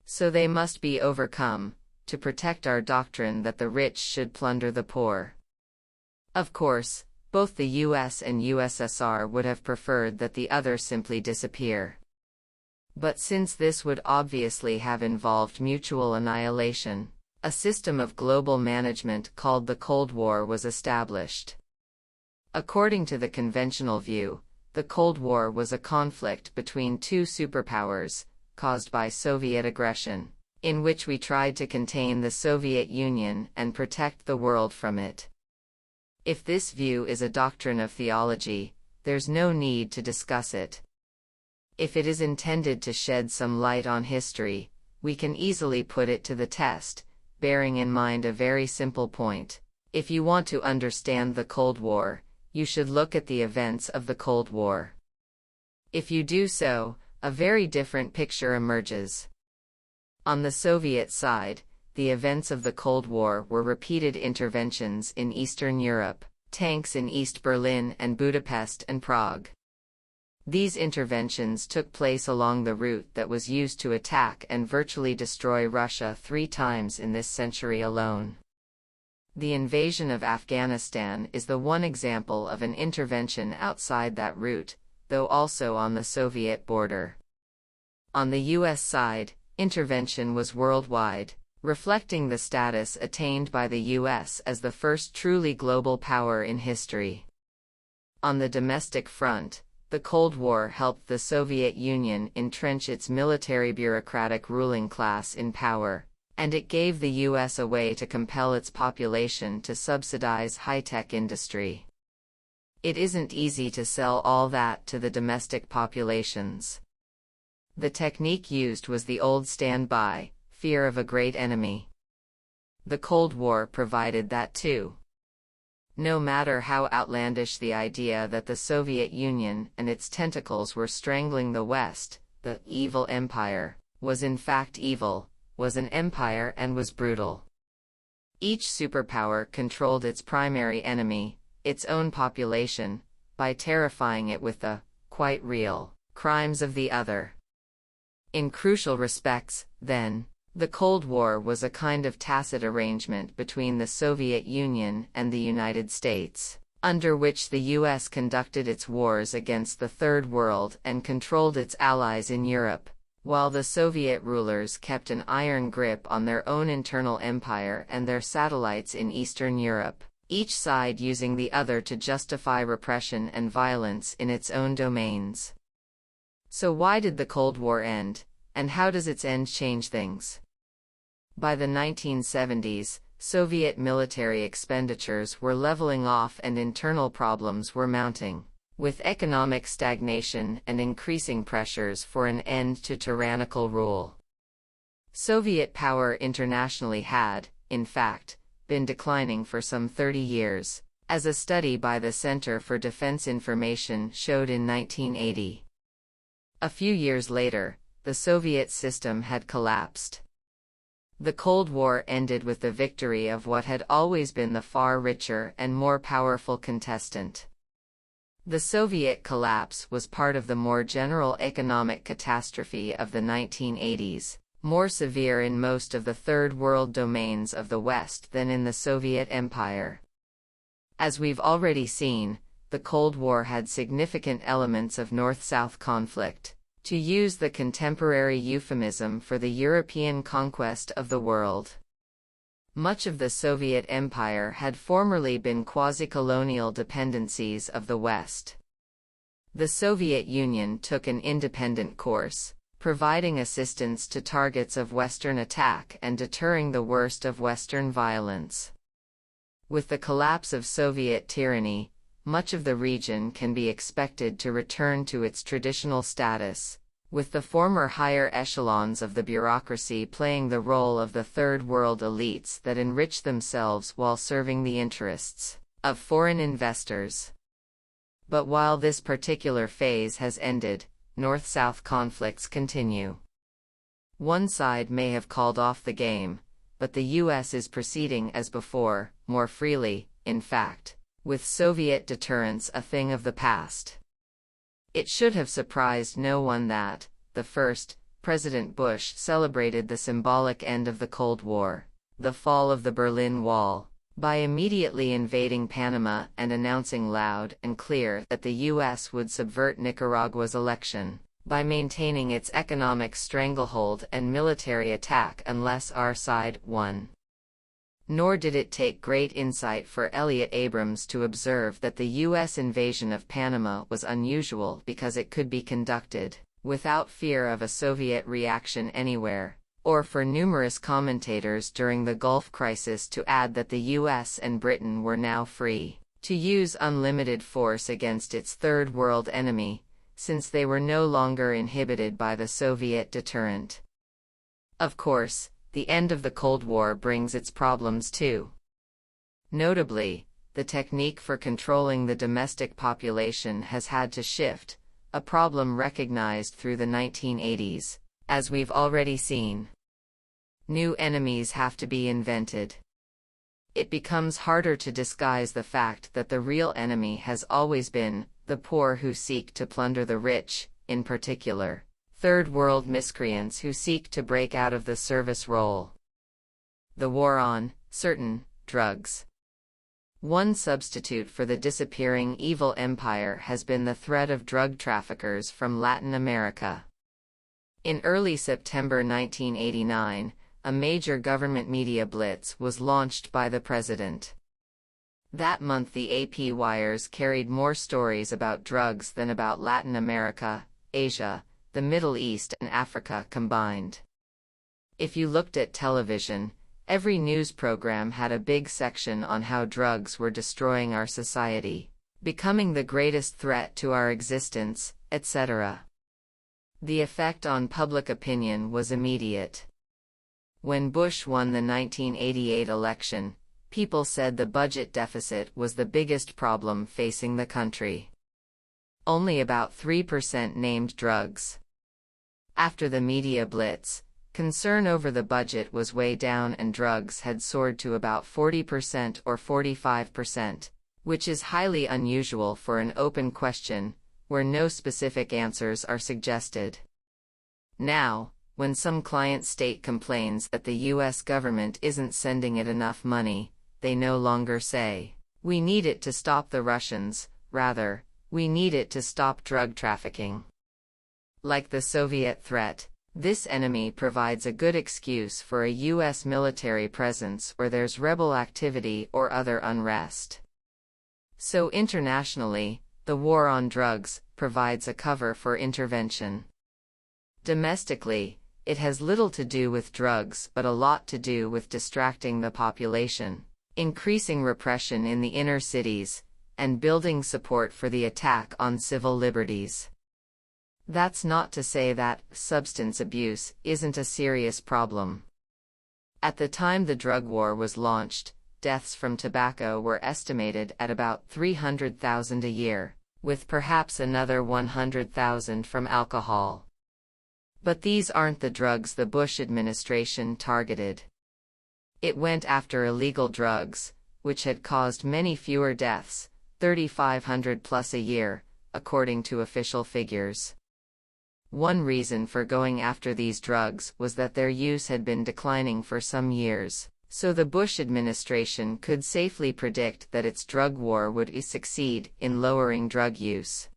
Speaker 1: So they must be overcome, to protect our doctrine that the rich should plunder the poor. Of course, both the US and USSR would have preferred that the other simply disappear. But since this would obviously have involved mutual annihilation, a system of global management called the Cold War was established. According to the conventional view, the Cold War was a conflict between two superpowers, caused by Soviet aggression, in which we tried to contain the Soviet Union and protect the world from it. If this view is a doctrine of theology, there's no need to discuss it. If it is intended to shed some light on history, we can easily put it to the test, bearing in mind a very simple point. If you want to understand the Cold War, you should look at the events of the Cold War. If you do so, a very different picture emerges. On the Soviet side, the events of the Cold War were repeated interventions in Eastern Europe, tanks in East Berlin and Budapest and Prague. These interventions took place along the route that was used to attack and virtually destroy Russia 3 times in this century alone. The invasion of Afghanistan is the one example of an intervention outside that route, though also on the Soviet border. On the US side, intervention was worldwide, reflecting the status attained by the US as the first truly global power in history. On the domestic front, the Cold War helped the Soviet Union entrench its military bureaucratic ruling class in power, and it gave the US a way to compel its population to subsidize high-tech industry. It isn't easy to sell all that to the domestic populations. The technique used was the old standby, fear of a great enemy. The Cold War provided that too. No matter how outlandish the idea that the Soviet Union and its tentacles were strangling the West, the evil empire was in fact evil, was an empire and was brutal. Each superpower controlled its primary enemy, its own population, by terrifying it with the, quite real, crimes of the other. In crucial respects, then, the Cold War was a kind of tacit arrangement between the Soviet Union and the United States, under which the US conducted its wars against the Third World and controlled its allies in Europe, while the Soviet rulers kept an iron grip on their own internal empire and their satellites in Eastern Europe, each side using the other to justify repression and violence in its own domains. So why did the Cold War end, and how does its end change things? By the 1970s, Soviet military expenditures were leveling off and internal problems were mounting, with economic stagnation and increasing pressures for an end to tyrannical rule. Soviet power internationally had, in fact, been declining for some 30 years, as a study by the Center for Defense Information showed in 1980. A few years later, the Soviet system had collapsed. The Cold War ended with the victory of what had always been the far richer and more powerful contestant. The Soviet collapse was part of the more general economic catastrophe of the 1980s, more severe in most of the Third World domains of the West than in the Soviet Empire. As we've already seen, the Cold War had significant elements of North-South conflict, to use the contemporary euphemism for the European conquest of the world. Much of the Soviet Empire had formerly been quasi-colonial dependencies of the West. The Soviet Union took an independent course, providing assistance to targets of Western attack and deterring the worst of Western violence. With the collapse of Soviet tyranny, much of the region can be expected to return to its traditional status, with the former higher echelons of the bureaucracy playing the role of the third world elites that enrich themselves while serving the interests of foreign investors. But while this particular phase has ended, North-South conflicts continue. One side may have called off the game, but the US is proceeding as before, more freely, in fact, with Soviet deterrence a thing of the past. It should have surprised no one that, the first, President Bush celebrated the symbolic end of the Cold War, the fall of the Berlin Wall, by immediately invading Panama and announcing loud and clear that the US would subvert Nicaragua's election by maintaining its economic stranglehold and military attack unless our side won. Nor did it take great insight for Elliott Abrams to observe that the US invasion of Panama was unusual because it could be conducted without fear of a Soviet reaction anywhere, or for numerous commentators during the Gulf crisis to add that the US and Britain were now free to use unlimited force against its third world enemy, since they were no longer inhibited by the Soviet deterrent. Of course, the end of the Cold War brings its problems too. Notably, the technique for controlling the domestic population has had to shift, a problem recognized through the 1980s, as we've already seen. New enemies have to be invented. It becomes harder to disguise the fact that the real enemy has always been the poor who seek to plunder the rich, in particular, third world miscreants who seek to break out of the service role. The war on certain drugs. One substitute for the disappearing evil empire has been the threat of drug traffickers from Latin America. In early September 1989, a major government media blitz was launched by the president. That month the AP wires carried more stories about drugs than about Latin America, Asia, the Middle East and Africa combined. If you looked at television, every news program had a big section on how drugs were destroying our society, becoming the greatest threat to our existence, etc. The effect on public opinion was immediate. When Bush won the 1988 election, people said the budget deficit was the biggest problem facing the country. Only about 3% named drugs. After the media blitz, concern over the budget was way down and drugs had soared to about 40% or 45%, which is highly unusual for an open question, where no specific answers are suggested. Now, when some client state complains that the US government isn't sending it enough money, they no longer say, "We need it to stop the Russians," rather, "We need it to stop drug trafficking." Like the Soviet threat, this enemy provides a good excuse for a US military presence where there's rebel activity or other unrest. So internationally, the war on drugs provides a cover for intervention. Domestically, it has little to do with drugs but a lot to do with distracting the population, increasing repression in the inner cities, and building support for the attack on civil liberties. That's not to say that substance abuse isn't a serious problem. At the time the drug war was launched, deaths from tobacco were estimated at about 300,000 a year, with perhaps another 100,000 from alcohol. But these aren't the drugs the Bush administration targeted. It went after illegal drugs, which had caused many fewer deaths, 3,500 plus a year, according to official figures. One reason for going after these drugs was that their use had been declining for some years, so the Bush administration could safely predict that its drug war would succeed in lowering drug use.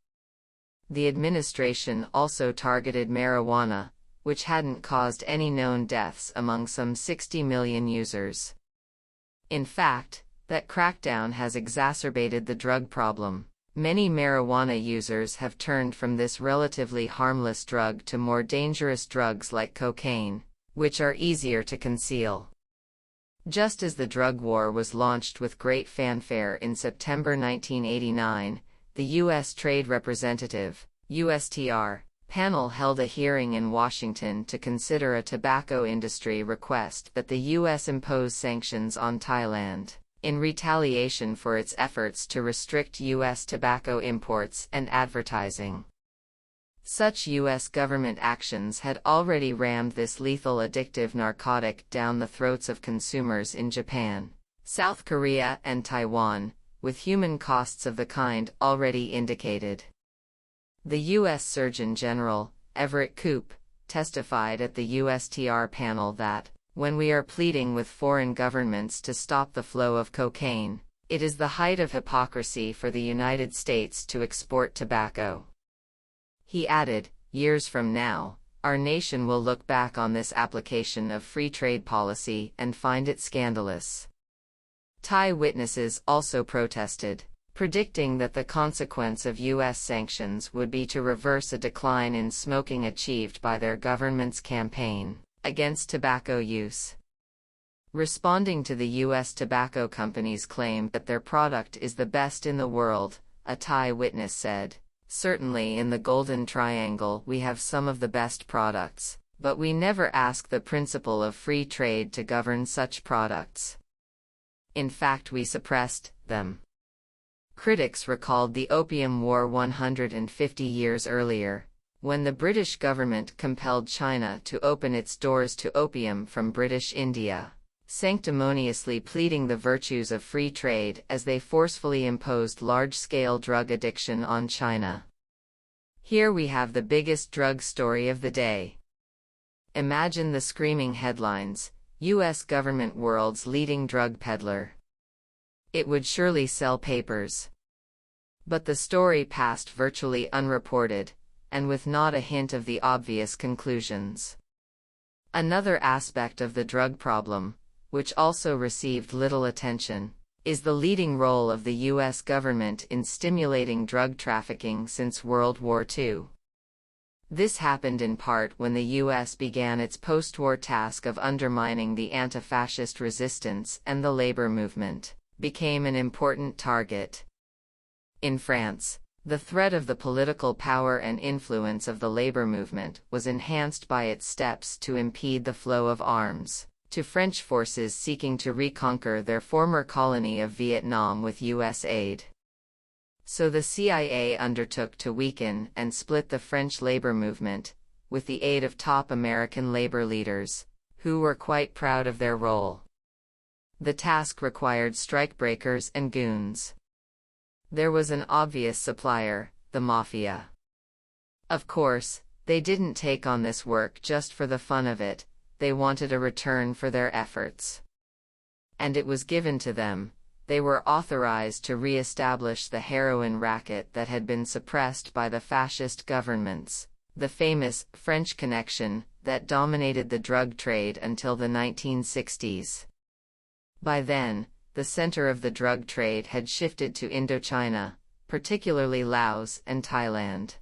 Speaker 1: The administration also targeted marijuana, which hadn't caused any known deaths among some 60 million users. In fact, that crackdown has exacerbated the drug problem. Many marijuana users have turned from this relatively harmless drug to more dangerous drugs like cocaine, which are easier to conceal. Just as the drug war was launched with great fanfare in September 1989, the U.S. Trade Representative, USTR, panel held a hearing in Washington to consider a tobacco industry request that the U.S. impose sanctions on Thailand, in retaliation for its efforts to restrict U.S. tobacco imports and advertising. Such U.S. government actions had already rammed this lethal addictive narcotic down the throats of consumers in Japan, South Korea and Taiwan, with human costs of the kind already indicated. The U.S. Surgeon General, Everett Koop, testified at the USTR panel that, when we are pleading with foreign governments to stop the flow of cocaine, it is the height of hypocrisy for the United States to export tobacco. He added, years from now, our nation will look back on this application of free trade policy and find it scandalous. Thai witnesses also protested, predicting that the consequence of U.S. sanctions would be to reverse a decline in smoking achieved by their government's campaign against tobacco use. Responding to the U.S. tobacco companies' claim that their product is the best in the world, a Thai witness said, "Certainly in the Golden Triangle we have some of the best products, but we never ask the principle of free trade to govern such products. In fact, we suppressed them." Critics recalled the Opium War 150 years earlier, when the British government compelled China to open its doors to opium from British India, sanctimoniously pleading the virtues of free trade as they forcefully imposed large-scale drug addiction on China. Here we have the biggest drug story of the day. Imagine the screaming headlines: U.S. government world's leading drug peddler. It would surely sell papers. But the story passed virtually unreported, and with not a hint of the obvious conclusions. Another aspect of the drug problem, which also received little attention, is the leading role of the U.S. government in stimulating drug trafficking since World War II. This happened in part when the U.S. began its post-war task of undermining the anti-fascist resistance, and the labor movement became an important target. In France, the threat of the political power and influence of the labor movement was enhanced by its steps to impede the flow of arms to French forces seeking to reconquer their former colony of Vietnam with U.S. aid. So the CIA undertook to weaken and split the French labor movement, with the aid of top American labor leaders, who were quite proud of their role. The task required strikebreakers and goons. There was an obvious supplier, the mafia. Of course, they didn't take on this work just for the fun of it, they wanted a return for their efforts. And it was given to them. They were authorized to re-establish the heroin racket that had been suppressed by the fascist governments, the famous French connection that dominated the drug trade until the 1960s. By then, the center of the drug trade had shifted to Indochina, particularly Laos and Thailand.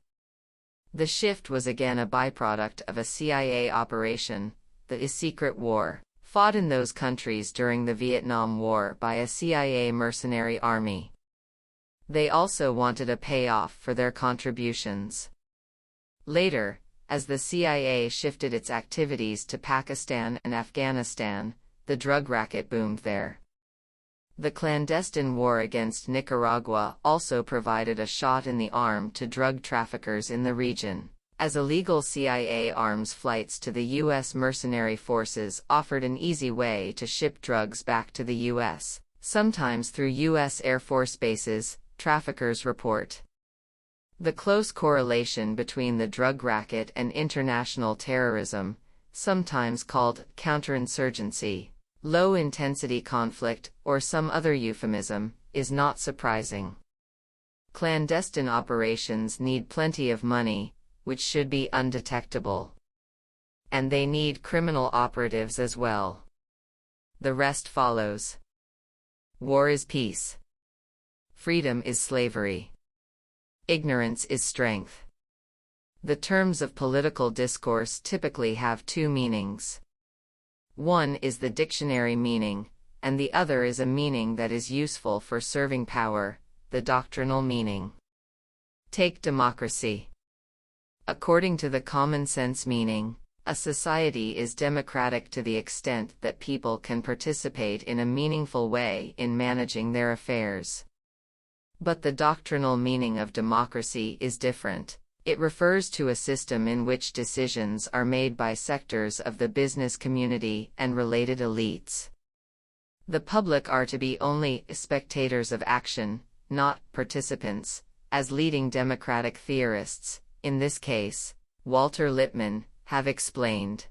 Speaker 1: The shift was again a byproduct of a CIA operation, the Secret War, fought in those countries during the Vietnam War by a CIA mercenary army. They also wanted a payoff for their contributions. Later, as the CIA shifted its activities to Pakistan and Afghanistan, the drug racket boomed there. The clandestine war against Nicaragua also provided a shot in the arm to drug traffickers in the region, as illegal CIA arms flights to the U.S. mercenary forces offered an easy way to ship drugs back to the U.S., sometimes through U.S. Air Force bases, traffickers report. The close correlation between the drug racket and international terrorism, sometimes called counterinsurgency, low-intensity conflict, or some other euphemism, is not surprising. Clandestine operations need plenty of money, which should be undetectable. And they need criminal operatives as well. The rest follows. War is peace. Freedom is slavery. Ignorance is strength. The terms of political discourse typically have two meanings. One is the dictionary meaning, and the other is a meaning that is useful for serving power, the doctrinal meaning. Take democracy. According to the common sense meaning, a society is democratic to the extent that people can participate in a meaningful way in managing their affairs. But the doctrinal meaning of democracy is different. It refers to a system in which decisions are made by sectors of the business community and related elites. The public are to be only spectators of action, not participants, as leading democratic theorists, in this case, Walter Lippmann, have explained.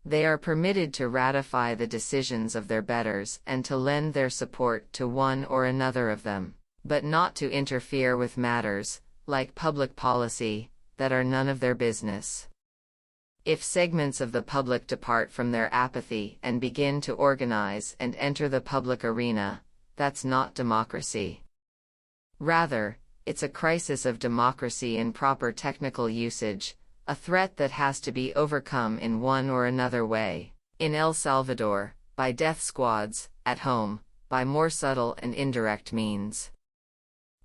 Speaker 1: They are permitted to ratify the decisions of their betters and to lend their support to one or another of them, but not to interfere with matters, like public policy, that are none of their business. If segments of the public depart from their apathy and begin to organize and enter the public arena, that's not democracy. Rather, it's a crisis of democracy in proper technical usage, a threat that has to be overcome in one or another way. In El Salvador, by death squads; at home, by more subtle and indirect means.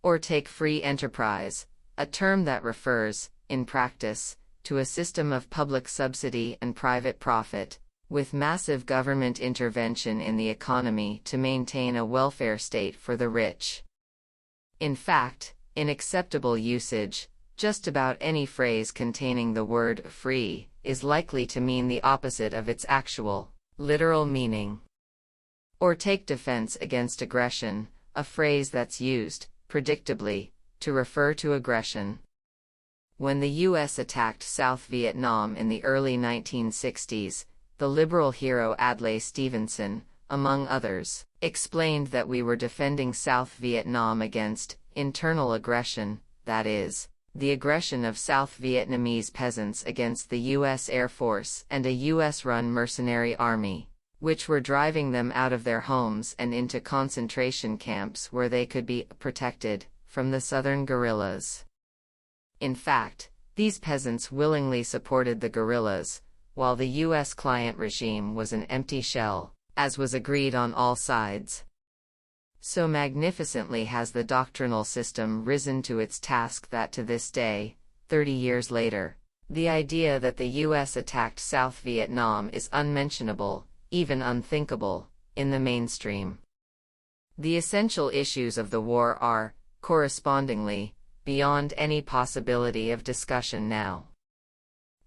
Speaker 1: Or take free enterprise, a term that refers, in practice, to a system of public subsidy and private profit, with massive government intervention in the economy to maintain a welfare state for the rich. In fact, in acceptable usage, just about any phrase containing the word free is likely to mean the opposite of its actual, literal meaning. Or take defense against aggression, a phrase that's used, predictably, to refer to aggression. When the U.S. attacked South Vietnam in the early 1960s, the liberal hero Adlai Stevenson, among others, explained that we were defending South Vietnam against internal aggression, that is, the aggression of South Vietnamese peasants against the U.S. Air Force and a U.S.-run mercenary army, which were driving them out of their homes and into concentration camps where they could be protected from the southern guerrillas. In fact, these peasants willingly supported the guerrillas, while the U.S. client regime was an empty shell, as was agreed on all sides. So magnificently has the doctrinal system risen to its task that to this day, 30 years later, the idea that the U.S. attacked South Vietnam is unmentionable, even unthinkable, in the mainstream. The essential issues of the war are, correspondingly, beyond any possibility of discussion now.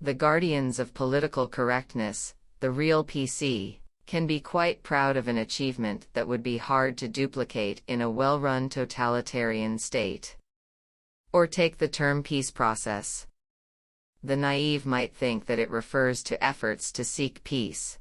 Speaker 1: The guardians of political correctness, the real PC, can be quite proud of an achievement that would be hard to duplicate in a well-run totalitarian state. Or take the term peace process. The naive might think that it refers to efforts to seek peace.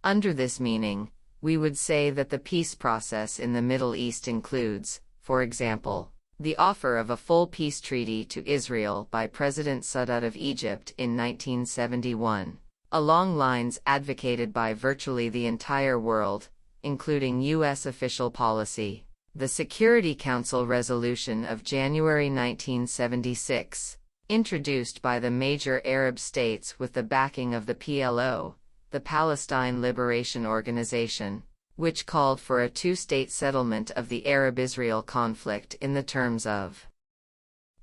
Speaker 1: Under this meaning, we would say that the peace process in the Middle East includes, for example, the offer of a full peace treaty to Israel by President Sadat of Egypt in 1971. Along lines advocated by virtually the entire world, including U.S. official policy. The Security Council resolution of January 1976, introduced by the major Arab states with the backing of the PLO, the Palestine Liberation Organization, which called for a two-state settlement of the Arab-Israel conflict in the terms of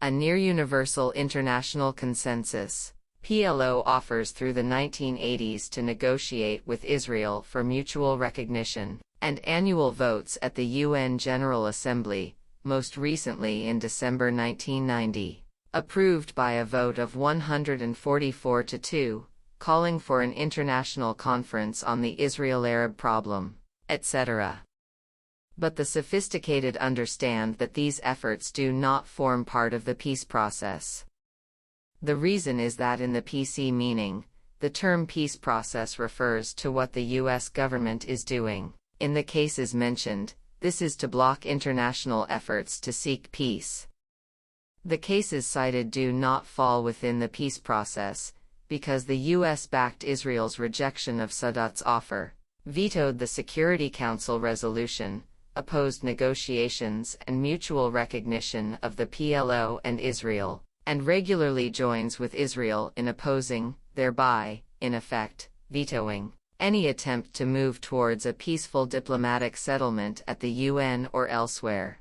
Speaker 1: a near-universal international consensus. PLO offers through the 1980s to negotiate with Israel for mutual recognition, and annual votes at the UN General Assembly, most recently in December 1990, approved by a vote of 144 to 2, calling for an international conference on the Israel-Arab problem, etc. But the sophisticated understand that these efforts do not form part of the peace process. The reason is that in the PC meaning, the term peace process refers to what the U.S. government is doing. In the cases mentioned, this is to block international efforts to seek peace. The cases cited do not fall within the peace process, because the U.S. backed Israel's rejection of Sadat's offer, vetoed the Security Council resolution, opposed negotiations and mutual recognition of the PLO and Israel, and regularly joins with Israel in opposing, thereby, in effect, vetoing, any attempt to move towards a peaceful diplomatic settlement at the UN or elsewhere.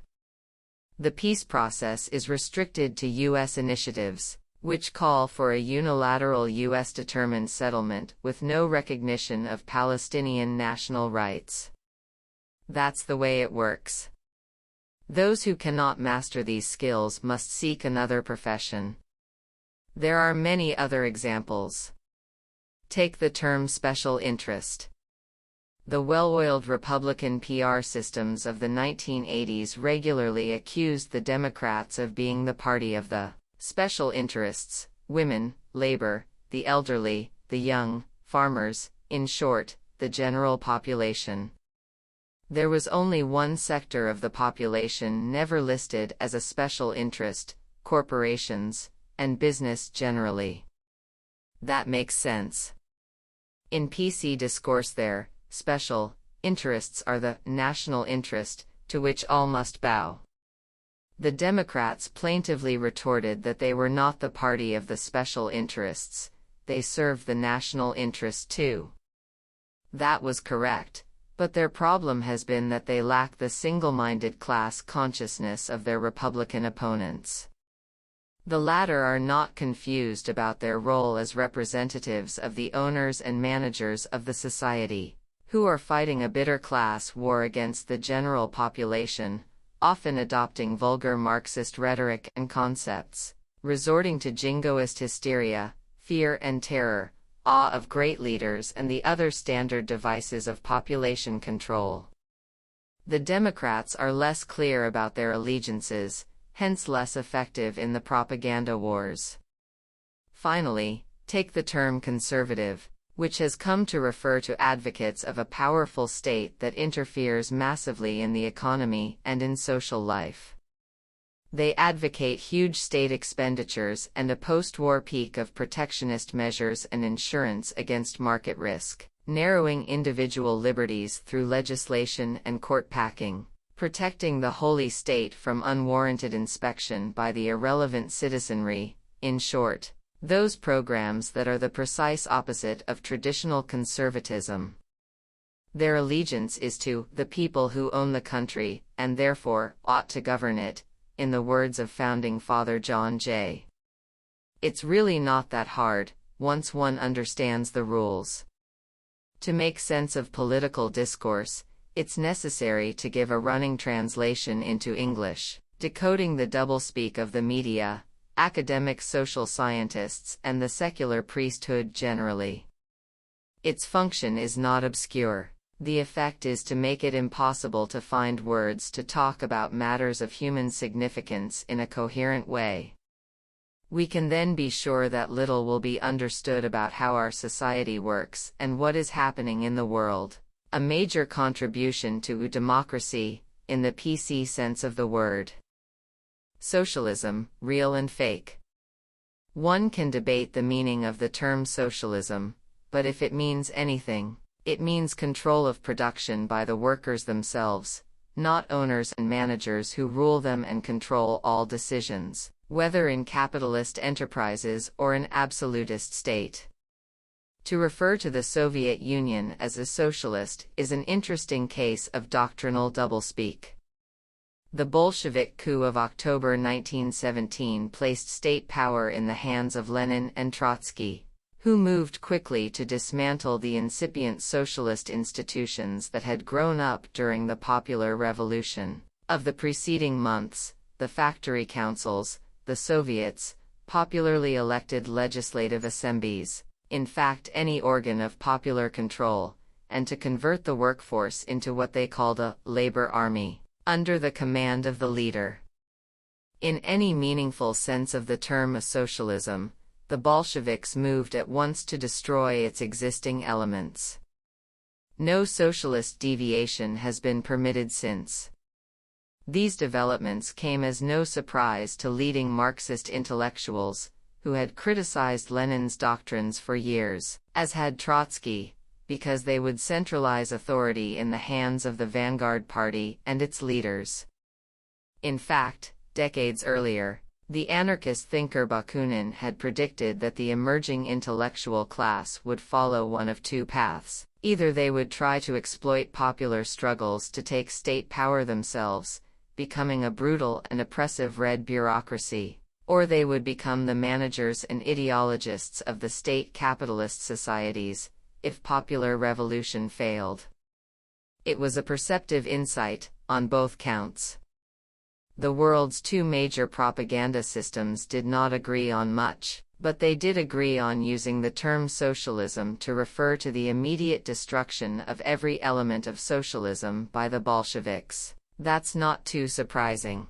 Speaker 1: The peace process is restricted to U.S. initiatives, which call for a unilateral U.S.-determined settlement with no recognition of Palestinian national rights. That's the way it works. Those who cannot master these skills must seek another profession. There are many other examples. Take the term special interest. The well-oiled Republican PR systems of the 1980s regularly accused the Democrats of being the party of the special interests: women, labor, the elderly, the young, farmers, in short, the general population. There was only one sector of the population never listed as a special interest: corporations, and business generally. That makes sense. In PC discourse their special interests are the national interest, to which all must bow. The Democrats plaintively retorted that they were not the party of the special interests, they served the national interest too. That was correct, but their problem has been that they lack the single-minded class consciousness of their Republican opponents. The latter are not confused about their role as representatives of the owners and managers of the society, who are fighting a bitter class war against the general population, often adopting vulgar Marxist rhetoric and concepts, resorting to jingoist hysteria, fear and terror, awe of great leaders and the other standard devices of population control. The Democrats are less clear about their allegiances, hence less effective in the propaganda wars. Finally, take the term conservative, which has come to refer to advocates of a powerful state that interferes massively in the economy and in social life. They advocate huge state expenditures and a post-war peak of protectionist measures and insurance against market risk, narrowing individual liberties through legislation and court packing, protecting the holy state from unwarranted inspection by the irrelevant citizenry, in short, those programs that are the precise opposite of traditional conservatism. Their allegiance is to the people who own the country, and therefore ought to govern it, in the words of Founding Father John Jay. It's really not that hard, once one understands the rules. To make sense of political discourse, it's necessary to give a running translation into English, decoding the doublespeak of the media, academic social scientists and the secular priesthood generally. Its function is not obscure. The effect is to make it impossible to find words to talk about matters of human significance in a coherent way. We can then be sure that little will be understood about how our society works and what is happening in the world. A major contribution to democracy, in the PC sense of the word. Socialism, real and fake. One can debate the meaning of the term socialism, but if it means anything, it means control of production by the workers themselves, not owners and managers who rule them and control all decisions, whether in capitalist enterprises or an absolutist state. To refer to the Soviet Union as a socialist is an interesting case of doctrinal doublespeak. The Bolshevik coup of October 1917 placed state power in the hands of Lenin and Trotsky, who moved quickly to dismantle the incipient socialist institutions that had grown up during the Popular Revolution of the preceding months: the factory councils, the Soviets, popularly elected legislative assemblies, in fact any organ of popular control, and to convert the workforce into what they called a labor army, under the command of the leader. In any meaningful sense of the term socialism, the Bolsheviks moved at once to destroy its existing elements. No socialist deviation has been permitted since. These developments came as no surprise to leading Marxist intellectuals, who had criticized Lenin's doctrines for years, as had Trotsky, because they would centralize authority in the hands of the vanguard party and its leaders. In fact, decades earlier, The anarchist thinker Bakunin had predicted that the emerging intellectual class would follow one of two paths. Either they would try to exploit popular struggles to take state power themselves, becoming a brutal and oppressive red bureaucracy, or they would become the managers and ideologists of the state capitalist societies, if popular revolution failed. It was a perceptive insight, on both counts. The world's two major propaganda systems did not agree on much, but they did agree on using the term socialism to refer to the immediate destruction of every element of socialism by the Bolsheviks. That's not too surprising.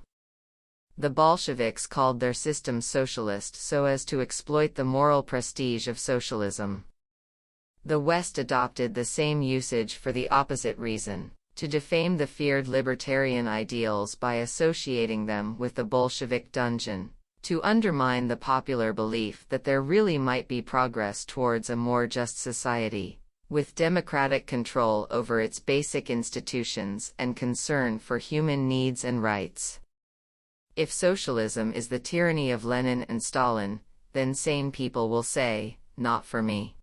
Speaker 1: The Bolsheviks called their system socialist so as to exploit the moral prestige of socialism. The West adopted the same usage for the opposite reason, to defame the feared libertarian ideals by associating them with the Bolshevik dungeon, to undermine the popular belief that there really might be progress towards a more just society, with democratic control over its basic institutions and concern for human needs and rights. If socialism is the tyranny of Lenin and Stalin, then sane people will say, not for me.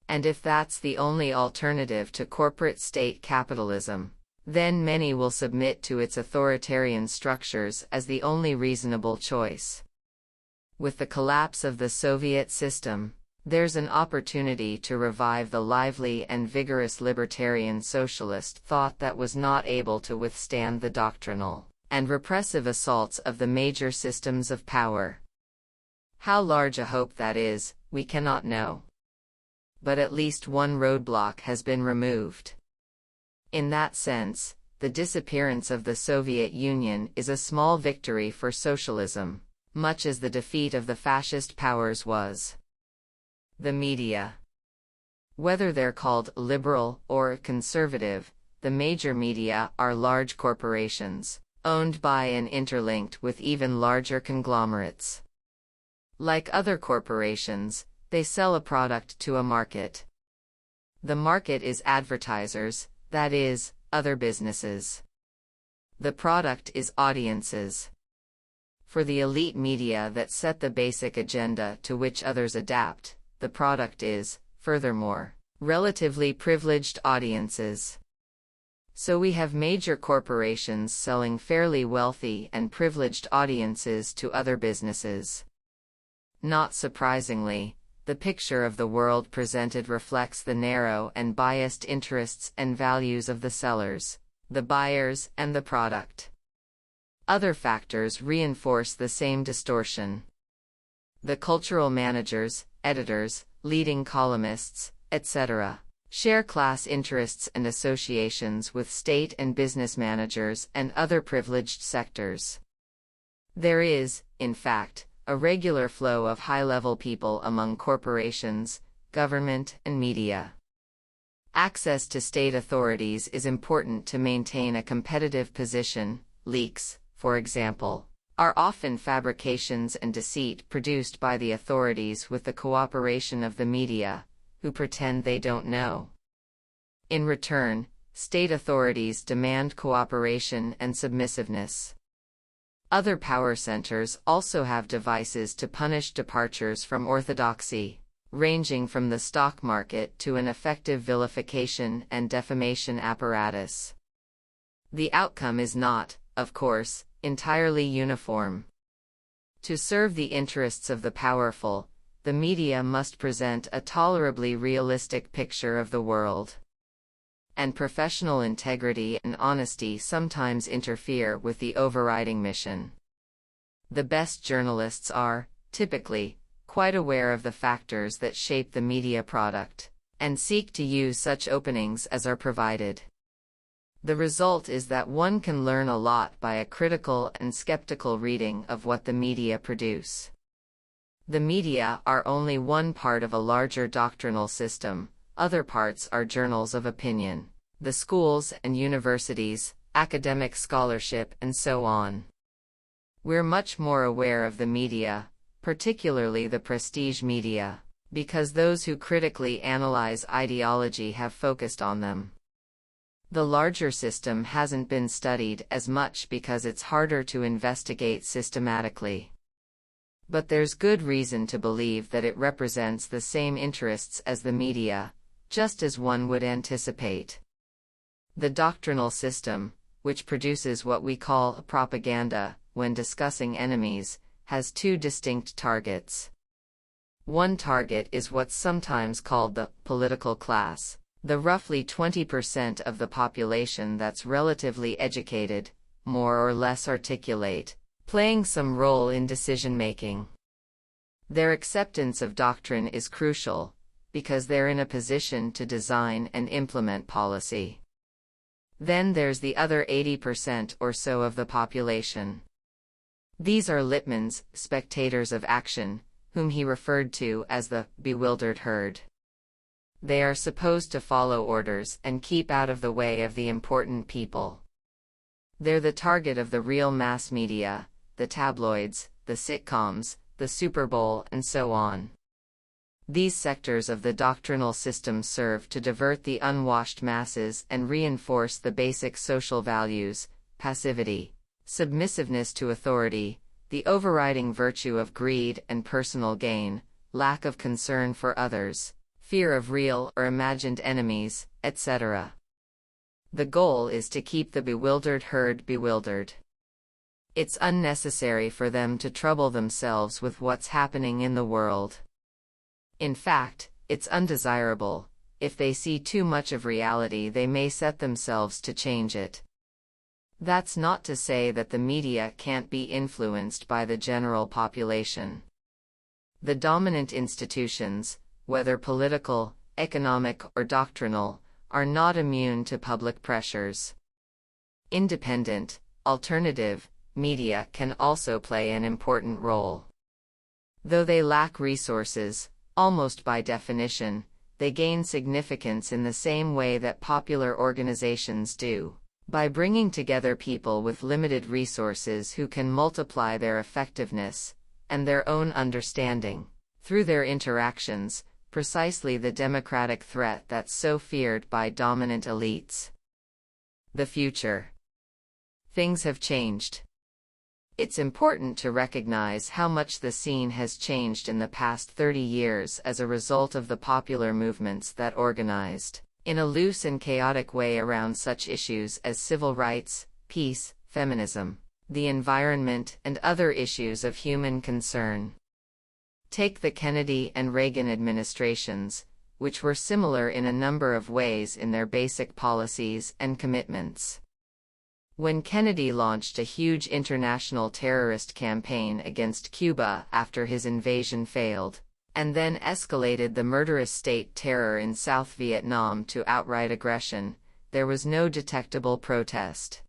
Speaker 1: And if that's the only alternative to corporate state capitalism, then many will submit to its authoritarian structures as the only reasonable choice. With the collapse of the Soviet system, there's an opportunity to revive the lively and vigorous libertarian socialist thought that was not able to withstand the doctrinal and repressive assaults of the major systems of power. How large a hope that is, we cannot know. But at least one roadblock has been removed. In that sense, the disappearance of the Soviet Union is a small victory for socialism, much as the defeat of the fascist powers was. The media. Whether they're called liberal or conservative, the major media are large corporations, owned by and interlinked with even larger conglomerates. Like other corporations, they sell a product to a market. The market is advertisers, that is, other businesses. The product is audiences. For the elite media that set the basic agenda to which others adapt, the product is, furthermore, relatively privileged audiences. So we have major corporations selling fairly wealthy and privileged audiences to other businesses. Not surprisingly, the picture of the world presented reflects the narrow and biased interests and values of the sellers, the buyers, and the product. Other factors reinforce the same distortion. The cultural managers, editors, leading columnists, etc., share class interests and associations with state and business managers and other privileged sectors. There is, in fact, a regular flow of high-level people among corporations, government, and media. Access to state authorities is important to maintain a competitive position. Leaks, for example, are often fabrications and deceit produced by the authorities with the cooperation of the media, who pretend they don't know. In return, state authorities demand cooperation and submissiveness. Other power centers also have devices to punish departures from orthodoxy, ranging from the stock market to an effective vilification and defamation apparatus. The outcome is not, of course, entirely uniform. To serve the interests of the powerful, the media must present a tolerably realistic picture of the world. And professional integrity and honesty sometimes interfere with the overriding mission. The best journalists are, typically, quite aware of the factors that shape the media product, and seek to use such openings as are provided. The result is that one can learn a lot by a critical and skeptical reading of what the media produce. The media are only one part of a larger doctrinal system. Other parts are journals of opinion, the schools and universities, academic scholarship, and so on. We're much more aware of the media, particularly the prestige media, because those who critically analyze ideology have focused on them. The larger system hasn't been studied as much because it's harder to investigate systematically. But there's good reason to believe that it represents the same interests as the media, just as one would anticipate. The doctrinal system, which produces what we call propaganda when discussing enemies, has two distinct targets. One target is what's sometimes called the political class, the roughly 20% of the population that's relatively educated, more or less articulate, playing some role in decision-making. Their acceptance of doctrine is crucial, because they're in a position to design and implement policy. Then there's the other 80% or so of the population. These are Lippmann's spectators of action, whom he referred to as the bewildered herd. They are supposed to follow orders and keep out of the way of the important people. They're the target of the real mass media, the tabloids, the sitcoms, the Super Bowl, and so on. These sectors of the doctrinal system serve to divert the unwashed masses and reinforce the basic social values: passivity, submissiveness to authority, the overriding virtue of greed and personal gain, lack of concern for others, fear of real or imagined enemies, etc. The goal is to keep the bewildered herd bewildered. It's unnecessary for them to trouble themselves with what's happening in the world. In fact, it's undesirable. If they see too much of reality, they may set themselves to change it. That's not to say that the media can't be influenced by the general population. The dominant institutions, whether political, economic, or doctrinal, are not immune to public pressures. Independent, alternative, media can also play an important role. Though they lack resources, almost by definition, they gain significance in the same way that popular organizations do, by bringing together people with limited resources who can multiply their effectiveness and their own understanding through their interactions, precisely the democratic threat that's so feared by dominant elites. The future. Things have changed. It's important to recognize how much the scene has changed in the past 30 years as a result of the popular movements that organized, in a loose and chaotic way, around such issues as civil rights, peace, feminism, the environment, and other issues of human concern. Take the Kennedy and Reagan administrations, which were similar in a number of ways in their basic policies and commitments. When Kennedy launched a huge international terrorist campaign against Cuba after his invasion failed, and then escalated the murderous state terror in South Vietnam to outright aggression, there was no detectable protest.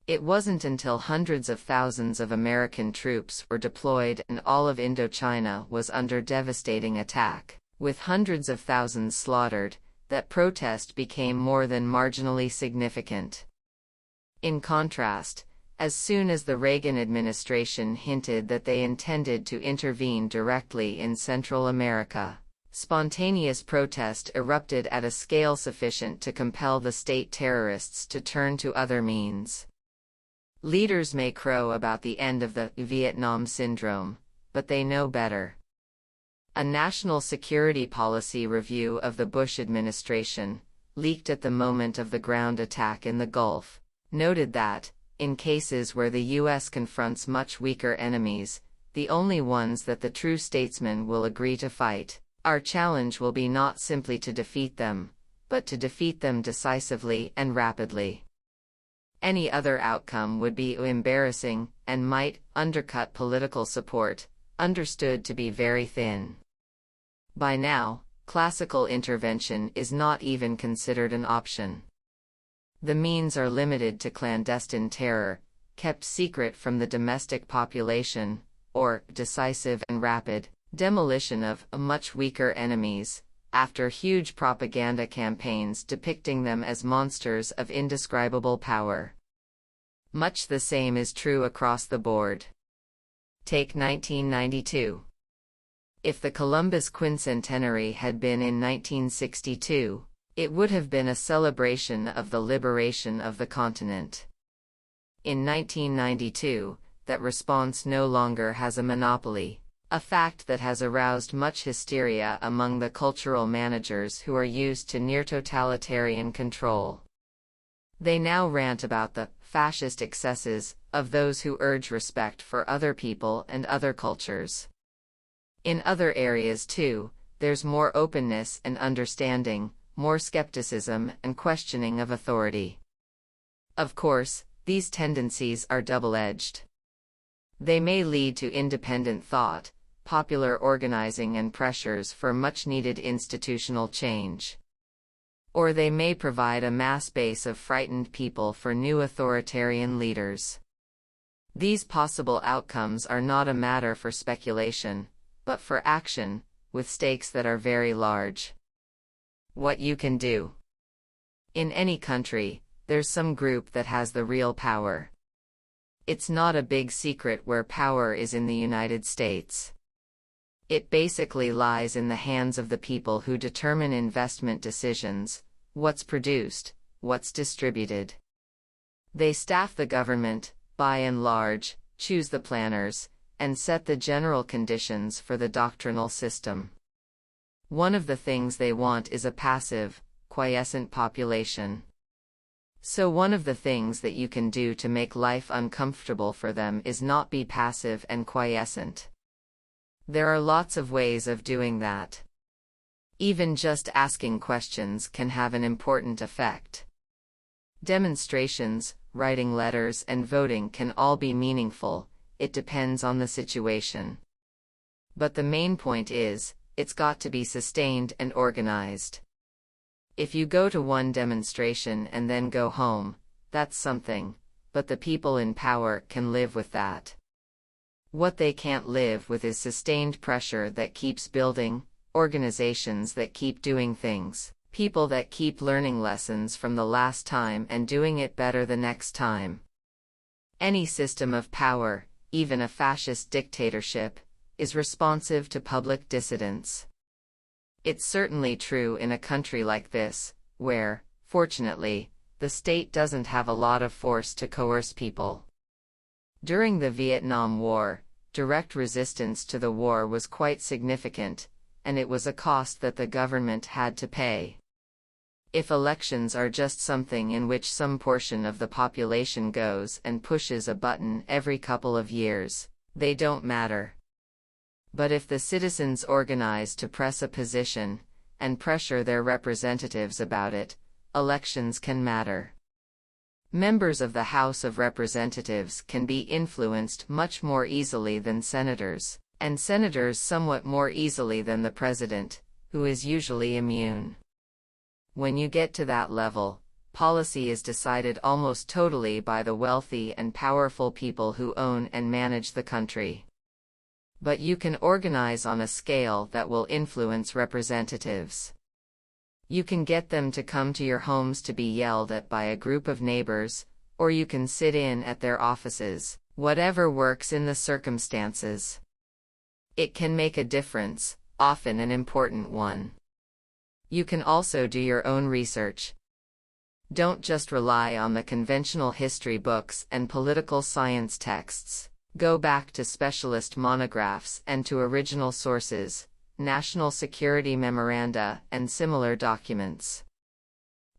Speaker 1: It wasn't until hundreds of thousands of American troops were deployed and all of Indochina was under devastating attack, with hundreds of thousands slaughtered, that protest became more than marginally significant. In contrast, as soon as the Reagan administration hinted that they intended to intervene directly in Central America, spontaneous protest erupted at a scale sufficient to compel the state terrorists to turn to other means. Leaders may crow about the end of the Vietnam syndrome, but they know better. A national security policy review of the Bush administration, leaked at the moment of the ground attack in the Gulf, noted that, in cases where the U.S. confronts much weaker enemies, the only ones that the true statesmen will agree to fight, our challenge will be not simply to defeat them, but to defeat them decisively and rapidly. Any other outcome would be embarrassing and might undercut political support, understood to be very thin. By now, classical intervention is not even considered an option. The means are limited to clandestine terror, kept secret from the domestic population, or decisive and rapid demolition of much weaker enemies, after huge propaganda campaigns depicting them as monsters of indescribable power. Much the same is true across the board. Take 1992. If the Columbus quincentenary had been in 1962, it would have been a celebration of the liberation of the continent. In 1992, that response no longer has a monopoly, a fact that has aroused much hysteria among the cultural managers who are used to near-totalitarian control. They now rant about the fascist excesses of those who urge respect for other people and other cultures. In other areas too, there's more openness and understanding, more skepticism and questioning of authority. Of course, these tendencies are double-edged. They may lead to independent thought, popular organizing and pressures for much-needed institutional change. Or they may provide a mass base of frightened people for new authoritarian leaders. These possible outcomes are not a matter for speculation, but for action, with stakes that are very large. What you can do. In any country, there's some group that has the real power. It's not a big secret where power is in the United States. It basically lies in the hands of the people who determine investment decisions, what's produced, what's distributed. They staff the government, by and large, choose the planners, and set the general conditions for the doctrinal system. One of the things they want is a passive, quiescent population. So one of the things that you can do to make life uncomfortable for them is not be passive and quiescent. There are lots of ways of doing that. Even just asking questions can have an important effect. Demonstrations, writing letters, and voting can all be meaningful. It depends on the situation. But the main point is, it's got to be sustained and organized. If you go to one demonstration and then go home, that's something, but the people in power can live with that. What they can't live with is sustained pressure that keeps building, organizations that keep doing things, people that keep learning lessons from the last time and doing it better the next time. Any system of power, even a fascist dictatorship, is responsive to public dissidence. It's certainly true in a country like this, where, fortunately, the state doesn't have a lot of force to coerce people. During the Vietnam War, direct resistance to the war was quite significant, and it was a cost that the government had to pay. If elections are just something in which some portion of the population goes and pushes a button every couple of years, they don't matter. But if the citizens organize to press a position, and pressure their representatives about it, elections can matter. Members of the House of Representatives can be influenced much more easily than senators, and senators somewhat more easily than the president, who is usually immune. When you get to that level, policy is decided almost totally by the wealthy and powerful people who own and manage the country. But you can organize on a scale that will influence representatives. You can get them to come to your homes to be yelled at by a group of neighbors, or you can sit in at their offices, whatever works in the circumstances. It can make a difference, often an important one. You can also do your own research. Don't just rely on the conventional history books and political science texts. Go back to specialist monographs and to original sources, national security memoranda, and similar documents.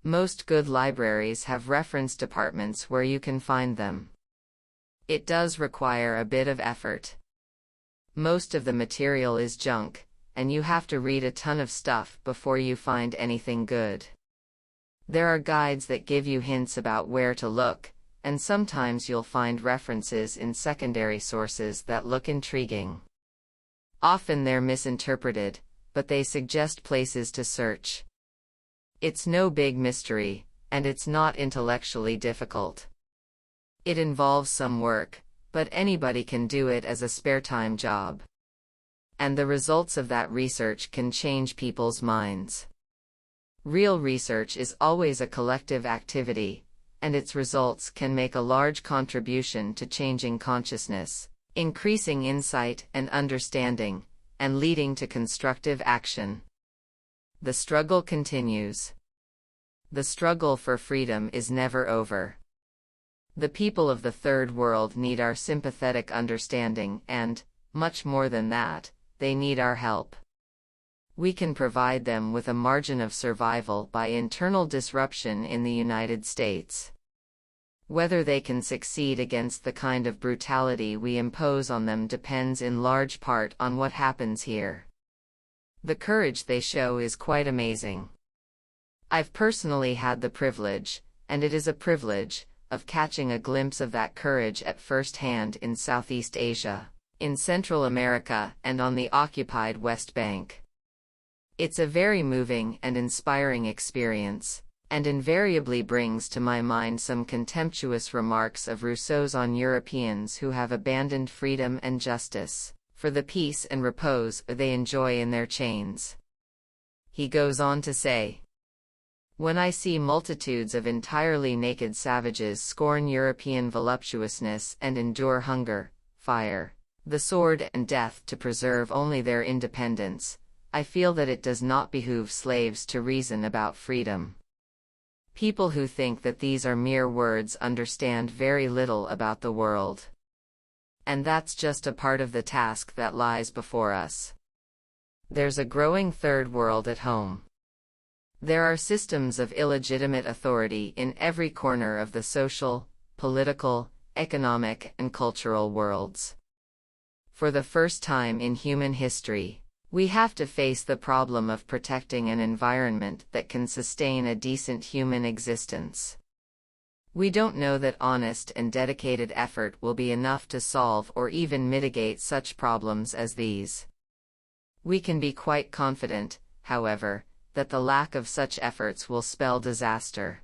Speaker 1: Most good libraries have reference departments where you can find them. It does require a bit of effort. Most of the material is junk, and you have to read a ton of stuff before you find anything good. There are guides that give you hints about where to look, and sometimes you'll find references in secondary sources that look intriguing. Often they're misinterpreted, but they suggest places to search. It's no big mystery, and it's not intellectually difficult. It involves some work, but anybody can do it as a spare time job. And the results of that research can change people's minds. Real research is always a collective activity, and its results can make a large contribution to changing consciousness, increasing insight and understanding, and leading to constructive action. The struggle continues. The struggle for freedom is never over. The people of the Third World need our sympathetic understanding and, much more than that, they need our help. We can provide them with a margin of survival by internal disruption in the United States. Whether they can succeed against the kind of brutality we impose on them depends in large part on what happens here. The courage they show is quite amazing. I've personally had the privilege, and it is a privilege, of catching a glimpse of that courage at first hand in Southeast Asia, in Central America, and on the occupied West Bank. It's a very moving and inspiring experience, and invariably brings to my mind some contemptuous remarks of Rousseau's on Europeans who have abandoned freedom and justice for the peace and repose they enjoy in their chains. He goes on to say, "When I see multitudes of entirely naked savages scorn European voluptuousness and endure hunger, fire, the sword and death to preserve only their independence, I feel that it does not behoove slaves to reason about freedom." People who think that these are mere words understand very little about the world. And that's just a part of the task that lies before us. There's a growing third world at home. There are systems of illegitimate authority in every corner of the social, political, economic, and cultural worlds. For the first time in human history, we have to face the problem of protecting an environment that can sustain a decent human existence. We don't know that honest and dedicated effort will be enough to solve or even mitigate such problems as these. We can be quite confident, however, that the lack of such efforts will spell disaster.